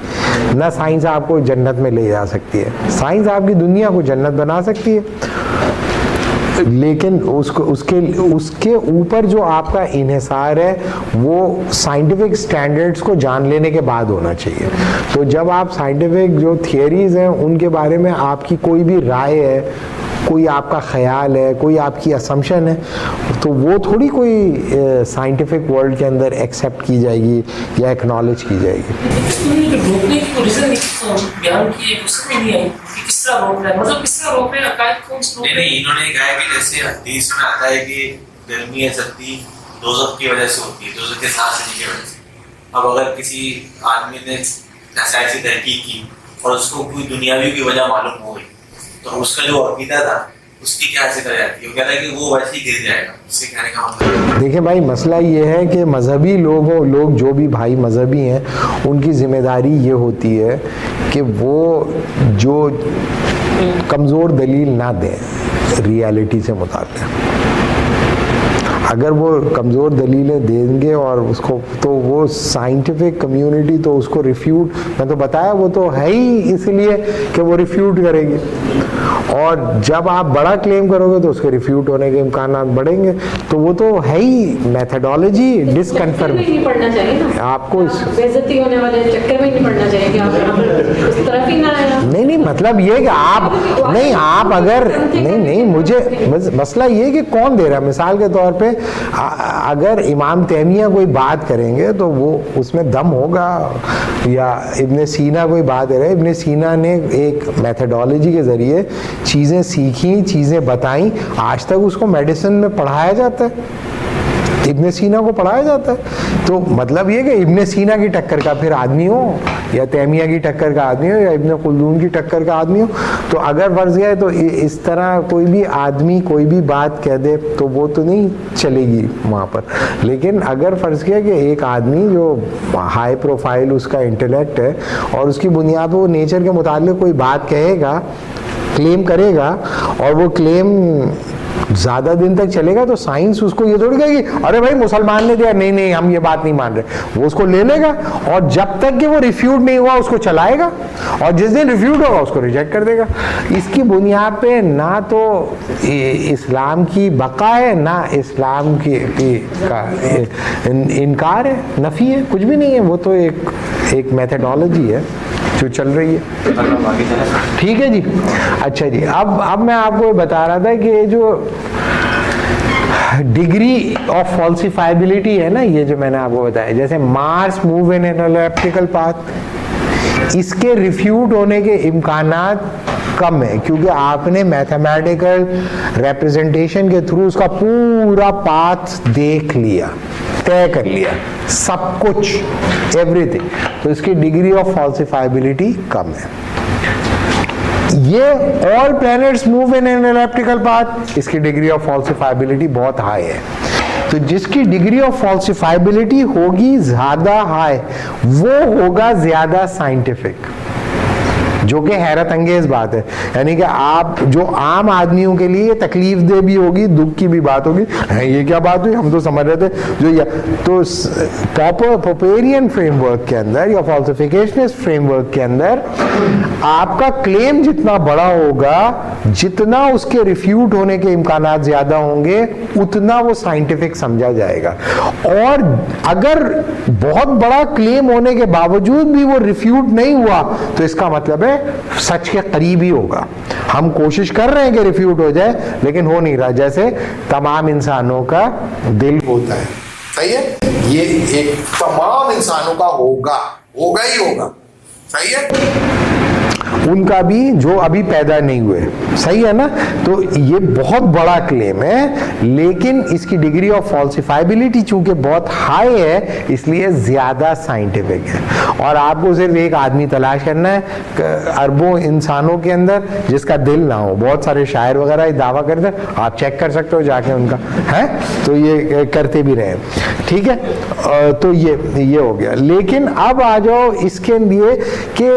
ना, साइंस आपको जन्नत में ले जा सकती है, साइंस आपकी दुनिया को जन्नत बना सकती है, लेकिन उसके ऊपर जो आपका इन्हिसार है वो साइंटिफिक स्टैंडर्ड्स को जान लेने के बाद होना चाहिए। तो जब आप साइंटिफिक जो थियरीज हैं उनके बारे में आपकी कोई भी राय है, कोई आपका ख्याल है, कोई आपकी असम्पशन है, तो वो थोड़ी कोई साइंटिफिक वर्ल्ड के अंदर एक्सेप्ट की जाएगी या एक्नॉलेज की जाएगी। रोकने की रीजन बयान की है, उसमें नहीं है कि किस तरह रोक रहा है, मतलब किस तरह रोक रहे हैं, अकायद कौन से रोक रहे हैं? नहीं, इन्होंने कहा है कि जैसे हदीस में आता है कि गर्मी या सर्दी दोज़ख की वजह से होती है, दोज़ख के सांस लेने की वजह से। अब अगर किसी आदमी ने साइंसी तहकीक की और उसको कोई दुनियावी की वजह मालूम हो गई तो उसका जो अकीदा था उसकी क्या हैसियत रह जाती है? वो कहता है कि वो वैसे ही गिर जाएगा। इससे कहने का मतलब, देखिए भाई, मसला ये है कि मजहबी लोग जो भी भाई मजहबी हैं उनकी जिम्मेदारी ये होती है कि वो जो कमज़ोर दलील ना दें रियलिटी से मुताबिक। अगर वो कमज़ोर दलीलें देंगे और उसको, तो वो साइंटिफिक कम्युनिटी तो उसको रिफ्यूट, मैं तो बताया वो तो है ही इसलिए कि वो रिफ्यूट करेगी। और जब आप बड़ा क्लेम करोगे तो उसके रिफ्यूट होने के इम्कान बढ़ेंगे। तो वो तो है ही मेथडोलॉजी डिसकन्फर्म। नहीं पढ़ना चाहिए ना आपको, बेइज्जती होने वाले चक्कर में नहीं पढ़ना चाहिए कि आप उस तरफ ही ना आए। नहीं, मतलब ये कि आप नहीं, आप अगर नहीं, मुझे मसला ये कि कौन दे रहा है। मिसाल के तौर पे अगर इमाम तैमिया कोई बात करेंगे तो वो उसमें दम होगा, या इब्ने सीना कोई बात दे रहा है, इब्ने सीना ने एक मेथडोलॉजी के ज़रिए चीज़ें सीखी, चीज़ें बताई, आज तक उसको मेडिसिन में पढ़ाया जाता है, इब्ने सीना को पढ़ाया जाता है। तो मतलब ये कि इब्ने सीना की टक्कर का फिर आदमी हो, या तैमिया की टक्कर का आदमी हो, या इब्ने खुल्दून की टक्कर का आदमी हो, तो अगर फर्ज गया तो इस तरह कोई भी आदमी कोई भी बात कह दे तो वो तो नहीं चलेगी वहाँ पर। लेकिन अगर फर्ज किया कि एक आदमी जो हाई प्रोफाइल उसका इंटेलेक्ट है और उसकी बुनियाद वो नेचर के मुताबिक कोई बात कहेगा, क्लेम करेगा, और वो क्लेम ज्यादा दिन तक चलेगा तो साइंस उसको ये थोड़ी कहेगी अरे भाई मुसलमान ने दिया, नहीं नहीं हम ये बात नहीं मान रहे, वो उसको ले लेगा और जब तक कि वो रिफ्यूट नहीं हुआ उसको चलाएगा, और जिस दिन रिफ्यूट होगा उसको रिजेक्ट कर देगा। इसकी बुनियाद पे ना तो इस्लाम की बका है ना इस्लाम का इनकार है, नफी है, कुछ भी नहीं है, वो तो एक मेथडोलॉजी है जो चल रही है। ठीक है जी। अच्छा जी, अब मैं आपको बता रहा था कि ये जो डिग्री ऑफ फॉल्सिफाइबिलिटी है ना, ये जो मैंने आपको बताया, जैसे Mars move in an elliptical path, इसके रिफ्यूट होने के इम्कानात कम है क्योंकि आपने मैथमेटिकल रिप्रेजेंटेशन के थ्रू उसका पूरा पाथ देख लिया, तय कर लिया, सब कुछ, एवरीथिंग, तो इसकी डिग्री ऑफ फॉल्सिफाइबिलिटी कम है। ये all planets move in an elliptical path, इसकी डिग्री ऑफ फॉल्सिफाइबिलिटी बहुत हाई है। तो जिसकी डिग्री ऑफ फॉल्सिफाइबिलिटी होगी ज्यादा हाई, वो होगा ज्यादा साइंटिफिक, जो कि हैरत अंगेज बात है। यानी कि आप जो आम आदमियों के लिए तकलीफ दे भी होगी, दुख की भी बात होगी, ये क्या बात हुई, हम तो समझ रहे थे जो तो पॉपेरियन फ्रेमवर्क के अंदर या फॉल्सिफिकेशनिस्ट फ्रेमवर्क के अंदर आपका क्लेम जितना बड़ा होगा, जितना उसके रिफ्यूट होने के इम्कानात ज्यादा होंगे, उतना वो साइंटिफिक समझा जाएगा। और अगर बहुत बड़ा क्लेम होने के बावजूद भी वो रिफ्यूट नहीं हुआ तो इसका मतलब है सच के करीब ही होगा। हम कोशिश कर रहे हैं कि रिफ्यूट हो जाए लेकिन हो नहीं रहा, जैसे तमाम इंसानों का दिल होता है, सही है, ये एक तमाम इंसानों का होगा ही होगा, सही है, उनका भी जो अभी पैदा नहीं हुए, सही है ना। तो ये बहुत बड़ा क्लेम है, लेकिन इसकी डिग्री ऑफ फॉल्सिफाइबिलिटी चूंकि बहुत हाई है इसलिए ज्यादा साइंटिफिक है। और आपको सिर्फ एक आदमी तलाश करना है अरबों इंसानों के अंदर जिसका दिल ना हो। बहुत सारे शायर वगैरह दावा करते हैं, आप चेक कर सकते हो जाके उनका, है तो ये करते भी रहे, ठीक है। तो ये हो गया। लेकिन अब आ जाओ इसके लिए कि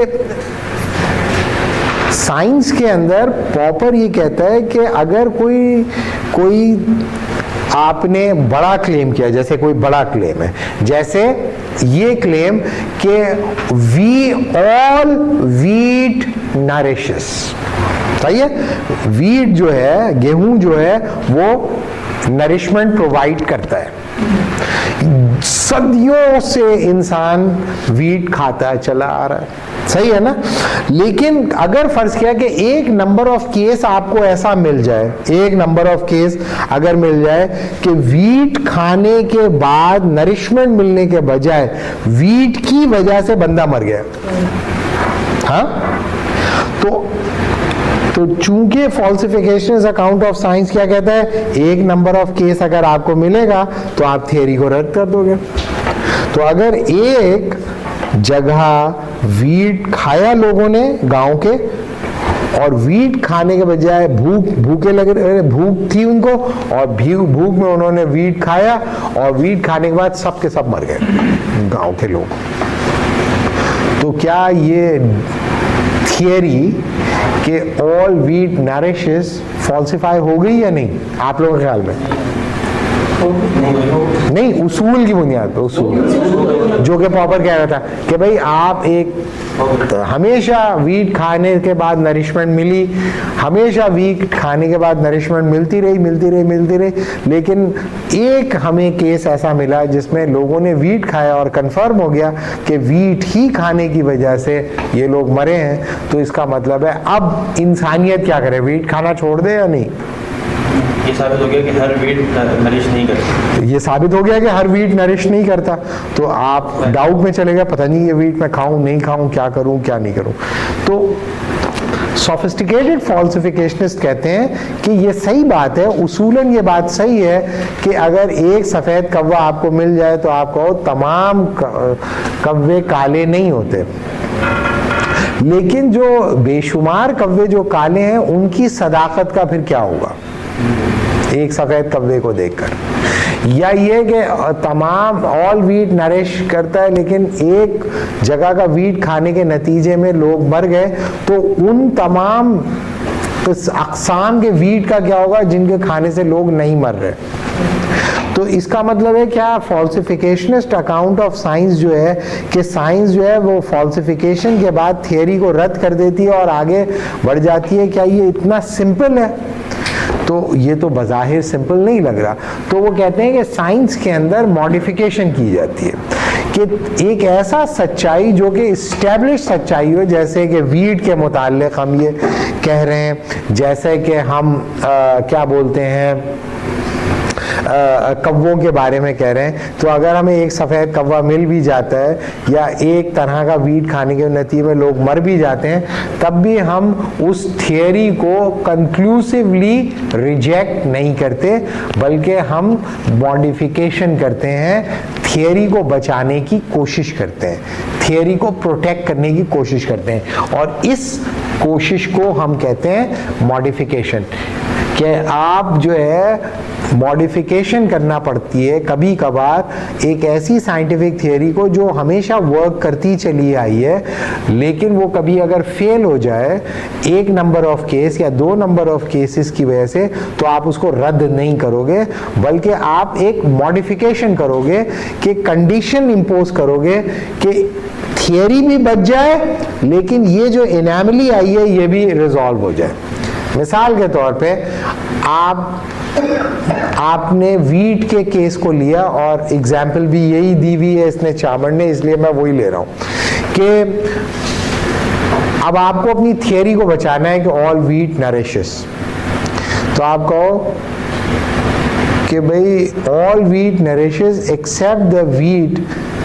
साइंस के अंदर पॉपर ये कहता है कि अगर कोई आपने बड़ा क्लेम किया, जैसे कोई बड़ा क्लेम है, जैसे ये क्लेम कि वी ऑल वीट नरिशेस, सही है, वीट जो है, गेहूं जो है, वो नरिशमेंट प्रोवाइड करता है। सदियों से इंसान वीट खाता चला आ रहा है, सही है ना। लेकिन अगर फर्ज किया कि एक नंबर ऑफ केस आपको ऐसा मिल जाए, एक नंबर ऑफ केस अगर मिल जाए कि वीट खाने के बाद नरिशमेंट मिलने के बजाय वीट की वजह से बंदा मर गया, हाँ, तो चूंकि फॉल्सिफिकेशन अकाउंट ऑफ साइंस क्या कहता है, एक नंबर ऑफ केस अगर आपको मिलेगा तो आप थियरी को रद्द कर दोगे। तो अगर एक जगह वीट खाया लोगों ने गांव के, और वीट खाने के बजाय भूखे लगे, भूख थी उनको, और भूख में उन्होंने वीट खाया, और वीट खाने के बाद सब के सब मर गए गांव के लोग। तो क्या ये थियरी कि ऑल वीट नरिशेस फॉल्सिफाई हो गई या नहीं आप लोगों के ख्याल में? नहीं, उसूल की बुनियाद पर, उसूल जो कि पॉपर कह रहा था कि भाई आप एक हमेशा वीट खाने के बाद नरिशमेंट मिली, हमेशा वीट खाने के बाद नरिशमेंट मिलती रही, लेकिन एक हमें केस ऐसा मिला जिसमें लोगों ने वीट खाया और कंफर्म हो गया कि वीट ही खाने की वजह से ये लोग मरे हैं। तो इसका मतलब है अब इंसानियत क्या करे, वीट खाना छोड़ दे या नहीं? ये साबित हो गया कि हर वीट नरिश नहीं करता। ये साबित हो गया कि हर वीट नरिश नहीं करता, तो आप डाउट में चले गए, पता नहीं ये वीट मैं खाऊं नहीं खाऊं, क्या करूं क्या नहीं करूं। तो सोफिस्टिकेटेड फॉल्सिफिकेशनिस्ट कहते हैं कि ये सही बात है, उसूलन ये बात सही है कि अगर एक सफेद कौवा आपको मिल जाए तो आप कहो तमाम कौवे काले नहीं होते, लेकिन जो बेशुमार कौवे जो काले हैं उनकी सदाकत का फिर क्या होगा एक सफेद कौवे को देखकर। या ये कि तमाम ऑल वीट नरिश करता है लेकिन एक जगह का वीट खाने के नतीजे में लोग मर गए, तो उन तमाम इस अक़साम के वीट का क्या होगा जिनके खाने से लोग नहीं मर रहे। तो इसका मतलब है क्या, फॉल्सिफिकेशनिस्ट अकाउंट ऑफ साइंस जो है कि साइंस जो है वो फॉल्सिफिकेशन के बाद थियरी को रद्द कर देती है और आगे बढ़ जाती है। क्या ये इतना सिंपल है? तो ये तो बज़ाहिर सिंपल नहीं लग रहा। तो वो कहते हैं कि साइंस के अंदर मॉडिफिकेशन की जाती है कि एक ऐसा सच्चाई जो कि इस्टेब्लिश सच्चाई हो, जैसे कि वीट के मुताल्लिक़ हम ये कह रहे हैं, जैसे कि हम क्या बोलते हैं कव्वों के बारे में कह रहे हैं। तो अगर हमें एक सफ़ेद कव्वा मिल भी जाता है या एक तरह का वीट खाने के नतीजे में लोग मर भी जाते हैं, तब भी हम उस थियरी को कंक्लूसिवली रिजेक्ट नहीं करते, बल्कि हम मॉडिफिकेशन करते हैं, थियरी को बचाने की कोशिश करते हैं, थियरी को प्रोटेक्ट करने की कोशिश करते हैं। और इस कोशिश को हम कहते हैं मॉडिफिकेशन। कि आप जो है मॉडिफिकेशन करना पड़ती है कभी कभार एक ऐसी साइंटिफिक थियरी को जो हमेशा वर्क करती चली आई है, लेकिन वो कभी अगर फेल हो जाए एक नंबर ऑफ केस या 2 नंबर ऑफ केसेस की वजह से, तो आप उसको रद्द नहीं करोगे, बल्कि आप एक मॉडिफिकेशन करोगे कि कंडीशन इंपोज करोगे कि थियरी भी बच जाए लेकिन ये जो एनॉमली आई है ये भी रिजॉल्व हो जाए। मिसाल के तौर पे आपने वीट के केस को लिया और एग्जाम्पल भी यही दी हुई है इसने चामड़ ने, इसलिए मैं वही ले रहा हूं कि अब आपको अपनी थियरी को बचाना है कि ऑल वीट नरिशेस। तो आप कहो कि भाई all wheat nourishes except the wheat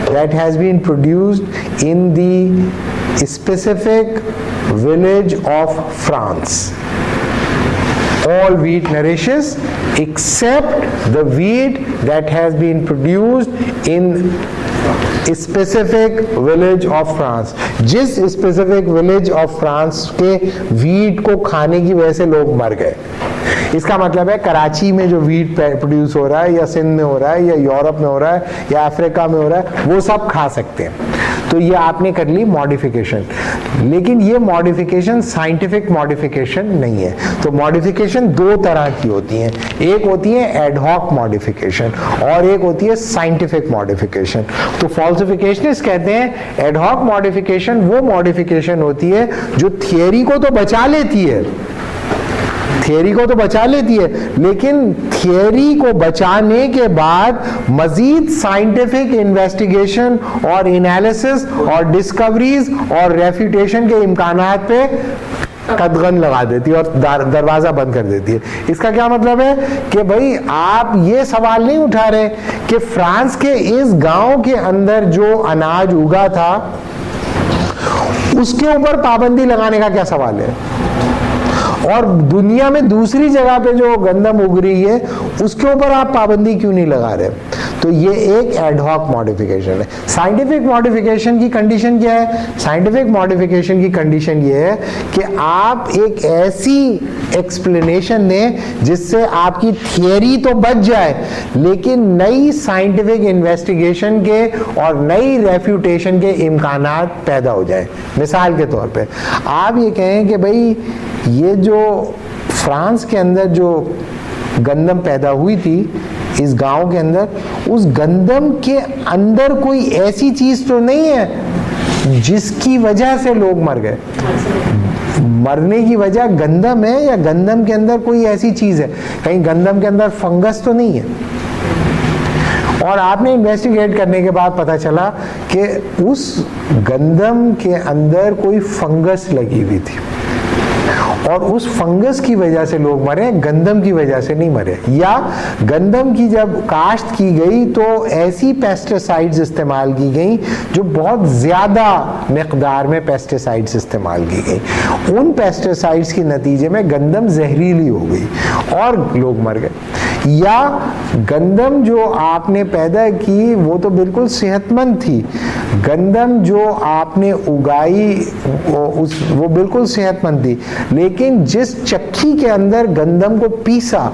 that has been produced in the specific village of France. All wheat nourishes except the wheat that has been produced in specific village of France। जिस specific village of France के wheat को खाने की वजह से लोग मर गए। इसका मतलब है कराची में जो वीट प्रोड्यूस हो रहा है या सिंध में हो रहा है या यूरोप में हो रहा है या अफ्रीका में हो रहा है वो सब खा सकते हैं। तो ये आपने कर ली मॉडिफिकेशन, लेकिन ये मॉडिफिकेशन साइंटिफिक मॉडिफिकेशन नहीं है। तो मॉडिफिकेशन 2 तरह की होती हैं, एक होती है एडहॉक मॉडिफिकेशन और एक होती है साइंटिफिक मॉडिफिकेशन। तो फॉल्सिफिकेशनिस्ट कहते हैं एडहॉक मॉडिफिकेशन वो मॉडिफिकेशन होती है जो थियरी को तो बचा लेती है, थियरी को तो बचा लेती है, लेकिन थियरी को बचाने के बाद मजीद साइंटिफिक इन्वेस्टिगेशन और एनालिसिस और डिस्कवरीज और रेफ्यूटेशन के इम्कानात पे कदगन लगा देती है और दरवाजा बंद कर देती है। इसका क्या मतलब है कि भाई आप ये सवाल नहीं उठा रहे कि फ्रांस के इस गांव के अंदर जो अनाज उगा था उसके ऊपर पाबंदी लगाने का क्या सवाल है, और दुनिया में दूसरी जगह पे जो गंदम उग रही है उसके ऊपर आप पाबंदी क्यों नहीं लगा रहे। तो ये एक एडहॉक मॉडिफिकेशन है। साइंटिफिक मॉडिफिकेशन की कंडीशन क्या है? साइंटिफिक मॉडिफिकेशन की कंडीशन ये है कि आप एक ऐसी एक्सप्लेनेशन दें जिससे आपकी थियरी तो बच जाए लेकिन नई साइंटिफिक इन्वेस्टिगेशन के और नई रेफ्यूटेशन के इम्कानात पैदा हो जाए। मिसाल के तौर पे आप ये कहें कि भाई ये जो फ्रांस के अंदर जो गंदम पैदा हुई थी इस गांव के अंदर, उस गंदम के अंदर कोई ऐसी चीज तो नहीं है जिसकी वजह से लोग मर गए। मरने की वजह गंदम है या गंदम के अंदर कोई ऐसी चीज है, कहीं गंदम के अंदर फंगस तो नहीं है। और आपने इन्वेस्टिगेट करने के बाद पता चला कि उस गंदम के अंदर कोई फंगस लगी हुई थी और उस फंगस की वजह से लोग मरे, गंदम की वजह से नहीं मरे। या गंदम की जब काश्त की गई तो ऐसी पेस्टिसाइड्स इस्तेमाल की गई जो बहुत ज़्यादा मिकदार में पेस्टिसाइड्स इस्तेमाल की गई, उन पेस्टिसाइड्स के नतीजे में गंदम जहरीली हो गई और लोग मर गए। या गंदम जो आपने पैदा की वो तो बिल्कुल सेहतमंद थी, गंदम जो आपने उगाई वो बिल्कुल सेहतमंद थी, लेकिन जिस चक्की के अंदर गंदम को पीसा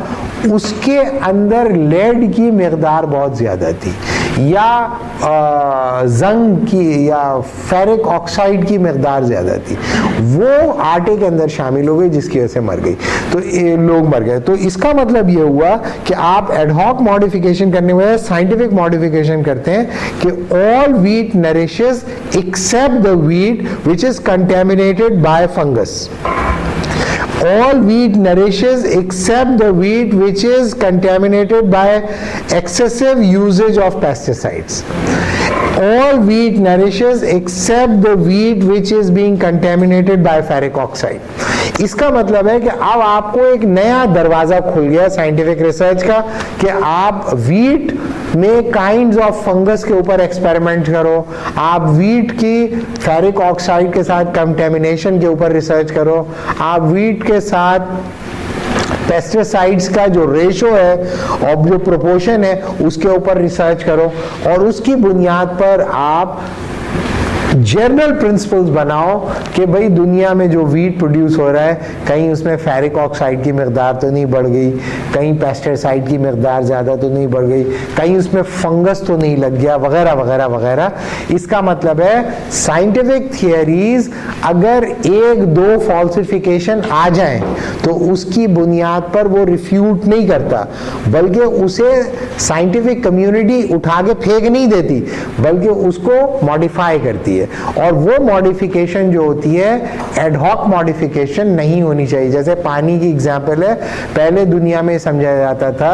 उसके अंदर लेड की मिकदार बहुत ज़्यादा थी, या जंग की या फेरिक ऑक्साइड की मिकदार ज़्यादा थी, वो आटे के अंदर शामिल हो गई जिसकी वजह से मर गई, तो ये लोग मर गए। तो इसका मतलब ये हुआ कि आप एडहॉक मॉडिफिकेशन करने में साइंटिफिक मॉडिफिकेशन करते हैं कि all wheat nourishes except the wheat which is contaminated by fungus. All wheat nourishes except the wheat which is contaminated by excessive usage of pesticides. All wheat nourishes except the wheat which is being contaminated by ferric oxide. इसका मतलब है कि अब आपको एक नया दरवाजा खुल गया साइंटिफिक रिसर्च का कि आप वीट में काइंड्स ऑफ फंगस के ऊपर एक्सपेरिमेंट करो, आप वीट की फेरिक ऑक्साइड के साथ कंटेमिनेशन के ऊपर रिसर्च करो, आप वीट के साथ पेस्टिसाइड्स का जो रेशो है और जो प्रोपोर्शन है उसके ऊपर रिसर्च करो, और उसकी बुनियाद पर आप जनरल प्रिंसिपल्स बनाओ कि भाई दुनिया में जो वीट प्रोड्यूस हो रहा है कहीं उसमें फेरिक ऑक्साइड की मिकदार तो नहीं बढ़ गई, कहीं पेस्टिसाइड की मिकदार ज़्यादा तो नहीं बढ़ गई, कहीं उसमें फंगस तो नहीं लग गया, वगैरह वगैरह वगैरह। इसका मतलब है साइंटिफिक थियरीज अगर एक दो फॉल्सिफिकेशन आ जाएं तो उसकी बुनियाद पर वो रिफ्यूट नहीं करता, बल्कि उसे साइंटिफिक कम्युनिटी उठा के फेंक नहीं देती, बल्कि उसको मॉडिफाई करती है। और वो मॉडिफिकेशन जो होती है एडहॉक मॉडिफिकेशन नहीं होनी चाहिए। जैसे पानी की एग्जांपल है, पहले दुनिया में समझा जाता था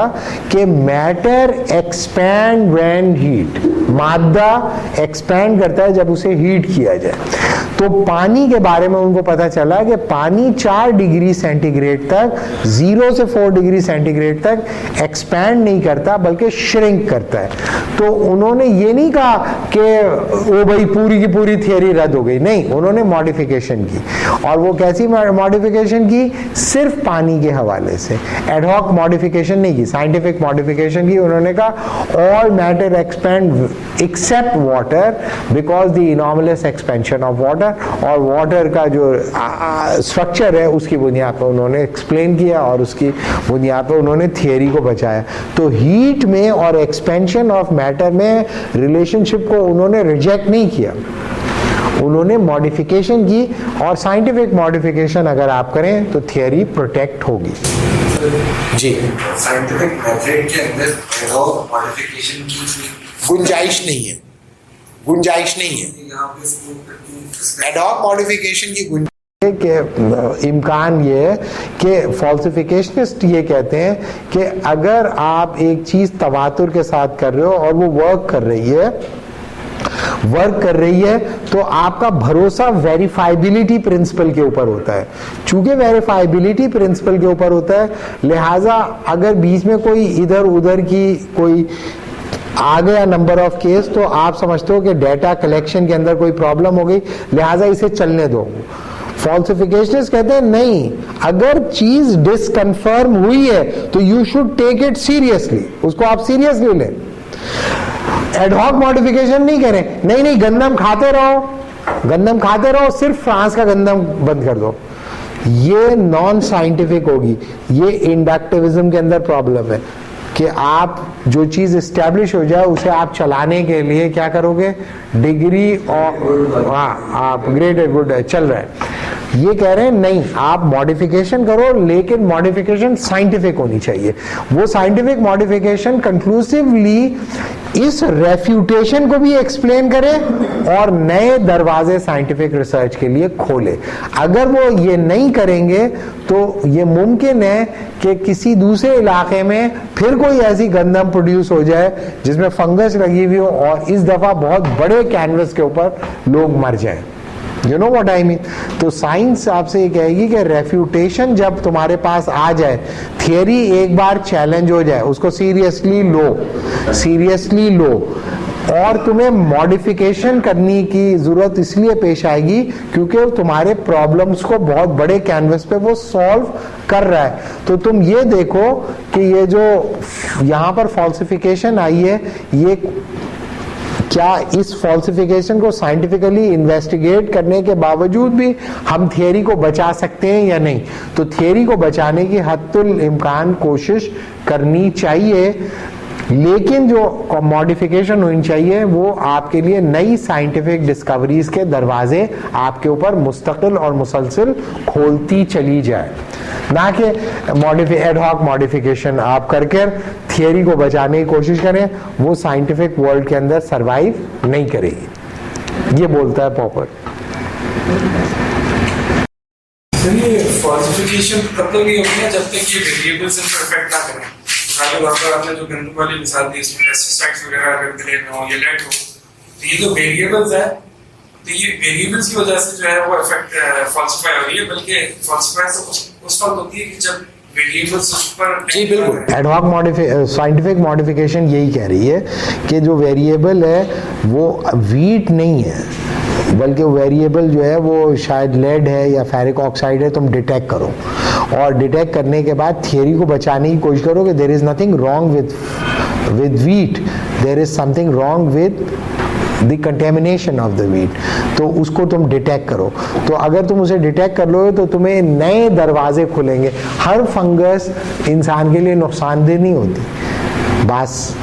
कि मैटर एक्सपैंड व्हेन हीट, मादा एक्सपैंड करता है जब उसे हीट किया जाए। तो पानी के बारे में उनको पता चला कि पानी 4 डिग्री सेंटीग्रेड तक, 0 से 4 डिग्री सेंटीग्रेड तक एक्सपैंड नहीं करता बल्कि श्रिंक करता है। तो उन्होंने ये नहीं कहा कि वो भाई पूरी की पूरी थियरी रद्द हो गई, नहीं, उन्होंने मॉडिफिकेशन की। और वो कैसी मॉडिफिकेशन की? सिर्फ पानी के हवाले से, एडहॉक मॉडिफिकेशन नहीं की, साइंटिफिक मॉडिफिकेशन की। उन्होंने कहा all matter expand except water because the anomalous expansion of water, और वाटर का जो स्ट्रक्चर है उसकी बुनियाद पर उन्होंने एक्सप्लेन किया और उसकी बुनियाद पर उन्होंने थियरी को बचाया। तो हीट में और एक्सपेंशन ऑफ मैटर में रिलेशनशिप को उन्होंने रिजेक्ट नहीं किया, उन्होंने मॉडिफिकेशन की। और साइंटिफिक मॉडिफिकेशन अगर आप करें तो थियरी प्रोटेक्ट होगी। जी, साइंटिफिक मेथड के अंदर एडहॉक मॉडिफिकेशन की गुंजाइश नहीं है, गुंजाइश नहीं है। एडहॉक मॉडिफिकेशन की गुंजाइश के इम्कान ये है कि फॉल्सिफिकेशनिस्ट ये कहते हैं कि अगर आप एक चीज तवातुर के साथ कर रहे हो और वो वर्क कर रही है तो आपका भरोसा वेरीफाइबिलिटी प्रिंसिपल के ऊपर होता है। चूंकि वेरीफाइबिलिटी प्रिंसिपल के ऊपर होता है, लिहाजा अगर बीच में कोई इधर उधर की कोई आ गया नंबर ऑफ केस तो आप समझते हो कि डेटा कलेक्शन के अंदर कोई प्रॉब्लम हो गई, लिहाजा इसे चलने दो। फॉल्सिफिकेशनिस्ट कहते हैं नहीं, अगर चीज डिसकंफर्म हुई है तो you should take it seriously, उसको आप सीरियसली लें। एडहॉक मॉडिफिकेशन नहीं करें, नहीं गंदम खाते रहो, सिर्फ फ्रांस का गंदम बंद कर दो, ये नॉन साइंटिफिक होगी। ये इंडक्टिविज्म के अंदर प्रॉब्लम है कि आप जो चीज एस्टेब्लिश हो जाए उसे आप चलाने के लिए क्या करोगे, डिग्री और आप ग्रेट है, गुड है, चल रहा है। ये कह रहे हैं नहीं, आप मॉडिफिकेशन करो लेकिन मॉडिफिकेशन साइंटिफिक होनी चाहिए। वो साइंटिफिक मॉडिफिकेशन कंक्लूसिवली इस रेफ्यूटेशन को भी एक्सप्लेन करे और नए दरवाजे साइंटिफिक रिसर्च के लिए खोले। अगर वो ये नहीं करेंगे तो ये मुमकिन है कि किसी दूसरे इलाके में फिर कोई ऐसी गंदम प्रोड्यूस हो जाए जिसमें फंगस लगी हुई हो और इस दफा बहुत बड़े कैनवस के ऊपर लोग मर जाएं। You know what I mean. तो साइंस आपसे ये कहेगी कि रेफ्यूटेशन जब तुम्हारे पास आ जाए, थियरी एक बार चैलेंज हो जाए, उसको सीरियसली लो और तुम्हें मॉडिफिकेशन करने की जरूरत इसलिए पेश आएगी क्योंकि तुम्हारे प्रॉब्लम्स को बहुत बड़े कैनवस पे वो सॉल्व कर रहा है। तो तुम ये देखो कि ये जो यहाँ पर फॉल्सिफिकेशन आई है, ये क्या इस फॉल्सिफिकेशन को साइंटिफिकली इन्वेस्टिगेट करने के बावजूद भी हम थियरी को बचा सकते हैं या नहीं? तो थियरी को बचाने की हद्दुल इम्कान कोशिश करनी चाहिए, लेकिन जो मॉडिफिकेशन होनी चाहिए वो आपके लिए नई साइंटिफिक डिस्कवरीज के दरवाजे आपके ऊपर मुस्तकिल और मुसलसल खोलती चली जाए, ना कि एडहॉक मॉडिफिकेशन आप करके थियरी को बचाने की कोशिश करें, वो साइंटिफिक वर्ल्ड के अंदर सरवाइव नहीं करेगी। ये बोलता है पॉपर। फॉल्सिफिकेशन तब तक नहीं होगी ना जब तक ये वेरिएबल्स इम्परफेक्ट ना करें। वहाँ पर आपने जो गंदम वाली मिसाल दी, इसमें पेस्टिसाइड्स वगैरह अगर ग्रेड हो या लेड हो, तो ये जो वेरिएबल्स है, तो ये वेरिएबल्स की वजह से जो है वो इफेक्ट फॉल्सिफाई हो रही है, बल्कि फॉल्सिफाई तो उस वक्त होती है कि जब वेरिएबल्स उस पर। जी बिल्कुल। एडहॉक साइंटिफिक मॉडिफिकेशन यही कह रही है कि जो वेरिएबल है वो वीट नहीं है, बल्कि वेरिएबल जो है वो शायद लेड है या फेरिक ऑक्साइड है, तुम डिटेक्ट करो और डिटेक्ट करने के बाद थियरी को बचाने की कोशिश करो कि there is nothing wrong with wheat, there is something wrong with the contamination of the wheat. तो उसको तुम डिटेक्ट करो। तो अगर तुम उसे डिटेक्ट कर लो तो तुम्हें नए दरवाजे खुलेंगे। हर फंगस इंसान के लिए नुकसानदेह नहीं होती, बस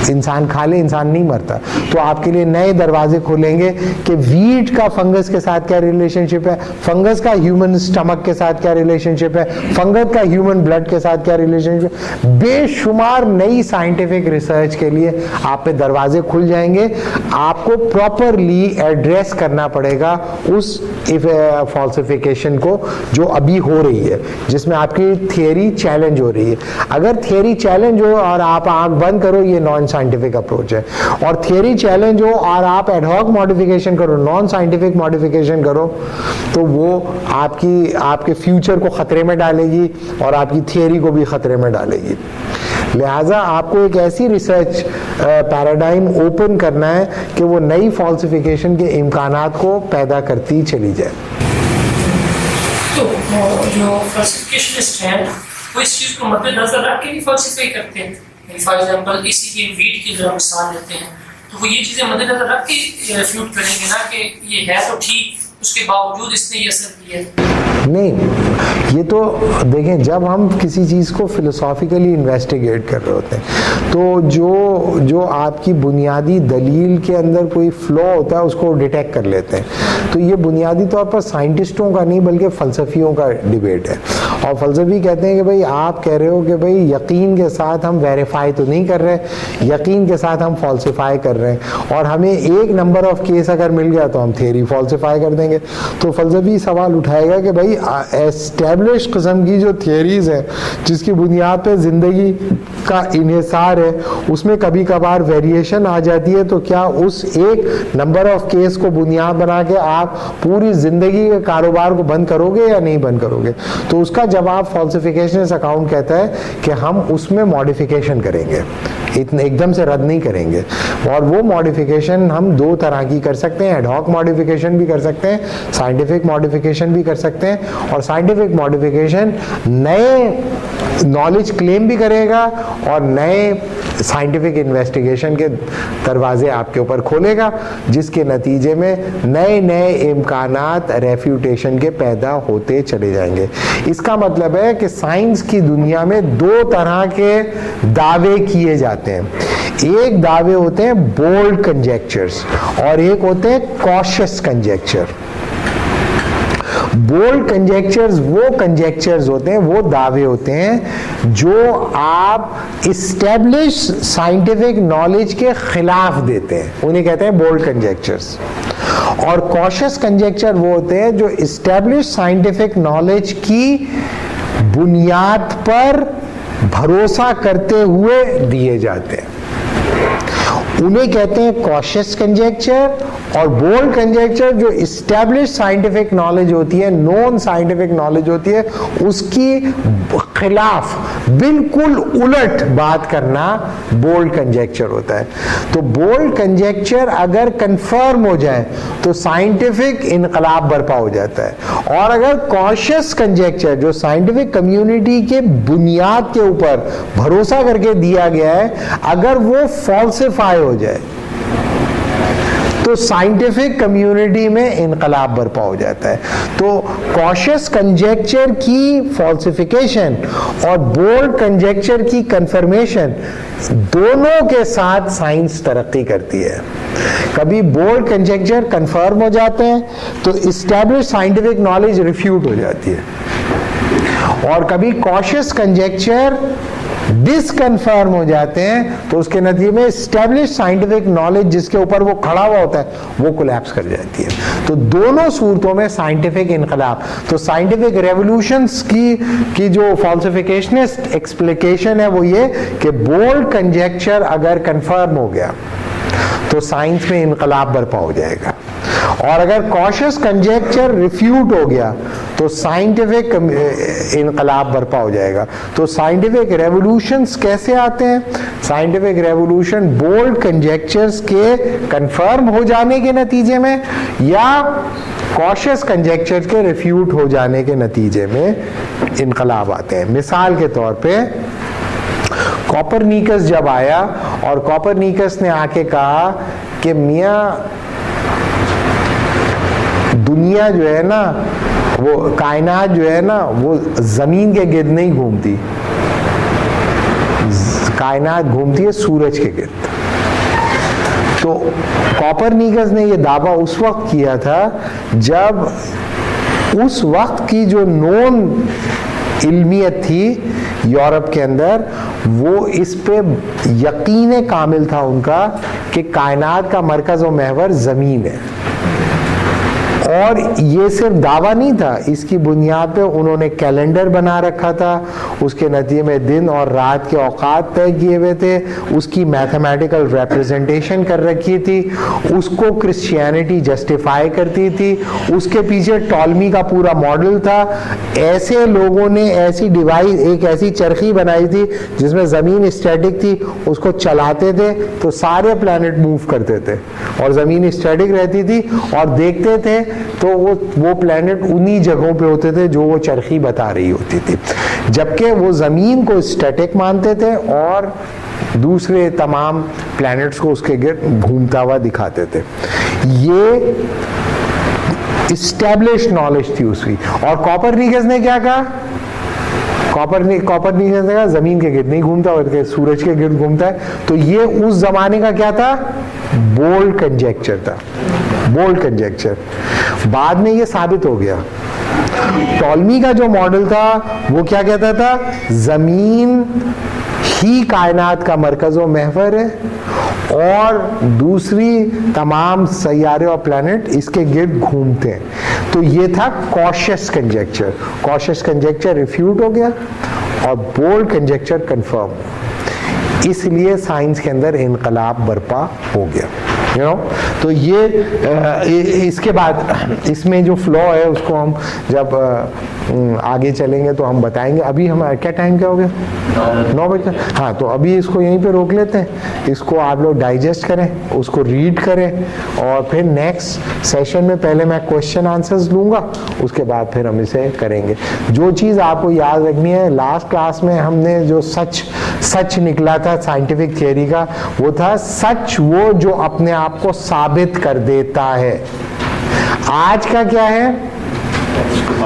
इंसान खा ले, इंसान नहीं मरता। तो आपके लिए नए दरवाजे खुलेंगे कि वीट का फंगस के साथ क्या रिलेशनशिप है, फंगस का ह्यूमन स्टमक के साथ क्या रिलेशनशिप है, फंगस का ह्यूमन ब्लड के साथ क्या रिलेशनशिप है। बेशुमार नई साइंटिफिक रिसर्च के लिए आप पे दरवाजे खुल जाएंगे। आपको प्रॉपरली एड्रेस करना पड़ेगा उस फॉल्सिफिकेशन को जो अभी हो रही है, जिसमें आपकी थियरी चैलेंज हो रही है। अगर थियरी चैलेंज हो और आप आंख बंद करो, ये नॉन साइंटिफिक अप्रोच है। और थियरी चैलेंज हो और आप एडहॉक मॉडिफिकेशन करो, नॉन साइंटिफिक मॉडिफिकेशन करो, तो वो आपके फ्यूचर को खतरे में डालेगी और आपकी थियरी को भी खतरे में डालेगी। लिहाजा आपको एक ऐसी रिसर्च पैराडाइम ओपन करना है कि वो नई फॉल्सिफिकेशन के इम्कानात को पैदा करती चली जाए। तो जो फॉल्सिफिकेशनिस्ट हैं वो इस चीज़ को मद्देनजर रख के भी फॉल्सिफाई करते हैं। फॉर एग्जांपल इसी की वीट की अगर मिसाल लेते हैं तो वो ये चीज़ें मद्देनजर रख के रिफ्यूट करेंगे ना कि ये है तो ठीक, उसके बावजूद इसने ये असर किया। नहीं, ये तो देखें, जब हम किसी चीज़ को फिलोसॉफिकली इन्वेस्टिगेट कर रहे होते हैं तो जो आपकी बुनियादी दलील के अंदर कोई फ्लॉ होता है उसको डिटेक्ट कर लेते हैं। तो ये बुनियादी तौर पर साइंटिस्टों का नहीं बल्कि फ़लसफ़ियों का डिबेट है। और फ़लसफ़ी कहते हैं कि भाई आप कह रहे हो कि भाई यकीन के साथ हम वेरीफाई तो नहीं कर रहे, यकीन के साथ हम फॉल्सिफाई कर रहे हैं, और हमें एक नंबर ऑफ केस अगर मिल गया तो हम थियरी फॉल्सिफाई कर देंगे। तो फ़लसफ़ी सवाल उठाएगा कि भाई एस्टैब्लिश किस्म की जो थियरीज हैं जिसकी बुनियाद पे ज़िंदगी का इन्हिसार है, उसमें कभी कभार वेरिएशन आ जाती है, तो क्या उस एक नंबर ऑफ केस को बुनियाद बना के आप पूरी ज़िंदगी के कारोबार को बंद करोगे या नहीं बंद करोगे? तो उसका जवाब फॉल्सिफिकेशन अकाउंट कहता है कि हम उसमें मॉडिफिकेशन करेंगे, इतने एकदम से रद्द नहीं करेंगे। और वो मॉडिफिकेशन हम दो तरह की कर सकते हैं, एडहॉक मॉडिफिकेशन भी कर सकते हैं, साइंटिफिक मॉडिफिकेशन भी कर सकते हैं। और साइंटिफिक मॉडिफिकेशन नए नॉलेज क्लेम भी करेगा और नए साइंटिफिक इन्वेस्टिगेशन के दरवाजे आपके ऊपर खोलेगा, जिसके नतीजे में नए नए इम्कानात रेफ्यूटेशन के पैदा होते चले जाएंगे। इसका मतलब है कि साइंस की दुनिया में दो तरह के दावे किए जाते हैं। एक दावे होते हैं बोल्ड कंजेक्चर्स और एक होते हैं कॉशियस कंजेक्चर। बोल्ड कंजेक्चर्स वो कंजेक्चर्स होते हैं, वो दावे होते हैं जो आप इस्टेब्लिश साइंटिफिक नॉलेज के खिलाफ देते हैं, उन्हें कहते हैं बोल्ड कंजेक्चर्स। और कॉशियस कंजेक्चर वो होते हैं जो इस्टेब्लिश साइंटिफिक नॉलेज की बुनियाद पर भरोसा करते हुए दिए जाते हैं। उन्हें कहते हैं कॉशियस कंजेक्चर। और बोल्ड कंजेक्चर जो इस्टेब्लिश साइंटिफिक नॉलेज होती है, नोन साइंटिफिक नॉलेज होती है, उसकी खिलाफ बिल्कुल उलट बात करना बोल्ड कंजेक्चर होता है। तो बोल्ड कंजेक्चर अगर कंफर्म हो जाए तो साइंटिफिक इनकलाब बर्पा हो जाता है। और अगर कॉशियस कंजेक्चर जो साइंटिफिक कम्युनिटी के बुनियाद के ऊपर भरोसा करके दिया गया है, अगर वो फॉल्सिफाई हो जाए तो साइंटिफिक कम्युनिटी में इनकलाब बर्पा हो जाता है। तो कॉशियस कंजेक्चर की फॉल्सिफिकेशन और बोल्ड कंजेक्चर की कंफर्मेशन, दोनों के साथ साइंस तरक्की करती है। कभी बोल्ड कंजेक्चर कंफर्म हो जाते हैं तो इस्टेब्लिश साइंटिफिक नॉलेज रिफ्यूट हो जाती है, और कभी कॉशियस कंजेक्चर डिसकन्फर्म हो जाते हैं तो उसके नतीजे में स्टैब्लिश साइंटिफिक नॉलेज जिसके ऊपर वो खड़ा हुआ होता है वो कोलैप्स कर जाती है। तो दोनों सूरतों में साइंटिफिक इनकलाब, तो साइंटिफिक रेवोल्यूशंस की जो फॉल्सिफिकेशनिस्ट एक्सप्लिकेशन है वो ये कि बोल्ड कंजेक्चर अगर कंफर्म हो गया तो साइंस में इनकलाब बर्पा हो जाएगा, और अगर कॉशियस कंजेक्चर रिफ्यूट हो गया तो साइंटिफिक इनकलाब बर्पा हो जाएगा। तो साइंटिफिक रेवोल्यूशंस कैसे आते हैं? साइंटिफिक रेवोल्यूशन बोल्ड कंजेक्चर्स के कंफर्म हो जाने के नतीजे में या कॉशियस कंजेक्चर के रिफ्यूट हो जाने के नतीजे में इनकलाब आते हैं। मिसाल के तौर पे कॉपरनिकस जब आया और कॉपरनिकस ने आके कहा कि मियाँ दुनिया जो है ना, वो कायनात जो है ना, वो जमीन के गिर्द नहीं घूमती, कायनात घूमती है सूरज के गिर्द। तो कॉपरनिकस ने ये दावा उस वक्त किया था जब उस वक्त की जो नोन इल्मियत थी यूरोप के अंदर, वो इस पे यकीन कामिल था उनका कि कायनात का मरकज और महवर जमीन है। और ये सिर्फ दावा नहीं था, इसकी बुनियाद पे उन्होंने कैलेंडर बना रखा था, उसके नतीजे में दिन और रात के औकात तय किए हुए थे, उसकी मैथमेटिकल रिप्रेजेंटेशन कर रखी थी, उसको क्रिश्चियनिटी जस्टिफाई करती थी, उसके पीछे टॉलमी का पूरा मॉडल था। ऐसे लोगों ने ऐसी डिवाइस, एक ऐसी चरखी बनाई थी जिसमें ज़मीन स्टैटिक थी, उसको चलाते थे तो सारे प्लैनेट मूव करते थे और ज़मीन स्टैटिक रहती थी, और देखते थे तो वो प्लैनेट उन्हीं जगहों पे होते थे जो वो चरखी बता रही होती थी, जबकि वो ज़मीन को स्टैटिक मानते थे और दूसरे तमाम प्लैनेट्स को उसके गिर्द घूमता हुआ दिखाते थे। ये इस्टेब्लिश नॉलेज थी उसकी। और कॉपरनिकस ने क्या कहा? कॉपरनिकस ने कहा जमीन के गिर्द नहीं घूमता बल्कि सूरज के गिर्द घूमता है। तो ये उस जमाने का क्या था? बोल्ड कंजेक्चर था, बोल्ड कंजेक्चर। बाद में ये साबित हो गया। टॉलमी का जो मॉडल था वो क्या कहता था? जमीन ही कायनात का मरकज और महवर है और दूसरी तमाम सैयारे और प्लैनेट इसके गिर्द घूमते हैं। तो ये था cautious conjecture. Cautious conjecture refute हो गया और बोल्ड कंजेक्चर कंफर्म, इसलिए साइंस के अंदर इनकलाब बर्पा हो गया। तो ये इसके बाद इसमें जो फ्लॉ है उसको हम जब आगे चलेंगे तो हम बताएंगे। अभी हमारा क्या टाइम क्या हो गया? 9 बजे। हाँ, तो अभी इसको यहीं पे रोक लेते हैं, इसको आप लोग डाइजेस्ट करें, उसको रीड करें, और फिर नेक्स्ट सेशन में पहले मैं क्वेश्चन आंसर्स लूँगा, उसके बाद फिर हम इसे करेंगे। जो चीज़ आपको याद रखनी है, लास्ट क्लास में हमने जो सच निकला था साइंटिफिक थियरी का, वो था सच वो जो अपने आप को साबित कर देता है। आज का क्या है?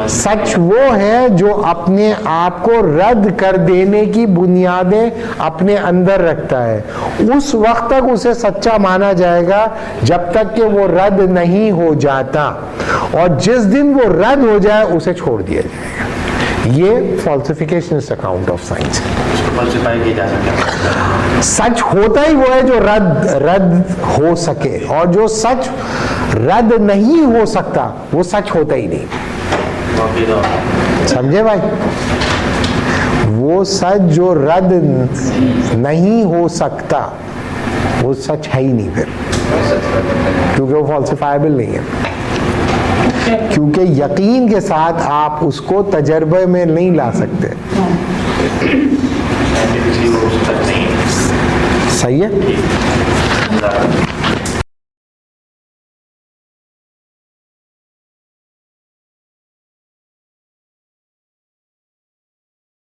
सच वो है जो अपने आप को रद्द कर देने की बुनियादें अपने अंदर रखता है। उस वक्त तक उसे सच्चा माना जाएगा जब तक कि वो रद्द नहीं हो जाता, और जिस दिन वो रद्द हो जाए उसे छोड़ दिया जाएगा। ये फॉल्सिफिकेशनिस्ट अकाउंट ऑफ साइंस है। सच होता ही वो है जो रद्द हो सके, और जो सच रद्द नहीं हो सकता वो सच होता ही नहीं। समझे भाई? वो सच जो रद्द नहीं हो सकता वो सच है ही नहीं फिर, क्योंकि वो फॉल्सिफाइबल नहीं है। क्योंकि यकीन के साथ आप उसको तजर्बे में नहीं ला सकते। साइंटिफिकली वो सच नहीं है। सही है।